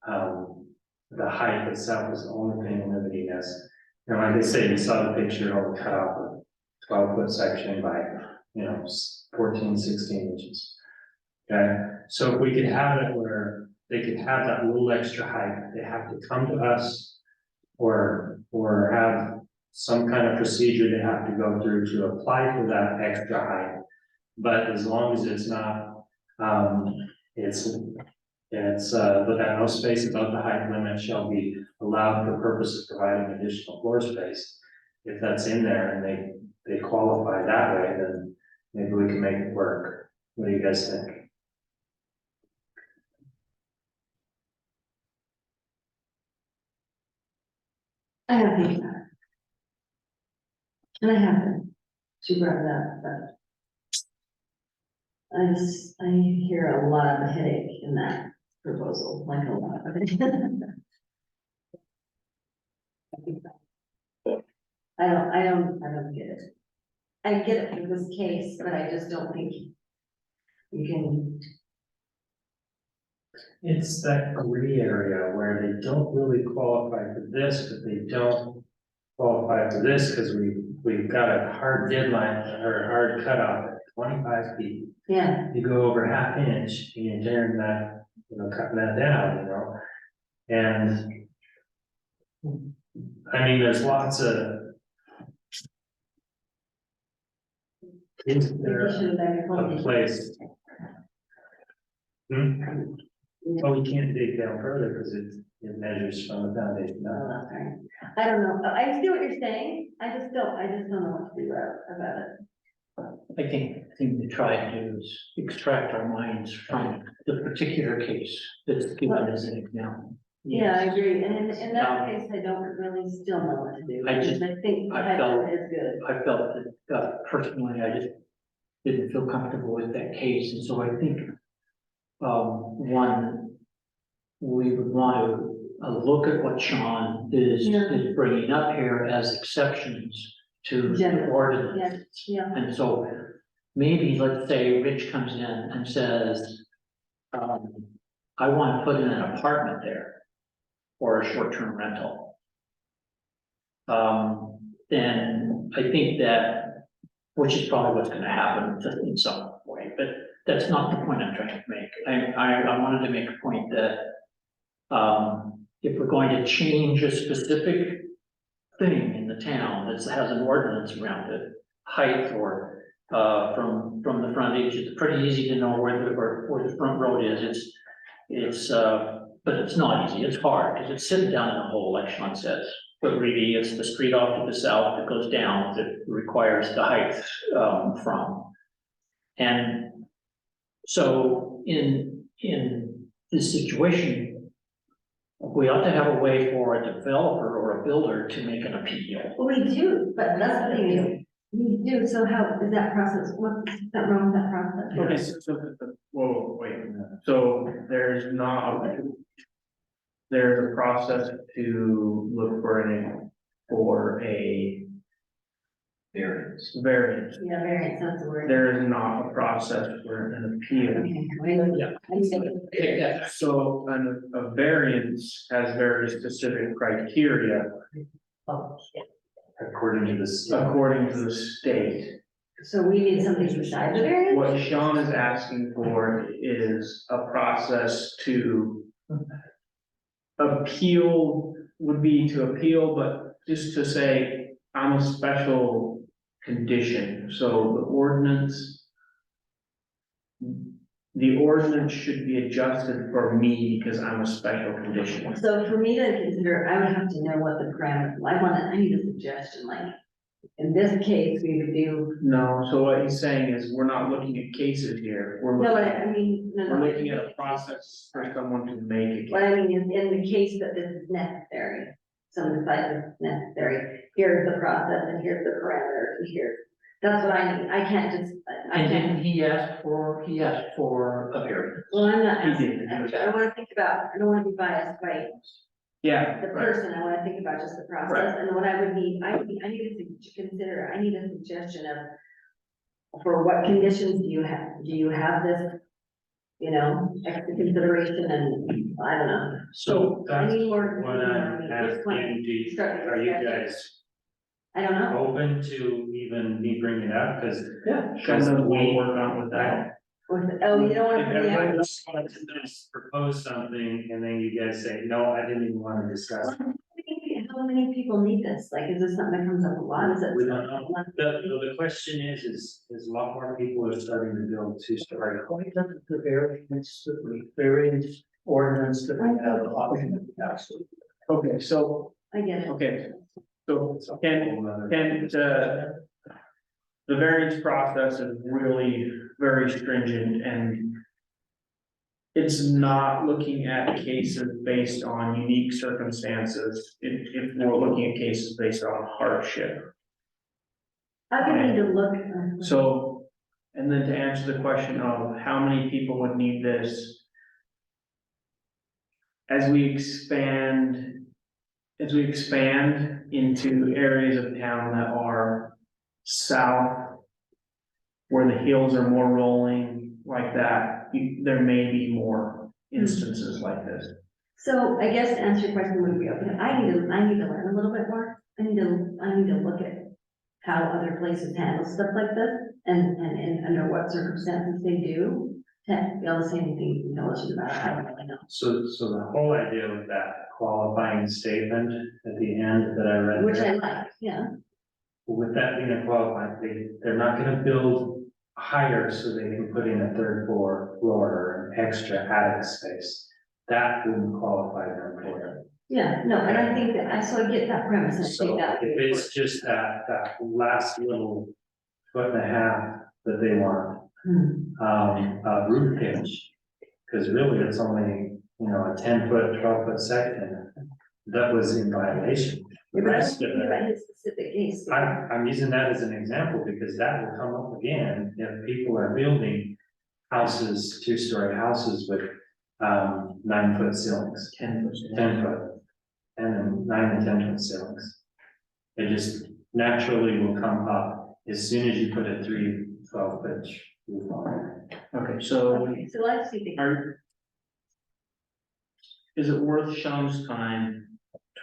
the height itself is the only thing limiting us. And like I say, you saw the picture of the cutoff of 12-foot section by, 14, 16 inches. Okay, so if we could have it where they could have that little extra height, they have to come to us or have some kind of procedure they have to go through to apply for that extra height. But as long as it's not, it's but that no space above the height limit shall be allowed for purposes of providing additional floor space. If that's in there and they qualify that way, then maybe we can make it work. What do you guys think? I have things about it. And I haven't, she brought it up, but. I hear a lot of headache in that proposal, like a lot of it. I don't get it. I get it for this case, but I just don't think you can. It's that gray area where they don't really qualify for this, but they don't qualify for this because we've got a hard deadline or a hard cutoff at 25 feet. Yeah, You go over ½ inch and you're tearing that, cutting that down, And I mean, there's lots of. Is there we should have been a told. place? Oh, we can't dig down further because it measures from the foundation Oh, down. that's right. I don't know, I see what you're saying, I just don't know what to do about it. I think the thing to try to do is extract our minds from the particular case that's given as an example. Yeah, I agree, and in that Um, case, I don't really still know what to do. I just- because I think I felt- that is good. I felt that, personally, I just didn't feel comfortable with that case, and so I think, one, we would want to look at what Sean is bringing up here as exceptions to the General, ordinance. Yeah, And so maybe, let's say Rich comes in and says, I want to put in an apartment there or a short-term rental. Then I think that, which is probably what's going to happen in some way, but that's not the point I'm trying to make. I wanted to make a point that, if we're going to change a specific thing in the town that has an ordinance around it, height or from the frontage, it's pretty easy to know where the front road is. But it's not easy, it's hard, because it's sitting down in a hole, like Sean says. But really, it's the street off to the south that goes down that requires the height from. And so in this situation, we ought to have a way for a developer or a builder to make an appeal. well, we do, but that's the thing, we do, so how is that process, what's that wrong with that process? Okay, whoa, wait, so there's a process to look for a variance. Yeah, variance, that's the word. There is not a process for an appeal. Okay, wait, Yeah. I see. So a variance has very specific criteria According to this. according to the state. So we need something beside the variance? What Sean is asking for is a process to appeal, would be to appeal, but just to say, I'm a special condition, so the ordinance the ordinance should be adjusted for me because I'm a special condition. So for me to consider, I would have to know what the parameters, I need a suggestion, like, in this case, we would do, No, so what he's saying is we're not looking at cases here. We're no, looking, I mean, no, no. we're looking at a process for someone to make a What case. I mean is, in the case that this is necessary, some decide this is necessary, here's the process, and here's the parameters, and here's, that's what I need, I can't just, I And can't. didn't he ask for a variance? Well, I'm not, He asking- did. I wanna think about, I don't wanna be biased by Yeah, the right. person, I wanna think about just the process, and what I would need, I need to consider, I need a suggestion of. For what conditions do you have this, you know, extra consideration, and I don't know, So I that's need more. what I'm asking, are you guys I don't know, open to even me bringing it up? Because Yeah. Kind of we'll work on with that. oh, you don't wanna. If bring the everybody- out- just propose something and then you guys say, no, I didn't even want to discuss. it." How many people need this, like, is this something that comes up a lot, is it? We don't know. The question is a lot more people are starting to build two-story. Why doesn't the variance ordinance that we have option to pass? Okay, so, I get it. okay, so can the variance process is really very stringent and it's not looking at cases based on unique circumstances, if we're looking at cases based on hardship. I would need to look. So, and then to answer the question of how many people would need this. As we expand into areas of town that are south, where the hills are more rolling like that, there may be more instances like this. So I guess to answer your question would be, okay, I need to learn a little bit more, I need to look at how other places handle stuff like this, and under what circumstances they do, to be able to say anything intelligent about it, I don't really know. So the whole idea with that qualifying statement at the end that I read. Which I there, like, yeah, with that being a qualifying, they're not gonna build higher so they can put in a third floor or an extra attic space. That wouldn't qualify them for it. yeah, no, and I think that, I get that premise, and I So think that. if it's just that last little foot and a half that they want, roof pitch. Cause really it's only, a 10-foot, 12-foot section that was in violation. The Yeah, but I rest don't of think it, about his specific case. I'm using that as an example because that will come up again if people are building houses, two-story houses with 9-foot ceilings, 10 foot, and then 9 and 10-foot ceilings. It just naturally will come up as soon as you put a 12-foot roof on it. Okay, so Okay, so let's see. is it worth Sean's time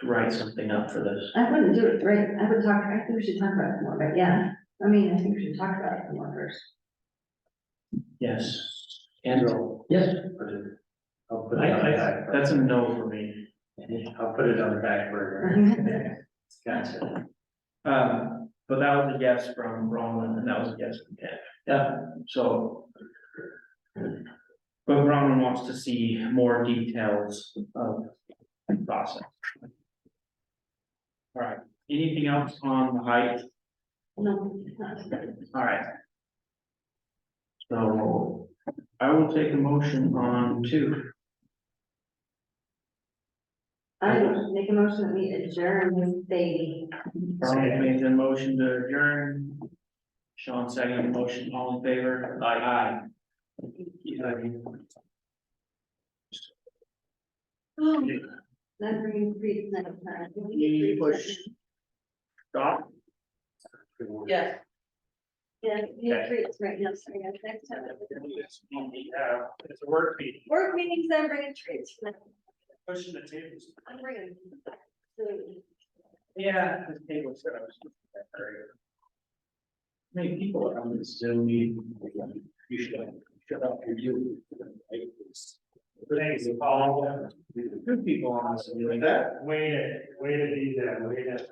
to write something up for this? I wouldn't do it, right, I think we should talk about it more, but yeah, I think we should talk about it more first. Yes. Andrew? Yes. I'll put it on the back. burner. That's a no for me. I'll put it on the back burner. Gotcha. But that was a yes from Bronwyn, and that was a yes from Ted. Yeah, so. But Bronwyn wants to see more details of the process. All right, anything else on the height? No, it's not. All right. So I will take a motion on 2. I would make a motion that we adjourn this baby. Brian made the motion to adjourn. Sean seconded the motion, all in favor? Aye. Then bring Creed next time. You push. Stop. Yes. Yeah, you Okay. Creed right now, sorry, guys, next time. It's a work meeting. Work meetings, I'm bringing treats. Pushing the tables. I'm bringing food. Yeah. The table set up. Many people are on this Zoom meeting. You should shut up your you. Thanks, Paul. Good people on this. Way to do that, way to.